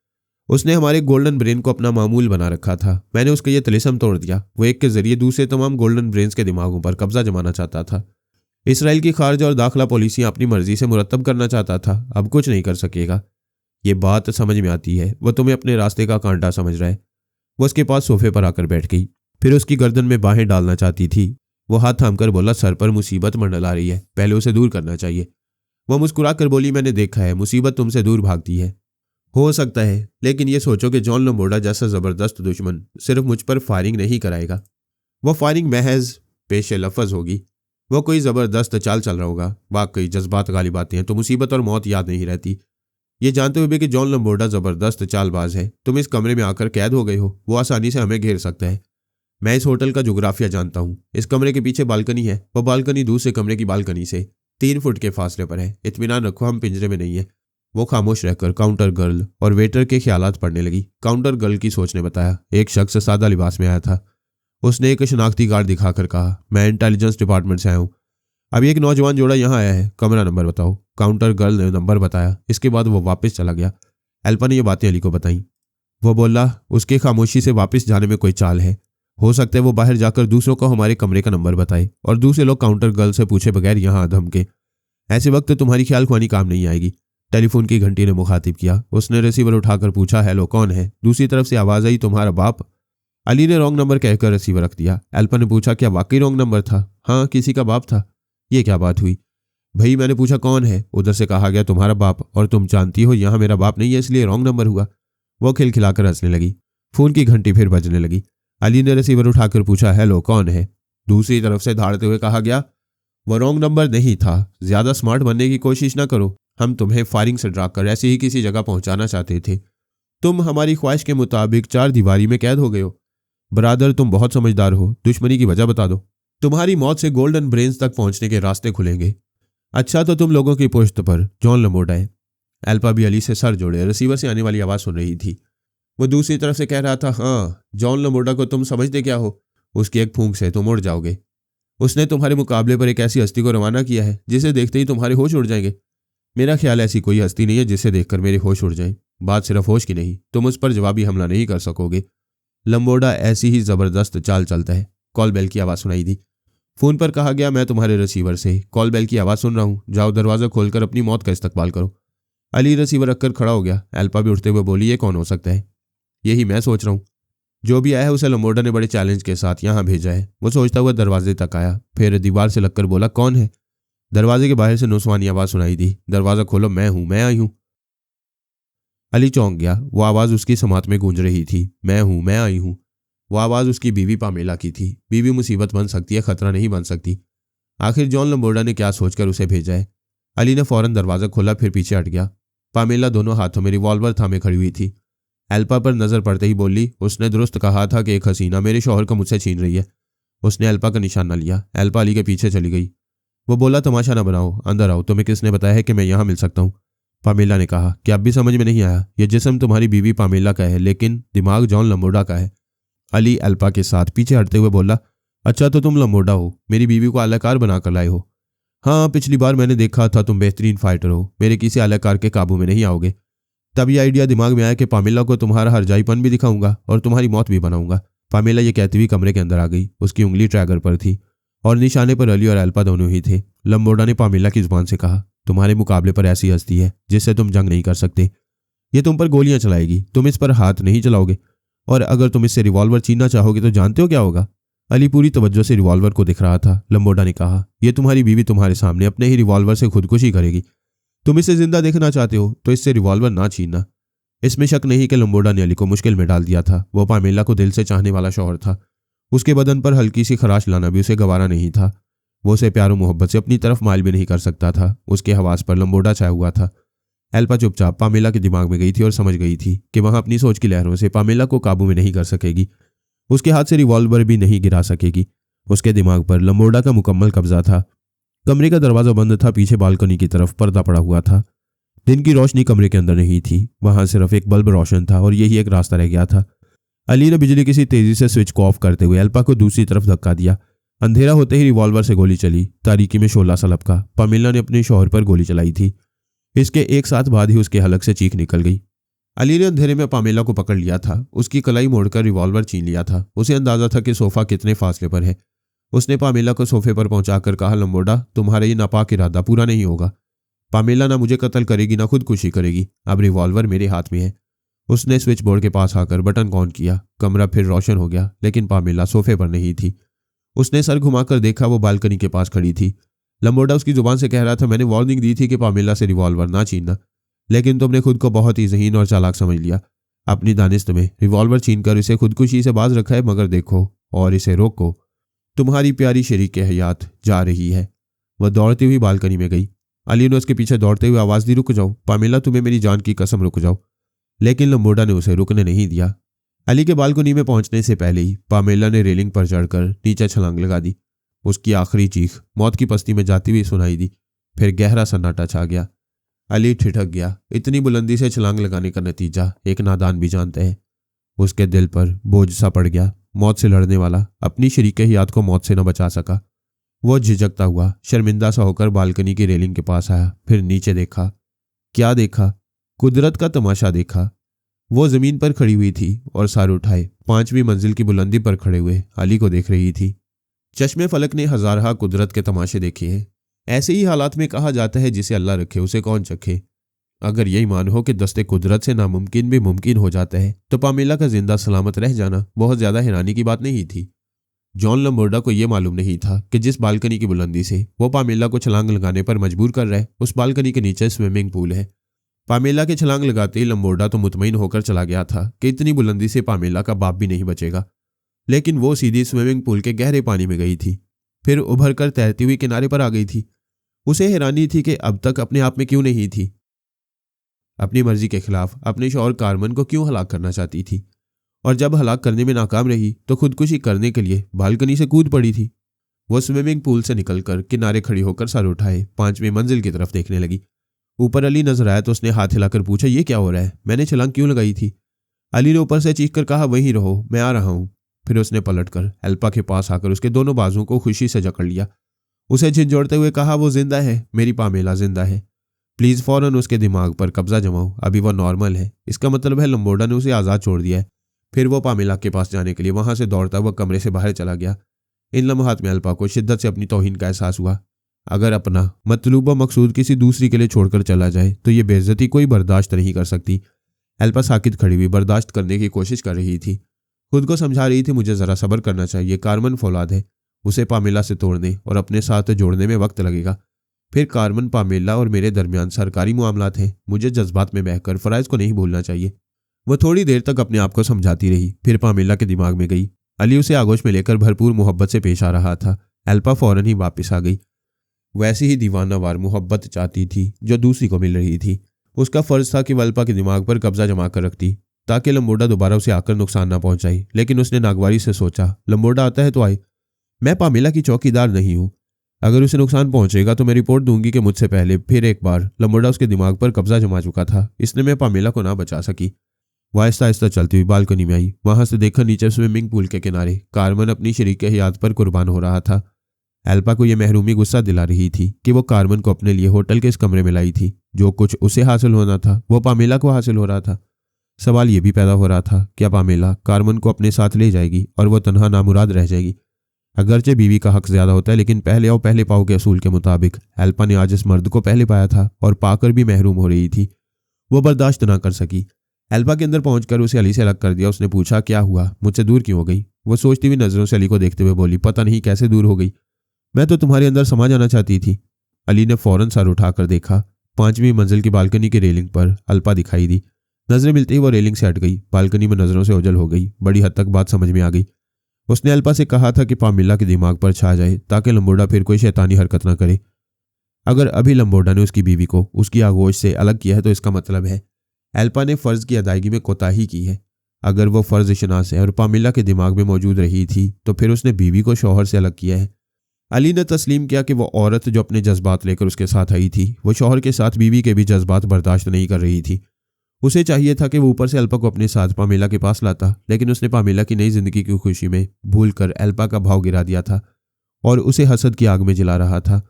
उसने हमारे गोल्डन ब्रेन को अपना मामूल बना रखा था। मैंने उसका ये तिलिस्म तोड़ दिया। वो एक के जरिए दूसरे तमाम गोल्डन ब्रेन्स के दिमागों पर कब्जा जमाना चाहता था। इसराइल की खारजा और दाखिला पॉलिसियां अपनी मर्जी से मुरतब करना चाहता था। अब कुछ नहीं कर सकेगा। ये बात समझ में आती है। वो तुम्हें अपने रास्ते का कांटा समझ रहा है। वो उसके पास सोफे पर आकर बैठ गई, फिर उसकी गर्दन में बाहें डालना चाहती थी। वो हाथ थामकर बोला, सर पर मुसीबत मंडला रही है, पहले उसे दूर करना चाहिए। वो मुस्कुरा कर बोली, मैंने देखा है मुसीबत तुमसे दूर भागती है। हो सकता है, लेकिन ये सोचो कि जॉन लम्बोर्डा जैसा जबरदस्त दुश्मन सिर्फ मुझ पर फायरिंग नहीं कराएगा। वो फायरिंग महज पेश लफज होगी। वो कोई जबरदस्त चाल चल रहा होगा। वाकई जज्बात गालिब आते हैं तो मुसीबत और मौत याद नहीं रहती। ये जानते हुए भी कि जॉन लम्बोर्डा जबरदस्त चालबाज है, तुम इस कमरे में आकर कैद हो गए हो। वो आसानी से हमें घेर सकता है। मैं इस होटल का जोग्राफिया जानता हूँ। इस कमरे के पीछे बालकनी है। वो बालकनी दूसरे कमरे की बालकनी से 3 फुट के फासले पर है। इत्मीनान रखो, हम पिंजरे में नहीं है। वो खामोश रहकर काउंटर गर्ल और वेटर के ख्यालात पढ़ने लगी। काउंटर गर्ल की सोच ने बताया, एक शख्स सादा लिबास में आया था। उसने एक शनाख्ती कार्ड दिखाकर कहा, मैं इंटेलिजेंस डिपार्टमेंट से आया हूँ। अभी एक नौजवान जोड़ा यहाँ आया है, कमरा नंबर बताओ। काउंटर गर्ल ने नंबर बताया। इसके बाद वो वापस चला गया। एल्पा ने ये बातें अली को बताई। वो बोला, उसके खामोशी से वापस जाने में कोई चाल है। हो सकता है वो बाहर जाकर दूसरों को हमारे कमरे का नंबर बताए और दूसरे लोग काउंटर गर्ल से पूछे बगैर यहाँ धमके। ऐसे वक्त तुम्हारी ख्याल खुआनी काम नहीं आएगी। टेलीफोन की घंटी ने मुखातिब किया। उसने रिसीवर उठाकर पूछा, हेलो कौन है? दूसरी तरफ से आवाज आई, तुम्हारा बाप। अली ने रॉन्ग नंबर कहकर रिसीवर रख दिया। एल्पा ने पूछा, क्या वाकई रॉन्ग नंबर था? हाँ, किसी का बाप था। ये क्या बात हुई? भाई मैंने पूछा कौन है, उधर से कहा गया तुम्हारा बाप, और तुम जानती हो यहाँ मेरा बाप नहीं है, इसलिए रॉन्ग नंबर हुआ। वो खिलखिलाकर हंसने लगी। फोन की घंटी फिर बजने लगी। अली ने रिसीवर उठाकर पूछा, हेलो कौन है? दूसरी तरफ से धाड़ते हुए कहा गया, वो रॉन्ग नंबर नहीं था। ज्यादा स्मार्ट बनने की कोशिश ना करो। हम तुम्हें फायरिंग से ड्राकर ऐसे ही किसी जगह पहुंचाना चाहते थे। तुम हमारी ख्वाहिश के मुताबिक 4 दीवारी में कैद हो गए हो। बरादर तुम बहुत समझदार हो। दुश्मनी की वजह बता दो। तुम्हारी मौत से गोल्डन ब्रेन्स तक पहुंचने के रास्ते खुलेंगे। अच्छा तो तुम लोगों की पुश्त पर जॉन लम्बोर्डा है। एल्पा भी अली से सर जोड़े रिसीवर से आने वाली आवाज़ सुन रही थी। वो दूसरी तरफ से कह रहा था, हाँ, जॉन लम्बोर्डा को तुम समझते क्या हो? उसकी एक फूंक से तुम उड़ जाओगे। उसने तुम्हारे मुकाबले पर एक ऐसी हस्ती को रवाना किया है जिसे देखते ही तुम्हारे होश उड़ जाएंगे। मेरा ख्याल ऐसी कोई हस्ती नहीं है जिसे देखकर मेरे होश उड़ जाएं। बात सिर्फ होश की नहीं, तुम उस पर जवाबी हमला नहीं कर सकोगे। लम्बोर्डा ऐसी ही जबरदस्त चाल चलता है। कॉल बेल की आवाज़ सुनाई दी। फोन पर कहा गया, मैं तुम्हारे रिसीवर से कॉल बेल की आवाज़ सुन रहा हूँ। जाओ दरवाज़ा खोलकर अपनी मौत का इस्तकबाल करो। अली रिसीवर रखकर खड़ा हो गया। एल्पा भी उठते हुए बोली, ये कौन हो सकता है? यही मैं सोच रहा हूँ। जो भी आया है उसे लम्बोर्डा ने बड़े चैलेंज के साथ यहाँ भेजा है। वो सोचता हुआ दरवाजे तक आया, फिर दीवार से लगकर बोला, कौन है? दरवाजे के बाहर से नुस्वानी आवाज़ सुनाई दी, दरवाज़ा खोलो, मैं हूँ, मैं आई हूँ। अली चौंक गया। वो आवाज़ उसकी समात में गूंज रही थी, मैं हूँ, मैं आई हूँ। वो आवाज़ उसकी बीवी पामेला की थी। बीवी मुसीबत बन सकती है, खतरा नहीं बन सकती। आखिर जॉन लम्बोर्डा ने क्या सोचकर उसे भेजा है? अली ने फौरन दरवाज़ा खोला, फिर पीछे हट गया। पामेला दोनों हाथों में रिवॉल्वर थामे खड़ी हुई थी। एल्पा पर नजर पड़ते ही बोली, उसने दुरुस्त कहा था कि एक हसीना मेरे शौहर को मुझसे छीन रही है। उसने एल्पा का निशाना लिया। एल्पा अली के पीछे चली गई। वो बोला, तमाशा ना बनाओ, अंदर आओ। तुम्हें किसने बताया है कि मैं यहाँ मिल सकता हूँ? पामेला ने कहा, कि अब भी समझ में नहीं आया? ये जिस्म तुम्हारी बीवी पामेला का है, लेकिन दिमाग जॉन लम्बोर्डा का है। अली एल्पा के साथ पीछे हटते हुए बोला, अच्छा तो तुम लम्बोर्डा हो, मेरी बीवी को आलाकार बनाकर लाए हो। हाँ, पिछली बार मैंने देखा था तुम बेहतरीन फाइटर हो, मेरे किसी आलाकार के काबू में नहीं आओगे। तब ये आइडिया दिमाग में आया कि पामेला को तुम्हारा हरजाईपन भी दिखाऊंगा और तुम्हारी मौत भी बनाऊंगा। पामेला ये कहती हुई कमरे के अंदर आ गई। उसकी उंगली ट्रैगर पर थी और निशाने पर अली और एल्पा दोनों ही थे। लम्बोर्डा ने पामेला की जुबान से कहा, तुम्हारे मुकाबले पर ऐसी हस्ती है जिससे तुम जंग नहीं कर सकते। ये तुम पर गोलियां चलाएगी, तुम इस पर हाथ नहीं चलाओगे, और अगर तुम इससे रिवॉल्वर छीनना चाहोगे तो जानते हो क्या होगा? अली पूरी तवज्जो से रिवॉल्वर को दिख रहा था। लम्बोर्डा ने कहा, यह तुम्हारी बीवी तुम्हारे सामने अपने ही रिवॉल्वर से खुदकुशी करेगी। तुम इसे जिंदा देखना चाहते हो तो इससे रिवॉल्वर ना छीनना। इसमें शक नहीं कि लम्बोर्डा ने अली को मुश्किल में डाल दिया था। वो पामेला को दिल से चाहने वाला शौहर था। उसके बदन पर हल्की सी खराश लाना भी उसे गवारा नहीं था। वो उसे प्यार और मोहब्बत से अपनी तरफ माइल भी नहीं कर सकता था। उसके हवास पर लम्बोर्डा छाया हुआ था। एल्पा चुपचाप पामेला के दिमाग में गई थी और समझ गई थी कि वहां अपनी सोच की लहरों से पामेला को काबू में नहीं कर सकेगी। उसके हाथ से रिवॉल्वर भी नहीं गिरा सकेगी। उसके दिमाग पर लम्बोर्डा का मुकम्मल कब्जा था। कमरे का दरवाजा बंद था। पीछे बालकनी की तरफ पर्दा पड़ा हुआ था। दिन की रोशनी कमरे के अंदर नहीं थी। वहां सिर्फ एक बल्ब रोशन था और यही एक रास्ता रह गया था। अली ने बिजली किसी तेजी से स्विच को ऑफ करते हुए एल्पा को दूसरी तरफ धक्का दिया। अंधेरा होते ही रिवॉल्वर से गोली चली। तारीकी में शोला सा लपका। पामेला ने अपने शौहर पर गोली चलाई थी। इसके एक साथ बाद ही उसके हलक से चीख निकल गई। अली ने अंधेरे में पामेला को पकड़ लिया था। उसकी कलाई मोड़कर रिवॉल्वर छीन लिया था। उसे अंदाजा था कि सोफा कितने फासले पर है। उसने पामेला को सोफे पर पहुंचाकर कहा, लम्बोर्डा, तुम्हारा ये नापाक इरादा पूरा नहीं होगा। पामेला ना मुझे कत्ल करेगी ना खुदकुशी करेगी। अब रिवॉल्वर मेरे हाथ में है। उसने स्विच बोर्ड के पास आकर बटन ऑन किया। कमरा फिर रोशन हो गया, लेकिन पामेला सोफे पर नहीं थी। उसने सर घुमाकर देखा, वो बालकनी के पास खड़ी थी। लम्बोर्डा उसकी जुबान से कह रहा था, मैंने वार्निंग दी थी कि पामेला से रिवॉल्वर ना छीनना, लेकिन तुमने खुद को बहुत ही ज़हीन और चालाक समझ लिया। अपनी दानिश में रिवॉल्वर छीनकर इसे खुदकुशी से बाज रखा है, मगर देखो और इसे रोको। तुम्हारी प्यारी शरीक हयात जा रही है। वह दौड़ती हुई बालकनी में गई। अली ने उसके पीछे दौड़ते हुए आवाज़ दी, रुक जाओ पामेला, तुम्हें मेरी जान की कसम, रुक जाओ। लेकिन लंबोडा ने उसे रुकने नहीं दिया। अली के बालकनी में पहुंचने से पहले ही पामेला ने रेलिंग पर चढ़कर नीचे छलांग लगा दी। उसकी आखिरी चीख मौत की पस्ती में जाती हुई सुनाई दी। फिर गहरा सन्नाटा छा गया। अली ठिठक गया। इतनी बुलंदी से छलांग लगाने का नतीजा एक नादान भी जानते हैं। उसके दिल पर बोझ सा पड़ गया। मौत से लड़ने वाला अपनी शरीके हयात को मौत से न बचा सका। वो झिझकता हुआ शर्मिंदा सा होकर बालकनी की रेलिंग के पास आया। फिर नीचे देखा। क्या देखा? कुदरत का तमाशा देखा। वो जमीन पर खड़ी हुई थी और सार उठाए 5वीं मंजिल की बुलंदी पर खड़े हुए अली को देख रही थी। चश्मे फलक ने हजारहा कुदरत के तमाशे देखे हैं। ऐसे ही हालात में कहा जाता है, जिसे अल्लाह रखे उसे कौन चखे। अगर यही मान हो कि दस्ते कुदरत से नामुमकिन भी मुमकिन हो जाता है, तो पामेला का जिंदा सलामत रह जाना बहुत ज्यादा हैरानी की बात नहीं थी। जॉन लंबोर्डा को यह मालूम नहीं था कि जिस बालकनी की बुलंदी से वो पामेला को छलांग लगाने पर मजबूर कर रहा है, उस बालकनी के नीचे स्विमिंग पूल है। पामेला के छलांग लगाते ही लंबोर्डा तो मुतमईन होकर चला गया था कि इतनी बुलंदी से पामेला का बाप भी नहीं बचेगा। लेकिन वो सीधी स्विमिंग पूल के गहरे पानी में गई थी, फिर उभर कर तैरती हुई किनारे पर आ गई थी। उसे हैरानी थी कि अब तक अपने आप में क्यों नहीं थी। अपनी मर्जी के खिलाफ अपने शौहर कार्मन को क्यों हलाक करना चाहती थी, और जब हलाक करने में नाकाम रही तो खुदकुशी करने के लिए बालकनी से कूद पड़ी थी। वो स्विमिंग पूल से निकलकर किनारे खड़ी होकर सर उठाए 5वीं मंजिल की तरफ देखने लगी। ऊपर अली नजर आया तो उसने हाथ हिलाकर पूछा, ये क्या हो रहा है? मैंने छलांग क्यों लगाई थी? अली ने ऊपर से चीख कर कहा, वहीं रहो, मैं आ रहा हूं। फिर उसने पलटकर एल्पा के पास आकर उसके दोनों बाजुओं को खुशी से जकड़ लिया। उसे झिझोड़ते हुए कहा, वो जिंदा है, मेरी पामेला जिंदा है। प्लीज फौरन उसके दिमाग पर कब्जा जमाओ, अभी वो नॉर्मल है। इसका मतलब है लंबोर्डा ने उसे आज़ाद छोड़ दिया है। फिर वो पामेला के पास जाने के लिए वहां से दौड़ता हुआ कमरे से बाहर चला गया। इन लम्हात में अल्पा को शिद्दत से अपनी तौहीन का एहसास हुआ। अगर अपना मतलूबा मकसूद किसी दूसरी के लिए छोड़कर चला जाए तो ये बेइज्जती कोई बर्दाश्त नहीं कर सकती। अल्पा साकित खड़ी हुई बर्दाश्त करने की कोशिश कर रही थी। खुद को समझा रही थी, मुझे जरा सब्र करना चाहिए, कार्मन फौलाद है, उसे पामेला से तोड़ने और अपने साथ जोड़ने में वक्त लगेगा। फिर कार्मन, पामेला और मेरे दरमियान सरकारी मामलात हैं। मुझे जज्बात में बहकर फराइज को नहीं भूलना चाहिए। वह थोड़ी देर तक अपने आप को समझाती रही, फिर पामेला के दिमाग में गई। अली उसे आगोश में लेकर भरपूर मोहब्बत से पेश आ रहा था। अल्पा फौरन ही वापस आ गई। वैसी ही दीवानावार मोहब्बत चाहती थी जो दूसरी को मिल रही थी। उसका फर्ज था कि वह अल्पा के दिमाग पर कब्जा जमा कर रखती ताकि लंबोर्डा दोबारा उसे आकर नुकसान ना पहुंचाए। लेकिन उसने नागवारी से सोचा, लंबोर्डा आता है तो आए, मैं पामेला की चौकीदार नहीं हूं। अगर उसे नुकसान पहुंचेगा तो मैं रिपोर्ट दूंगी कि मुझसे पहले फिर एक बार लंबोर्डा उसके दिमाग पर कब्जा जमा चुका था, इसलिए मैं पामेला को ना बचा सकी। वह आहिस्ता आहिस्ता चलती हुई बालकनी में आई। वहां से देखा नीचे स्विमिंग पूल के किनारे कार्मन अपनी शरीक के हयात पर कुर्बान हो रहा था। अल्पा को यह महरूमी गुस्सा दिला रही थी कि वो कार्मन को अपने लिए होटल के इस कमरे में लाई थी। जो कुछ उसे हासिल होना था वो पामेला को हासिल हो रहा था। सवाल यह भी पैदा हो रहा था, क्या पामेला कार्मन को अपने साथ ले जाएगी और वह तन्हा नामुराद रह जाएगी? अगरचे बीवी का हक ज्यादा होता है, लेकिन पहले आओ पहले पाओ के असूल के मुताबिक अल्पा ने आज इस मर्द को पहले पाया था और पाकर भी महरूम हो रही थी। वो बर्दाश्त ना कर सकी। अल्पा के अंदर पहुंचकर उसे अली से अलग कर दिया। उसने पूछा, क्या हुआ, मुझसे दूर क्यों हो गई? वो सोचती हुई नजरों से अली को देखते हुए बोली, पता नहीं कैसे दूर हो गई, मैं तो तुम्हारे अंदर समा जाना चाहती थी। अली ने फौरन सर उठाकर देखा। 5वीं मंजिल की बालकनी की रेलिंग पर अल्पा दिखाई दी। नजरें मिलते ही वो रेलिंग से हट गई। बालकनी में नजरों से ओझल हो गई। बड़ी हद तक बात समझ में आ गई। उसने अल्पा से कहा था कि पामेला के दिमाग पर छा जाए ताकि लंबोर्डा फिर कोई शैतानी हरकत न करे। अगर अभी लंबोर्डा ने उसकी बीवी को उसकी आगोश से अलग किया है तो इसका मतलब है अल्पा ने फर्ज की अदायगी में कोताही की है। अगर वो फर्ज शनास है और पामेला के दिमाग में मौजूद रही थी तो फिर उसने बीवी को शौहर से अलग किया है। अली ने तस्लीम किया कि वो औरत जो अपने जज्बात लेकर उसके साथ आई थी वो शौहर के साथ बीवी के भी जज्बात बर्दाश्त नहीं कर रही थी। उसे चाहिए था कि वो ऊपर से अल्पा को अपने साथ पामेला के पास लाता, लेकिन उसने पामेला की नई जिंदगी की खुशी में भूलकर अल्पा का भाव गिरा दिया था और उसे हसद की आग में जला रहा था।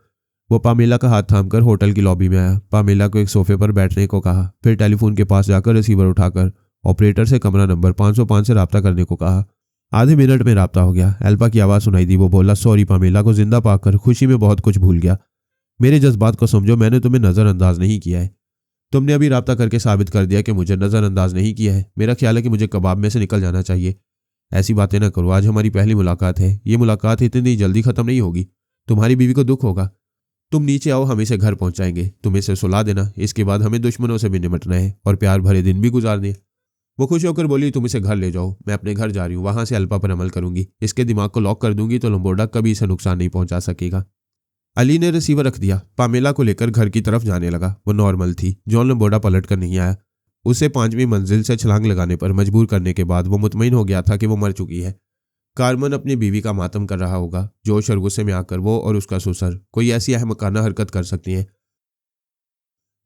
वो पामेला का हाथ थामकर होटल की लॉबी में आया। पामेला को एक सोफे पर बैठने को कहा। फिर टेलीफोन के पास जाकर रिसीवर उठाकर ऑपरेटर से कमरा नंबर 505 से राब्ता करने को कहा। आधे मिनट में राब्ता हो गया। अल्पा की आवाज़ सुनाई दी। वो बोला, सॉरी पामेला, को जिंदा पाकर खुशी में बहुत कुछ भूल गया। मेरे जज्बात को समझो, मैंने तुम्हें नज़रअंदाज नहीं किया है। तुमने अभी राब्ता करके साबित कर दिया कि मुझे नज़रअंदाज नहीं किया है। मेरा ख्याल है कि मुझे कबाब में से निकल जाना चाहिए। ऐसी बातें ना करो, आज हमारी पहली मुलाकात है। ये मुलाकात इतनी जल्दी ख़त्म नहीं होगी। तुम्हारी बीवी को दुख होगा। तुम नीचे आओ, हम इसे घर पहुंचाएंगे। तुम इसे सुला देना, इसके बाद हमें दुश्मनों से भी निपटना है और प्यार भरे दिन भी गुजारने हैं। वो खुश होकर बोली, तुम इसे घर ले जाओ, मैं अपने घर जा रही हूँ, वहां से अल्पा पर अमल करूंगी। इसके दिमाग को लॉक कर दूंगी तो लंबोडा कभी इसे नुकसान नहीं पहुंचा सकेगा। अली ने रिसीवर रख दिया, पामेला को लेकर घर की तरफ जाने लगा। वो नॉर्मल थी। जॉन लंबोडा पलट कर नहीं आया। उसे 5वीं मंजिल से छलांग लगाने पर मजबूर करने के बाद वो मुतमईन हो गया था कि वो मर चुकी है। कार्मन अपनी बीवी का मातम कर रहा होगा। जोश और गुस्से में आकर वो और उसका ससुर कोई ऐसी अहमकाना हरकत कर सकती हैं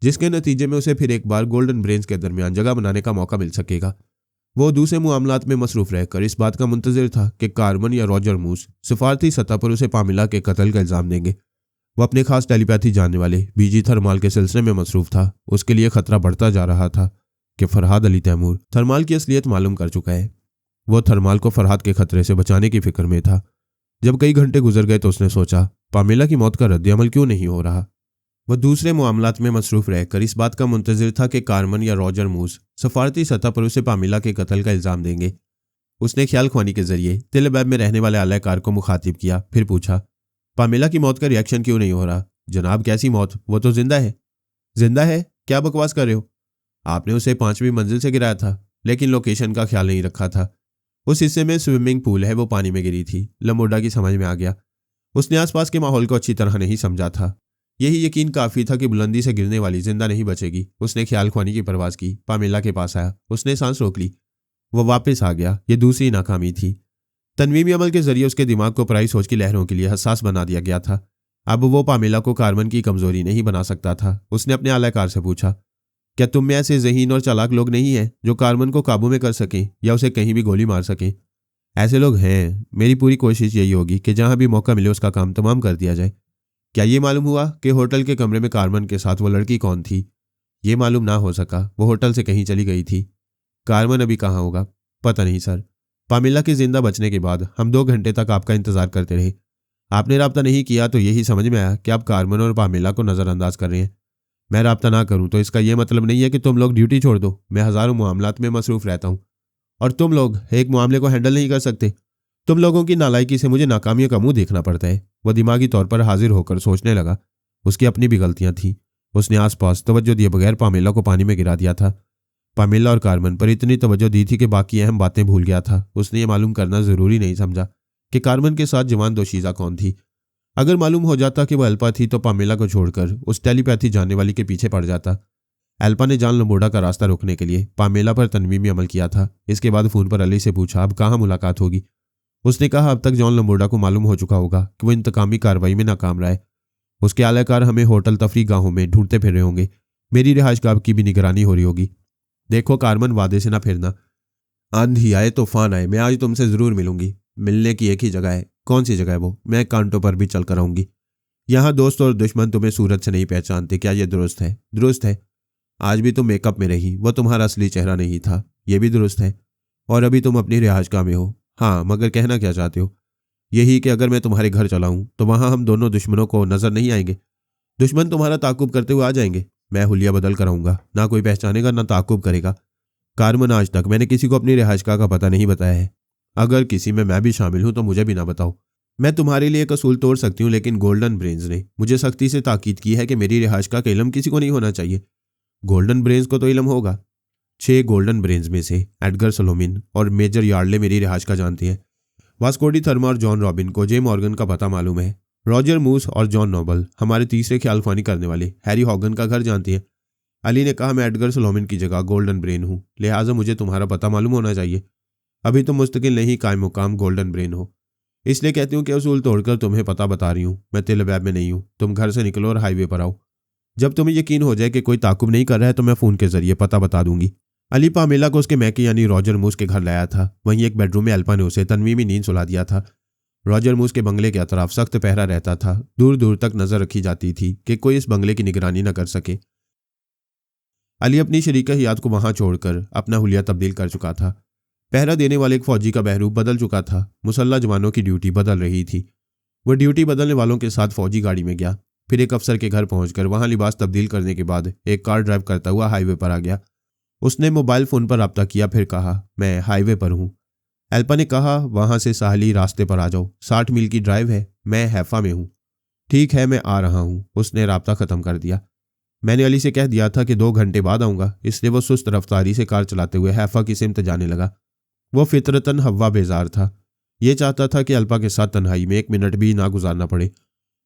जिसके नतीजे में उसे फिर एक बार गोल्डन ब्रेन्स के दरमियान जगह बनाने का मौका मिल सकेगा। वो दूसरे मामलात में मसरूफ रहकर इस बात का मुंतजिर था कि कार्मन या रॉजर मूस सिफारती सतह पर उसे पामिला के कत्ल का इल्जाम देंगे। वो अपने खास टेलीपैथी जानने वाले बीजी थर्माल के सिलसिले में मसरूफ था। उसके लिए खतरा बढ़ता जा रहा था कि फरहाद अली तैमूर थर्माल की असलियत मालूम कर चुका है। वो थर्माल को फरहाद के खतरे से बचाने की फिक्र में था। जब कई घंटे गुजर गए तो उसने सोचा, पामेला की मौत का रद्द-ए-अमल क्यों नहीं हो रहा। वह दूसरे मामलात में मसरूफ रहकर इस बात का मुंतजिर था कि कार्मन या रॉजर मूस सफारती सतह पर उसे पामेला के कत्ल का इल्जाम देंगे। उसने ख्याल ख्वानी के जरिए तिलबैब में रहने वाले आलाकार को मुखातिब किया, फिर पूछा, पामेला की मौत का रिएक्शन क्यों नहीं हो रहा। जनाब, कैसी मौत, वो तो जिंदा है। जिंदा है? क्या बकवास कर रहे हो। आपने उसे 5वीं मंजिल से गिराया था, लेकिन लोकेशन का ख्याल नहीं रखा था। उस हिस्से में स्विमिंग पूल है, वो पानी में गिरी थी। लंबोडा की समझ में आ गया। उसने आसपास के माहौल को अच्छी तरह नहीं समझा था। यही यकीन काफी था कि बुलंदी से गिरने वाली जिंदा नहीं बचेगी। उसने ख्याल ख्वानी की परवाज की, पामेला के पास आया। उसने सांस रोक ली। वह वापस आ गया। यह दूसरी नाकामी थी। तनवीमी अमल के जरिए उसके दिमाग को पराई सोच की लहरों के लिए हसास बना दिया गया था। अब वो पामेला को कार्मन की कमजोरी नहीं बना सकता था। उसने अपने आलाकार से पूछा, क्या तुम में ऐसे ज़हीन और चालाक लोग नहीं हैं जो कार्मन को काबू में कर सकें या उसे कहीं भी गोली मार सकें। ऐसे लोग हैं। मेरी पूरी कोशिश यही होगी कि जहां भी मौका मिले उसका काम तमाम कर दिया जाए। क्या ये मालूम हुआ कि होटल के कमरे में कार्मन के साथ वो लड़की कौन थी। ये मालूम ना हो सका। वो होटल से कहीं चली गई थी। कार्मन अभी कहाँ होगा, पता नहीं सर। पामेला के जिंदा बचने के बाद हम 2 घंटे तक आपका इंतजार करते रहे। आपने राब्ता नहीं किया तो यही समझ में आया कि आप कार्मन और पामेला को नज़रअंदाज कर रहे हैं। मैं राब्ता ना करूं तो इसका यह मतलब नहीं है कि तुम लोग ड्यूटी छोड़ दो। मैं हज़ारों मामलात में मसरूफ रहता हूं और तुम लोग एक मामले को हैंडल नहीं कर सकते। तुम लोगों की नालायकी से मुझे नाकामियों का मुंह देखना पड़ता है। वह दिमागी तौर पर हाजिर होकर सोचने लगा। उसकी अपनी भी गलतियां थीं। उसने आसपास तवज्जो दिए बगैर पामेला को पानी में गिरा दिया था। पामेला और कार्मन पर इतनी तवज्जो दी थी कि बाकी अहम बातें भूल गया था। उसने ये मालूम करना जरूरी नहीं समझा कि कार्मन के साथ जवान दोशीज़ा कौन थी। अगर मालूम हो जाता कि वह अल्पा थी तो पामेला को छोड़कर उस टेलीपैथी जानने वाली के पीछे पड़ जाता। अल्पा ने जान लंबोडा का रास्ता रोकने के लिए पामेला पर तनवीमी अमल किया था। इसके बाद फ़ोन पर अली से पूछा, अब कहाँ मुलाकात होगी। उसने कहा, अब तक जॉन लंबोडा को मालूम हो चुका होगा कि वो इंतकामी कार्रवाई में नाकाम रहा है। उसके आलाकार हमें होटल तफरी गाहों में ढूंढते फिर रहे होंगे। मेरी रिहाइशगाह की भी निगरानी हो रही होगी। देखो कार्मन, वादे से ना फिरना। आंधी आए तूफान आए, मैं आज तुमसे जरूर मिलूंगी। मिलने की एक ही जगह है। कौन सी जगह है वो? मैं कांटों पर भी चल कर आऊंगी। यहाँ दोस्त और दुश्मन तुम्हें सूरत से नहीं पहचानते। क्या यह दुरुस्त है? दुरुस्त है। आज भी तुम मेकअप में रही, वो तुम्हारा असली चेहरा नहीं था। यह भी दुरुस्त है। और अभी तुम अपनी रिहाइशगाह में हो। हाँ, मगर कहना क्या चाहते हो? यही कि अगर मैं तुम्हारे घर चलाऊं तो वहां हम दोनों दुश्मनों को नजर नहीं आएंगे। दुश्मन तुम्हारा ताकुब करते हुए आ जाएंगे। मैं हुलिया बदल कर आऊंगा। ना कोई पहचानेगा ना ताकुब करेगा। कार्मन, आज तक मैंने किसी को अपनी रिहाइशगाह का पता नहीं बताया है। अगर किसी में मैं भी शामिल हूं तो मुझे भी ना बताओ। मैं तुम्हारे लिए एक असूल तोड़ सकती हूँ, लेकिन गोल्डन ब्रेन्स ने मुझे सख्ती से ताकीद की है कि मेरी रिहाइशगाह का इल्म किसी को नहीं होना चाहिए। गोल्डन ब्रेन्स को तो इल्म होगा। 6 गोल्डन ब्रेन्स में से एडगर सलोमिन और मेजर यार्डले मेरी रिहाइशगाह जानते हैं। वास्को डी थर्मा और जॉन रॉबिन को जे मॉर्गन का पता मालूम है। रॉजर मूस और जॉन नोबल हमारे तीसरे ख्यालख्वानी करने वाले हैरी हॉगन का घर जानती हैं। अली ने कहा, मैं एडगर सलोमिन की जगह गोल्डन ब्रेन हूँ, लिहाजा मुझे तुम्हारा पता मालूम होना चाहिए। अभी तुम मुस्तकिल नहीं कायम मुकाम गोल्डन ब्रेन हो। इसलिए कहती हूँ कि उसूल तोड़कर तुम्हें पता बता रही हूँ। मैं तिलबैब में नहीं हूँ। तुम घर से निकलो और हाईवे पर आओ। जब तुम्हें यकीन हो जाए कि कोई ताकुब नहीं कर रहा है तो मैं फ़ोन के जरिए पता बता दूंगी। अली पामेला को उसके मैके यानी रॉजर मूस के घर लाया था। वहीं एक बेडरूम में अल्पा ने उसे तनवीमी नींद सुला दिया था। रॉजर मूस के बंगले के अतराफ सख्त पहरा रहता था। दूर दूर तक नजर रखी जाती थी कि कोई इस बंगले की निगरानी न कर सके। अली अपनी शरीका हियात को वहां छोड़कर अपना हुलिया तब्दील कर चुका था। पहरा देने वाले एक फौजी का बहरूप बदल चुका था। मुसल्ला जवानों की ड्यूटी बदल रही थी। वह ड्यूटी बदलने वालों के साथ फौजी गाड़ी में गया। फिर एक अफसर के घर पहुंचकर वहां लिबास तब्दील करने के बाद एक कार ड्राइव करता हुआ हाईवे पर आ गया। उसने मोबाइल फोन पर राब्ता किया, फिर कहा, मैं हाईवे पर हूं। अल्पा ने कहा, वहां से साहली रास्ते पर आ जाओ। 60 मील की ड्राइव है। मैं हैफा में हूं। ठीक है, मैं आ रहा हूँ। उसने राब्ता ख़त्म कर दिया। मैंने अली से कह दिया था कि 2 घंटे बाद आऊँगा, इसलिए वो सुस्त रफ्तारी से कार चलाते हुए हैफा की सिमत जाने लगा। वो फितरतन हवा बेजार था। ये चाहता था कि अल्पा के साथ तन्हाई में 1 मिनट भी ना गुजारना पड़े।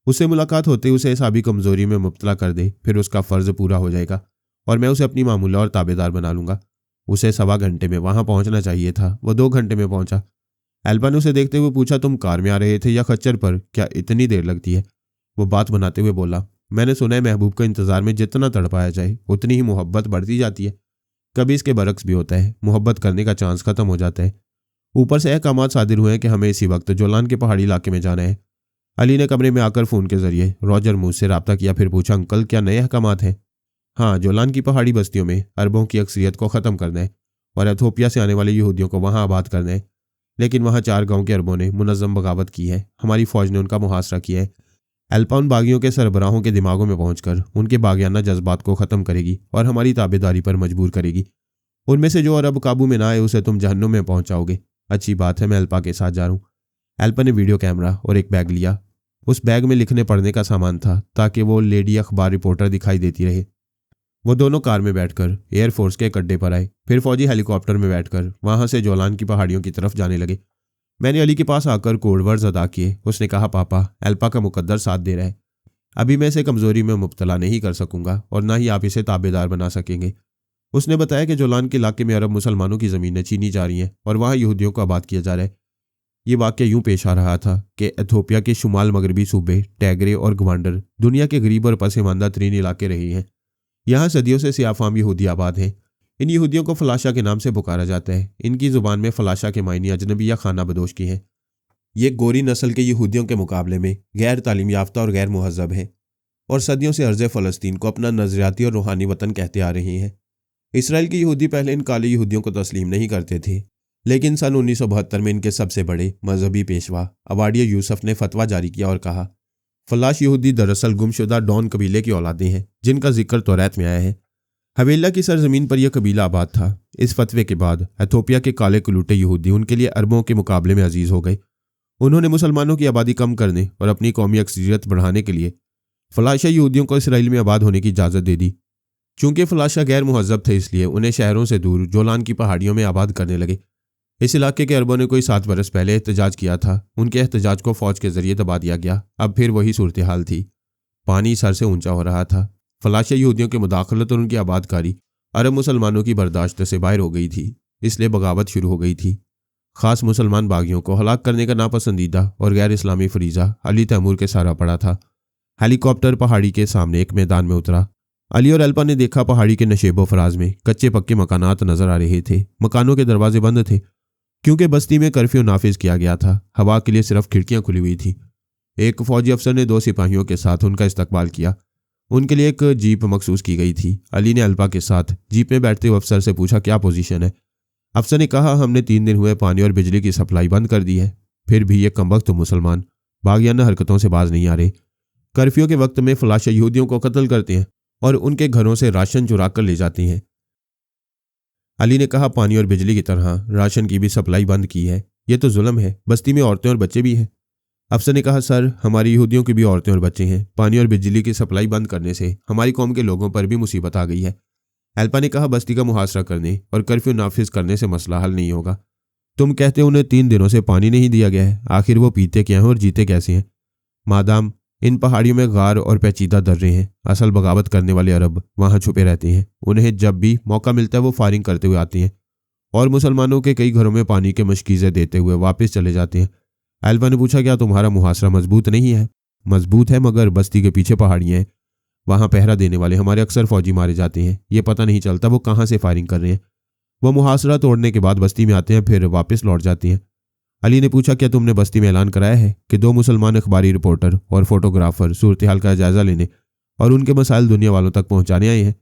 उससे मुलाकात होते उसे साबी कमजोरी में मुब्तला कर दे, फिर उसका फ़र्ज पूरा हो जाएगा और मैं उसे अपनी मामूला और ताबेदार बना लूँगा। उसे 1.25 घंटे में वहाँ पहुँचना चाहिए था, वो 2 घंटे में पहुँचा। अल्पा ने उसे देखते हुए पूछा, तुम कार में आ रहे थे या खच्चर पर? क्या इतनी देर लगती है? वो बात बनाते हुए बोला, मैंने सुना है महबूब को इंतज़ार में जितना तड़पाया जाए उतनी ही मोहब्बत बढ़ती जाती है। कभी इसके बरक्स भी होता है, मोहब्बत करने का चांस ख़त्म हो जाता है। ऊपर से अहकामात सादिर हुए हैं कि हमें इसी वक्त जोलान के पहाड़ी इलाके में जाना है। अली ने कमरे में आकर फ़ोन के जरिए रॉजर मूस से रब्ता किया, फिर पूछा, अंकल क्या नए अहकामात हैं? हाँ, जोलान की पहाड़ी बस्तियों में अरबों की अक्सरियत को ख़त्म करना है और एथोपिया से आने वाले यहूदियों को वहाँ आबाद करना है। लेकिन वहाँ 4 गांव के अरबों ने मुनज़्ज़म बगावत की है। हमारी फ़ौज ने उनका मुहासरा किया है। अल्पा उन बागियों के सरबराहों के दिमागों में पहुंचकर उनके बागियाना जज्बात को ख़त्म करेगी और हमारी ताबेदारी पर मजबूर करेगी। उनमें से जो अरब काबू में ना आए उसे तुम जहन्नुम में पहुंचाओगे। अच्छी बात है, मैं अल्पा के साथ जा रहा हूँ। अल्पा ने वीडियो कैमरा और एक बैग लिया। उस बैग में लिखने पढ़ने का सामान था ताकि वो लेडी अखबार रिपोर्टर दिखाई देती रहे। वो दोनों कार में बैठकर एयरफोर्स के अड्डे पर आए, फिर फौजी हेलीकॉप्टर में बैठकर वहां से जोलान की पहाड़ियों की तरफ जाने लगे। मैंने अली के पास आकर कोडवर्ड्स अदा किए। उसने कहा, पापा, अल्पा का मुकद्दर साथ दे रहा है। अभी मैं इसे कमजोरी में मुब्तला नहीं कर सकूंगा और ना ही आप इसे ताबेदार बना सकेंगे। उसने बताया कि जोलान के इलाके में अरब मुसलमानों की ज़मीनें छीनी जा रही हैं और वहाँ यहूदियों को आबाद किया जा रहा है। ये वाक़या यूं पेश आ रहा था कि एथोपिया के शुमाल मगरबी सूबे टैगरे और ग्वांडर दुनिया के गरीब और पसमानदा तरीन इलाके रहे हैं। यहाँ सदियों से सियाफाम यहूदी आबाद हैं। इन यहूदियों को फलाशा के नाम से पुकारा जाता है। इनकी ज़ुबान में फलाशा के मायने अजनबी या खाना बदोश की हैं। ये गोरी नस्ल के यहूदियों के मुकाबले में गैर तालीम याफ्ता और गैर मुहज़्ज़ब हैं और सदियों से अर्ज़ फ़लस्तीन को अपना नज़रियाती और रूहानी वतन कहते आ रहे हैं। इसराइल के यहूदी पहले इन काले यहूदियों को तस्लीम नहीं करते थे, लेकिन सन 1972 में इनके सबसे बड़े मजहबी पेशवा अबाडिया यूसुफ ने फतवा जारी किया और कहा, फलाश यहूदी दरअसल गुमशुदा डॉन कबीले की औलादें हैं जिनका जिक्र तौरात में आया है। हवेला की सरजमीन पर यह कबीला आबाद था। इस फतवे के बाद एथोपिया के काले कुलूटे यहूदी उनके लिए अरबों के मुकाबले में अजीज हो गए। उन्होंने मुसलमानों की आबादी कम करने और अपनी कौमी अक्सरियत बढ़ाने के लिए फलाशा यहूदियों को इसराइल में आबाद होने की इजाज़त दे दी। चूंकि फलाशा गैर मुहज़्ज़ब थे, इसलिए उन्हें शहरों से दूर जोलान की पहाड़ियों में आबाद करने लगे। इस इलाके के अरबों ने कोई 7 बरस पहले एहतजाज किया था। उनके एहतजाज को फौज के जरिए दबा दिया गया। अब फिर वही सूरत हाल थी। पानी सर से ऊंचा हो रहा था। फलाशा यहूदियों की मुदाखलत और उनकी आबादकारी अरब मुसलमानों की बर्दाश्त से बाहर हो गई थी, इसलिए बगावत शुरू हो गई थी। खास मुसलमान बागियों को हलाक करने का नापसंदीदा और गैर इस्लामी फरीज़ा अली तैमूर के सारा पड़ा था। हेलीकॉप्टर पहाड़ी के सामने एक मैदान में उतरा। अली और अल्पा ने देखा, पहाड़ी के नशेबो फराज में कच्चे पक्के मकानात नजर आ रहे थे। मकानों के दरवाजे बंद थे क्योंकि बस्ती में कर्फ्यू नाफिज किया गया था। हवा के लिए सिर्फ खिड़कियां खुली हुई थी। एक फौजी अफसर ने 2 सिपाहियों के साथ उनका इस्तकबाल किया। उनके लिए एक जीप मखसूस की गई थी। अली ने अल्पा के साथ जीप में बैठते हुए अफसर से पूछा, क्या पोजीशन है? अफसर ने कहा, हमने 3 दिन हुए पानी और बिजली की सप्लाई बंद कर दी है, फिर भी ये कमबख्त मुसलमान बागियाना हरकतों से बाज नहीं आ रहे। कर्फ्यू के वक्त में फलाशा यहूदियों को कत्ल करते हैं और उनके घरों से राशन चुरा कर ले जाते हैं। अली ने कहा, पानी और बिजली की तरह राशन की भी सप्लाई बंद की है। यह तो जुल्म है। बस्ती में औरतें और बच्चे भी हैं। अफसर ने कहा, सर, हमारी यहूदियों की भी औरतें और बच्चे हैं। पानी और बिजली की सप्लाई बंद करने से हमारी कौम के लोगों पर भी मुसीबत आ गई है। अल्पा ने कहा, बस्ती का मुहासरा करने और कर्फ्यू नाफिज करने से मसला हल नहीं होगा। तुम कहते उन्हें 3 दिनों से पानी नहीं दिया गया है। आखिर वो पीते क्या हैं और जीते कैसे हैं? मादाम इन पहाड़ियों में गार और पेचीदा दर्रे हैं। असल बगावत करने वाले अरब वहाँ छुपे रहते हैं। उन्हें जब भी मौका मिलता है वो फायरिंग करते हुए आते हैं और मुसलमानों के कई घरों में पानी के मशकीज़े देते हुए वापस चले जाते हैं। अल्पा ने पूछा, क्या तुम्हारा मुहासरा मजबूत नहीं है? मजबूत है, मगर बस्ती के पीछे पहाड़ियाँ हैं। वहाँ पहरा देने वाले हमारे अक्सर फौजी मारे जाते हैं। ये पता नहीं चलता वो कहाँ से फायरिंग कर रहे हैं। वो मुहासरा तोड़ने के बाद बस्ती में आते हैं, फिर वापस लौट जाते हैं। अली ने पूछा, क्या तुमने बस्ती में ऐलान कराया है कि 2 मुसलमान अखबारी रिपोर्टर और फोटोग्राफर सूरत हाल का जायजा लेने और उनके मसाइल दुनिया वालों तक पहुंचाने आए हैं?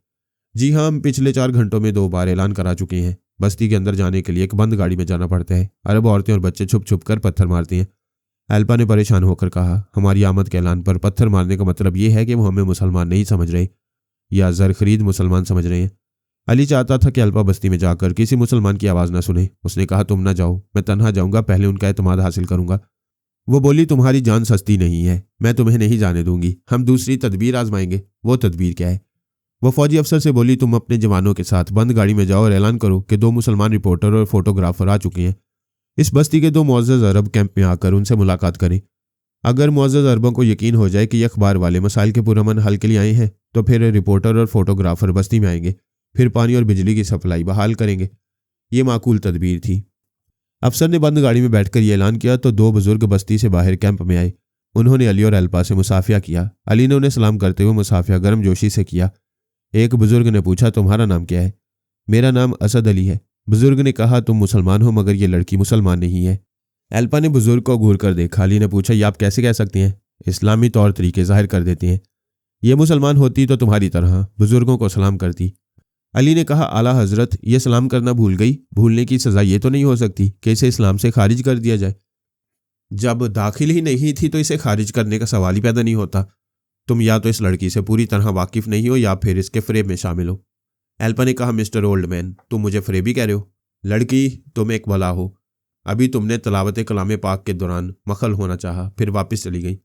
जी हाँ, हम पिछले 4 घंटों में 2 बार ऐलान करा चुके हैं। बस्ती के अंदर जाने के लिए एक बंद गाड़ी में जाना पड़ता है। अरब औरतें और बच्चे छुप छुप कर पत्थर मारते हैं। अल्पा ने परेशान होकर कहा, हमारी आमद के ऐलान पर पत्थर मारने का मतलब ये है कि वो हमें मुसलमान नहीं समझ रहे या जर खरीद मुसलमान समझ रहे हैं। अली चाहता था कि अल्पा बस्ती में जाकर किसी मुसलमान की आवाज़ ना सुने। उसने कहा, तुम ना जाओ, मैं तन्हा जाऊंगा, पहले उनका एतमाद हासिल करूंगा। वो बोली, तुम्हारी जान सस्ती नहीं है, मैं तुम्हें नहीं जाने दूंगी, हम दूसरी तदबीर आजमाएंगे। वो तदबीर क्या है? वो फौजी अफसर से बोली, तुम अपने जवानों के साथ बंद गाड़ी में जाओ और ऐलान करो कि 2 मुसलमान रिपोर्टर और फोटोग्राफर आ चुके हैं। इस बस्ती के 2 मुअज़्ज़ज़ अरब कैंप में आकर उनसे मुलाकात करें। अगर मुअज़्ज़ज़ अरबों को यकीन हो जाए कि ये अखबार वाले मसाइल के पुरअमन हल के लिए आए हैं, तो फिर रिपोर्टर और फोटोग्राफर बस्ती में आएंगे, फिर पानी और बिजली की सप्लाई बहाल करेंगे। ये माकूल तदबीर थी। अफसर ने बंद गाड़ी में बैठकर ये ऐलान किया तो 2 बुजुर्ग बस्ती से बाहर कैंप में आए। उन्होंने अली और अल्पा से मुसाफिया किया। अली ने उन्हें सलाम करते हुए मुसाफिया गर्मजोशी से किया। एक बुजुर्ग ने पूछा, तुम्हारा नाम क्या है? मेरा नाम असद अली है। बुजुर्ग ने कहा, तुम मुसलमान हो मगर ये लड़की मुसलमान नहीं है। अल्पा ने बुजुर्ग को घूर कर देखा। अली ने पूछा, ये आप कैसे कह सकती हैं? इस्लामी तौर तरीके जाहिर कर देते हैं। ये मुसलमान होती तो तुम्हारी तरह बुजुर्गों को सलाम करती। अली ने कहा, आला हजरत, ये सलाम करना भूल गई। भूलने की सज़ा ये तो नहीं हो सकती कि इसे इस्लाम से खारिज कर दिया जाए। जब दाखिल ही नहीं थी तो इसे खारिज करने का सवाल ही पैदा नहीं होता। तुम या तो इस लड़की से पूरी तरह वाकिफ नहीं हो या फिर इसके फ़रेब में शामिल हो। एल्पा ने कहा, मिस्टर ओल्ड मैन, तुम मुझे फ़रेबी कह रहे हो? लड़की, तुम एक बला हो। अभी तुमने तलावत कलाम पाक के दौरान मखल होना चाहा, फिर वापस चली गई।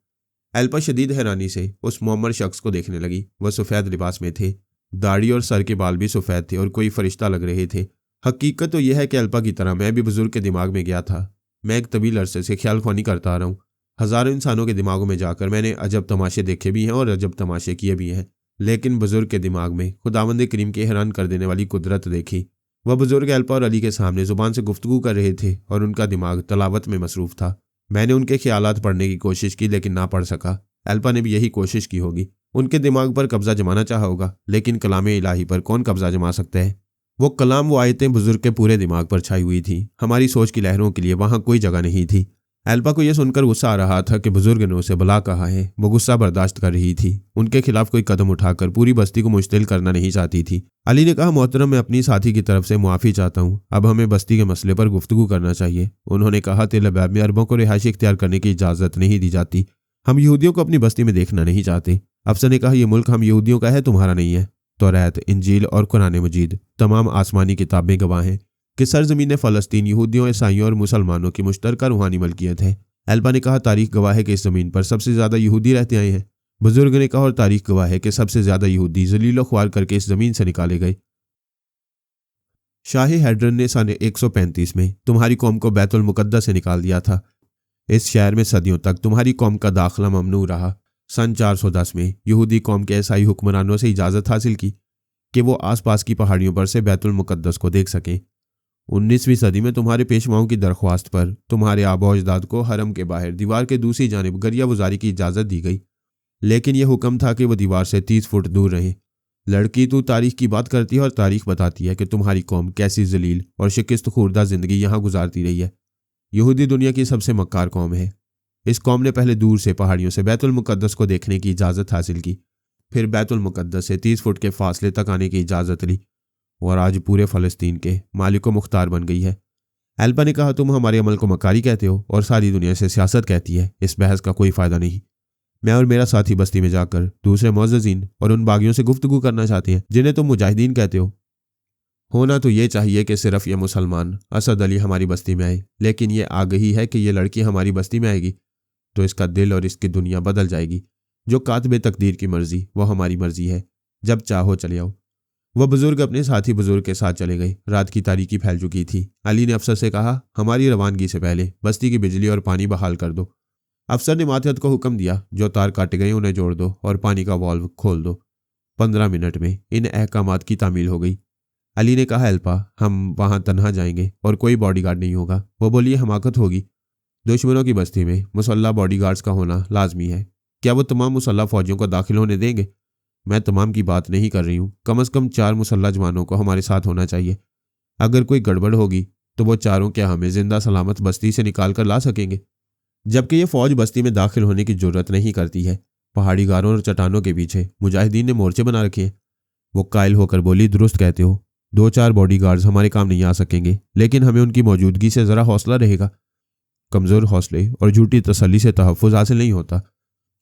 एल्पा शदीद हैरानी से उस मुअम्मर शख्स को देखने लगी। वह सफ़ेद लिबास में थे, दाढ़ी और सर के बाल भी सफ़ेद थे और कोई फरिश्ता लग रहे थे। हकीकत तो यह है कि अल्पा की तरह मैं भी बुजुर्ग के दिमाग में गया था। मैं एक तवील अरसे से ख्याल ख्वानी करता आ रहा हूँ। हज़ारों इंसानों के दिमागों में जाकर मैंने अजब तमाशे देखे भी हैं और अजब तमाशे किए भी हैं, लेकिन बुजुर्ग के दिमाग में खुदावंद करीम की हैरान कर देने वाली कुदरत देखी। वह बुजुर्ग अल्पा और अली के सामने ज़ुबान से गुफ्तगू कर रहे थे और उनका दिमाग तलावत में मसरूफ़ था। मैंने उनके ख्यालात पढ़ने की कोशिश की लेकिन ना पढ़ सका। अल्पा ने भी यही कोशिश की होगी। उनके दिमाग पर कब्जा जमाना चाहा होगा, लेकिन कलाम इलाही पर कौन कब्जा जमा सकता है? वो कलाम, वो आयतें बुजुर्ग के पूरे दिमाग पर छाई हुई थी। हमारी सोच की लहरों के लिए वहां कोई जगह नहीं थी। अल्पा को यह सुनकर गुस्सा आ रहा था कि बुजुर्ग ने उसे बुला कहा है। वो गुस्सा बर्दाश्त कर रही थी। उनके खिलाफ कोई कदम उठाकर पूरी बस्ती को मुश्तिल करना नहीं चाहती थी। अली ने कहा, मोहतरम, मैं अपनी साथी की तरफ से मुआफ़ी चाहता हूँ। अब हमें बस्ती के मसले पर गुफ्तगू करना चाहिए। उन्होंने कहा, तेल अबैब में अरबों को रिहाइश इख्तियार करने की इजाज़त नहीं दी जाती। हम यहूदियों को अपनी बस्ती में देखना नहीं चाहते। अफसर ने कहा, यह मुल्क हम यहूदियों का है, तुम्हारा नहीं है। तौरात, इंजील और कुरान मजीद तमाम आसमानी किताबें गवाह हैं कि सरजमीन फ़लस्तीन यहूदियों, ईसाइयों और मुसलमानों की मुश्तरका रूहानी मलकियत है। अल्बा ने कहा, तारीख गवाह है कि इस ज़मीन पर सबसे ज़्यादा यहूदी रहते आए हैं। बुजुर्ग ने कहा, और तारीख गवाह है कि सबसे ज़्यादा यहूदी जलीलो ख्वार करके इस ज़मीन से निकाले गए। शाही हैड्रन ने सन 135 में तुम्हारी कौम को बैतुल मुकद्दस से निकाल दिया था। इस शहर में सदियों तक तुम्हारी कौम का दाखिला ममनू रहा। सन 410 में यहूदी कौम के ईसाई हुक्मरानों से इजाज़त हासिल की कि वो आसपास की पहाड़ियों पर से बैतुल मुकद्दस को देख सकें। 19वीं सदी में तुम्हारे पेशवाओं की दरख्वास्त पर तुम्हारे आबा अजदाद को हरम के बाहर दीवार के दूसरी जानिब गरिया गुजारी की इजाज़त दी गई, लेकिन यह हुक्म था कि वह दीवार से 30 फुट दूर रहे। लड़की, तू तारीख की बात करती है और तारीख बताती है कि तुम्हारी कौम कैसी जलील और शिकस्त खुर्दा जिंदगी यहाँ गुजारती रही है। यहूदी दुनिया की सबसे मक्कार कौम है। इस कौम ने पहले दूर से पहाड़ियों से बैतुल मुकद्दस को देखने की इजाज़त हासिल की, फिर बैतुल मुकद्दस से 30 फुट के फासले तक आने की इजाज़त ली और आज पूरे फ़लस्तीन के मालिक व मुख्तार बन गई है। एल्बा ने कहा, तुम हमारे अमल को मकारी कहते हो और सारी दुनिया से सियासत कहती है। इस बहस का कोई फ़ायदा नहीं। मैं और मेरा साथी बस्ती में जाकर दूसरे मुअज़्ज़िज़ीन और उन बागियों से गुफ्तगू करना चाहते हैं जिन्हें तुम मुजाहिदीन कहते हो। होना तो ये चाहिए कि सिर्फ ये मुसलमान असद अली हमारी बस्ती में आए, लेकिन ये आगही है कि ये लड़की हमारी बस्ती में आएगी तो इसका दिल और इसकी दुनिया बदल जाएगी। जो कातबे तकदीर की मर्जी वो हमारी मर्जी है। जब चाहो चले आओ। वह बुजुर्ग अपने साथी बुजुर्ग के साथ चले गए। रात की तारीकी फैल चुकी थी। अली ने अफसर से कहा, हमारी रवानगी से पहले बस्ती की बिजली और पानी बहाल कर दो। अफसर ने मातहत को हुक्म दिया, जो तार काटे गए उन्हें जोड़ दो और पानी का वाल्व खोल दो। 15 मिनट में इन अहकामात की तामील हो गई। अली ने कहा, अल्पा, हम वहां तन्हा जाएंगे और कोई बॉडीगार्ड नहीं होगा। वो बोली, हमाकत होगी। दुश्मनों की बस्ती में मुसल्ला बॉडीगार्ड्स का होना लाजमी है। क्या वो तमाम मुसल्ला फौजियों को दाखिल होने देंगे? मैं तमाम की बात नहीं कर रही हूँ। कम से कम 4 मुसल्ला जवानों को हमारे साथ होना चाहिए। अगर कोई गड़बड़ होगी तो वो चारों क्या हमें जिंदा सलामत बस्ती से निकाल कर ला सकेंगे? जबकि ये फौज बस्ती में दाखिल होने की जरूरत नहीं करती है। पहाड़ी गारों और चट्टानों के पीछे मुजाहिदीन ने मोर्चे बना रखे हैं। वो कायल होकर बोली, दुरुस्त कहते हो। 2-4 बॉडीगार्ड्स हमारे काम नहीं आ सकेंगे, लेकिन हमें उनकी मौजूदगी से ज़रा हौसला रहेगा। कमज़ोर हौसले और झूठी तसल्ली से तहफ़्फ़ुज़ हासिल नहीं होता।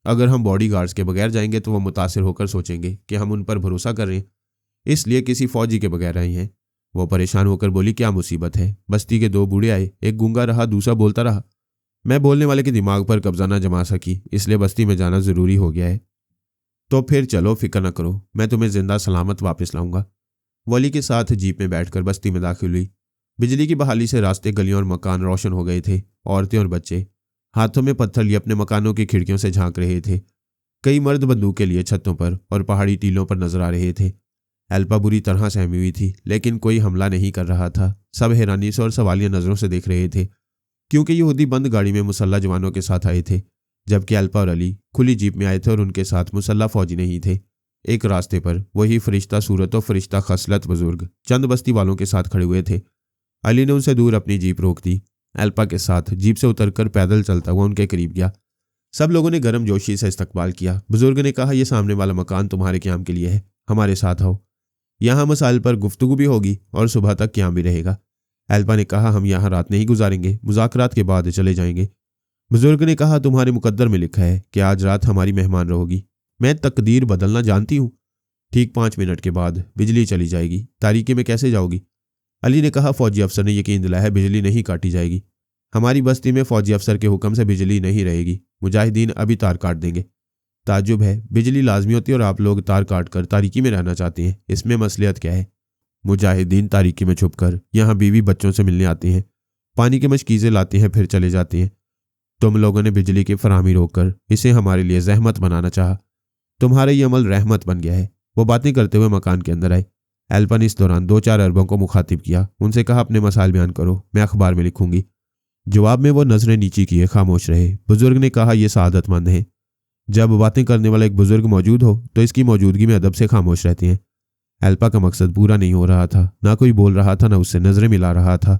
अगर हम बॉडीगार्ड्स के बगैर जाएंगे तो वह मुतासिर होकर सोचेंगे कि हम उन पर भरोसा कर रहे हैं, इसलिए किसी फौजी के बगैर आए हैं। वो परेशान होकर बोली, क्या मुसीबत है? बस्ती के 2 बूढ़े आए, एक गूंगा रहा, दूसरा बोलता रहा। मैं बोलने वाले के दिमाग पर कब्जा न जमा सकी, इसलिए बस्ती में जाना ज़रूरी हो गया है। तो फिर चलो, फिक्र न करो, मैं तुम्हें जिंदा सलामत वापस लाऊंगा। वली के साथ जीप में बैठकर बस्ती में दाखिल हुई। बिजली की बहाली से रास्ते, गलियां और मकान रोशन हो गए थे। औरतें और बच्चे हाथों में पत्थर लिए अपने मकानों की खिड़कियों से झांक रहे थे। कई मर्द बंदूक के लिए छतों पर और पहाड़ी टीलों पर नजर आ रहे थे। एल्पा बुरी तरह सहमी हुई थी, लेकिन कोई हमला नहीं कर रहा था। सब हैरानी से और सवालिया नजरों से देख रहे थे, क्योंकि यहूदी बंद गाड़ी में मुसल्ला जवानों के साथ आए थे, जबकि एल्पा और अली खुली जीप में आए थे और उनके साथ मुसल्ला फौजी नहीं थे। एक रास्ते पर वही फरिश्ता सूरत और फरिश्ता खसलत बुजुर्ग चंद बस्ती वालों के साथ खड़े हुए थे। अली ने उनसे दूर अपनी जीप रोक दी। एल्पा के साथ जीप से उतरकर पैदल चलता हुआ उनके करीब गया। सब लोगों ने गर्म जोशी से इस्तकबाल किया। बुजुर्ग ने कहा, यह सामने वाला मकान तुम्हारे क़याम के लिए है, हमारे साथ आओ। यहाँ मसाइल पर गुफ्तगू भी होगी और सुबह तक क़याम भी रहेगा। एल्पा ने कहा, हम यहाँ रात नहीं गुजारेंगे, मुज़ाकरात के बाद चले जाएंगे। बुजुर्ग ने कहा, तुम्हारे मुकद्दर में लिखा है कि आज रात हमारी मेहमान रहोगी। मैं तकदीर बदलना जानती हूँ। ठीक 5 मिनट के बाद बिजली चली जाएगी, तारीकी में कैसे जाओगी? अली ने कहा, फौजी अफसर ने यकीन दिलाया है बिजली नहीं काटी जाएगी। हमारी बस्ती में फौजी अफसर के हुक्म से बिजली नहीं रहेगी। मुजाहिदीन अभी तार काट देंगे। ताज्जुब है, बिजली लाजमी होती है और आप लोग तार काट कर तारीकी में रहना चाहते हैं, इसमें मसलियत क्या है? मुजाहिदीन तारीकी में छुपकर यहाँ बीवी बच्चों से मिलने आते हैं, पानी के मशकीज़ें लाते हैं, फिर चले जाते हैं। तुम लोगों ने बिजली की फराहमी रोककर इसे हमारे लिए जहमत बनाना चाहा। तुम्हारा ये अमल रहमत बन गया है। वो बातें करते हुए मकान के अंदर आए। एल्पा ने इस दौरान 2-4 अरबों को मुखातिब किया। उनसे कहा, अपने मसाइल बयान करो, मैं अखबार में लिखूंगी। जवाब में वो नजरें नीची किए खामोश रहे। बुजुर्ग ने कहा, यह सआदतमंद है। जब बातें करने वाला एक बुजुर्ग मौजूद हो तो इसकी मौजूदगी में अदब से खामोश रहते हैं। एल्पा का मकसद पूरा नहीं हो रहा था। ना कोई बोल रहा था, ना उससे नजरें मिला रहा था।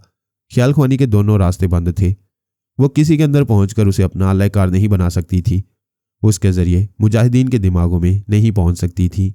ख्याल ख्वानी के दोनों रास्ते बंद थे। वो किसी के अंदर पहुंचकर उसे अपना अल्लाहकार नहीं बना सकती थी। उसके जरिए मुजाहिदीन के दिमागों में नहीं पहुंच सकती थी।